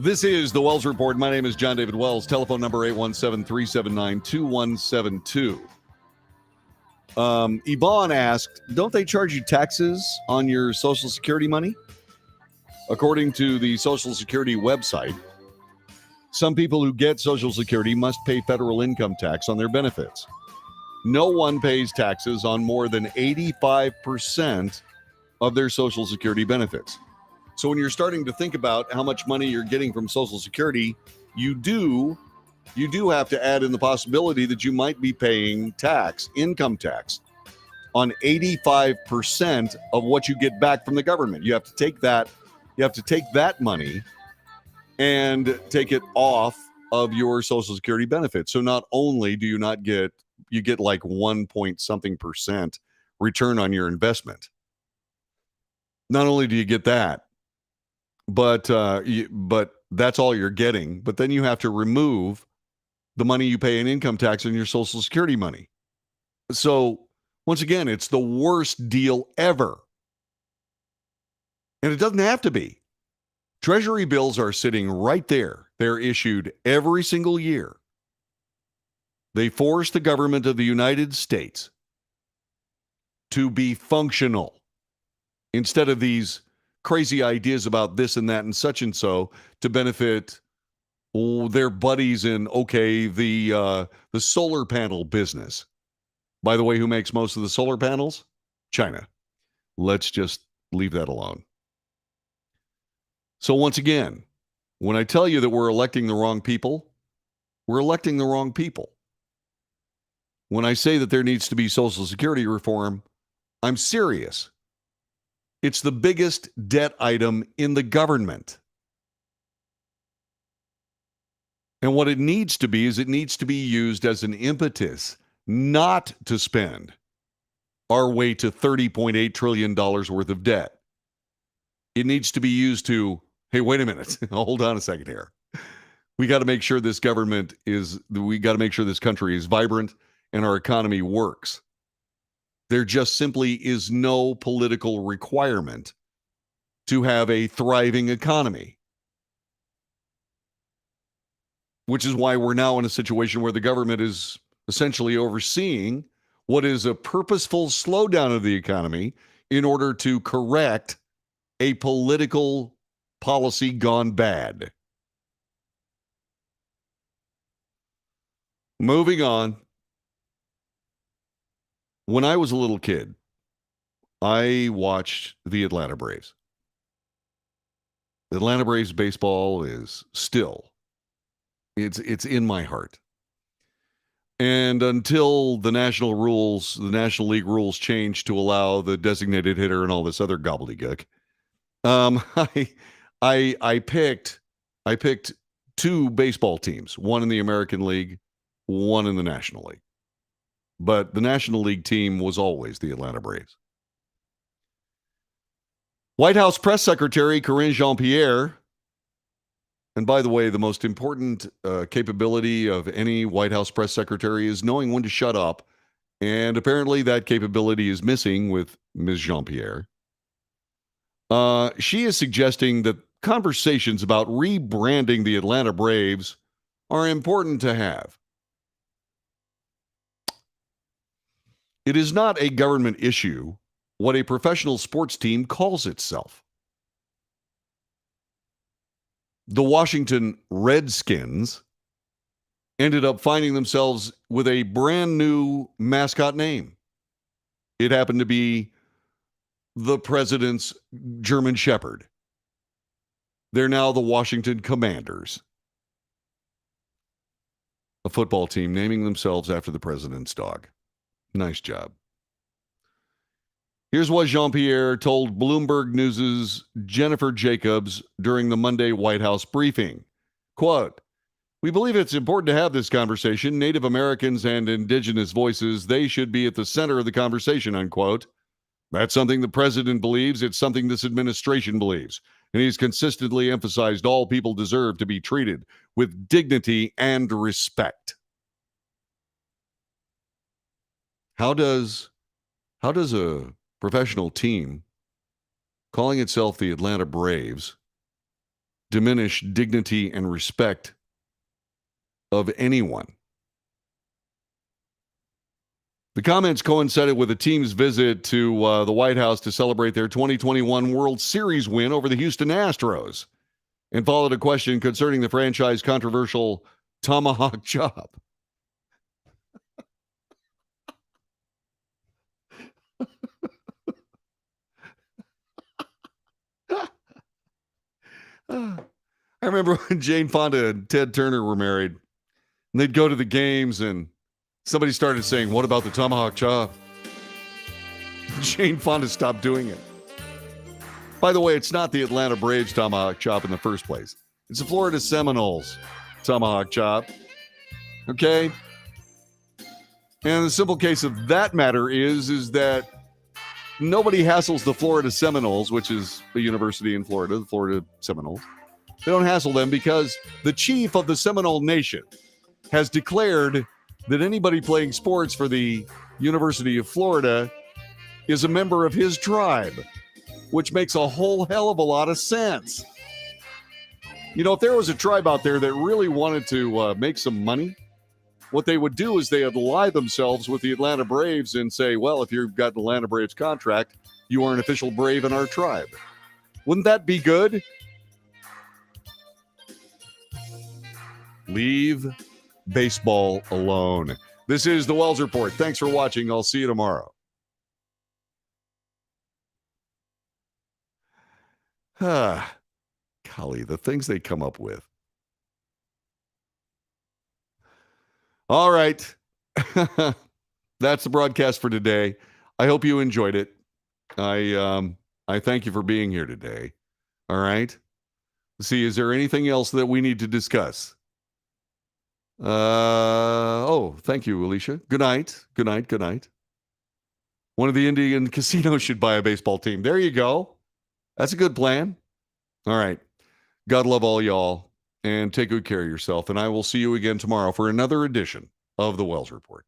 This is the Wells Report. My name is John David Wells. Telephone number 817-379-2172. Yvonne asked, don't they charge you taxes on your Social Security money? According to the Social Security website, some people who get Social Security must pay federal income tax on their benefits. No one pays taxes on more than 85% of their Social Security benefits. So when you're starting to think about how much money you're getting from Social Security, you do have to add in the possibility that you might be paying income tax, on 85% of what you get back from the government. You have to take that money and take it off of your Social Security benefits. So not only do you get like 1% return on your investment. Not only do you get that, but that's all you're getting. But then you have to remove the money you pay in income tax and your Social Security money. So once again, it's the worst deal ever. And it doesn't have to be. Treasury bills are sitting right there. They're issued every single year. They force the government of the United States to be functional instead of these crazy ideas about this and that and such and so to benefit their buddies in, the solar panel business. By the way, who makes most of the solar panels? China. Let's just leave that alone. So once again, when I tell you that we're electing the wrong people, we're electing the wrong people. When I say that there needs to be Social Security reform, I'm serious. It's the biggest debt item in the government. And what it needs to be is it needs to be used as an impetus not to spend our way to $30.8 trillion worth of debt. It needs to be used to, hey, wait a minute, hold on a second here. We got to make sure this country is vibrant and our economy works. There just simply is no political requirement to have a thriving economy. Which is why we're now in a situation where the government is essentially overseeing what is a purposeful slowdown of the economy in order to correct a political policy gone bad. Moving on. When I was a little kid, I watched the Atlanta Braves. The Atlanta Braves baseball is still, it's in my heart. And until the National League rules changed to allow the designated hitter and all this other gobbledygook, I picked two baseball teams, one in the American League, one in the National League. But the National League team was always the Atlanta Braves. White House Press Secretary Karine Jean-Pierre, and by the way, the most important capability of any White House press secretary is knowing when to shut up. And apparently that capability is missing with Ms. Jean-Pierre. She is suggesting that conversations about rebranding the Atlanta Braves are important to have. It is not a government issue what a professional sports team calls itself. The Washington Redskins ended up finding themselves with a brand new mascot name. It happened to be the president's German Shepherd. They're now the Washington Commanders, a football team naming themselves after the president's dog. Nice job. Here's what Jean-Pierre told Bloomberg News' Jennifer Jacobs during the Monday White House briefing. Quote, "We believe it's important to have this conversation. Native Americans and indigenous voices, they should be at the center of the conversation," unquote. That's something the president believes. It's something this administration believes. And he's consistently emphasized all people deserve to be treated with dignity and respect. How does a professional team calling itself the Atlanta Braves diminish dignity and respect of anyone? The comments coincided with the team's visit to the White House to celebrate their 2021 World Series win over the Houston Astros and followed a question concerning the franchise controversial tomahawk chop. I remember when Jane Fonda and Ted Turner were married, and they'd go to the games, and somebody started saying, "What about the tomahawk chop?" Jane Fonda stopped doing it. By the way, it's not the Atlanta Braves tomahawk chop in the first place. It's the Florida Seminoles tomahawk chop. Okay? And the simple case of that matter is that nobody hassles the Florida Seminoles, which is the university in Florida, the Florida Seminoles. They don't hassle them because the chief of the Seminole Nation has declared that anybody playing sports for the University of Florida is a member of his tribe, which makes a whole hell of a lot of sense. You know, if there was a tribe out there that really wanted to make some money, what they would do is they would ally themselves with the Atlanta Braves and say, well, if you've got an Atlanta Braves contract, you are an official Brave in our tribe. Wouldn't that be good? Leave baseball alone. This is the Wells Report. Thanks for watching. I'll see you tomorrow. Golly, the things they come up with. All right. That's the broadcast for today. I hope you enjoyed it. I thank you for being here today. All right. See, is there anything else that we need to discuss? Thank you, Alicia. Good night. Good night. Good night. One of the Indian casinos should buy a baseball team. There you go. That's a good plan. All right. God love all y'all and take good care of yourself. And I will see you again tomorrow for another edition of the Wells Report.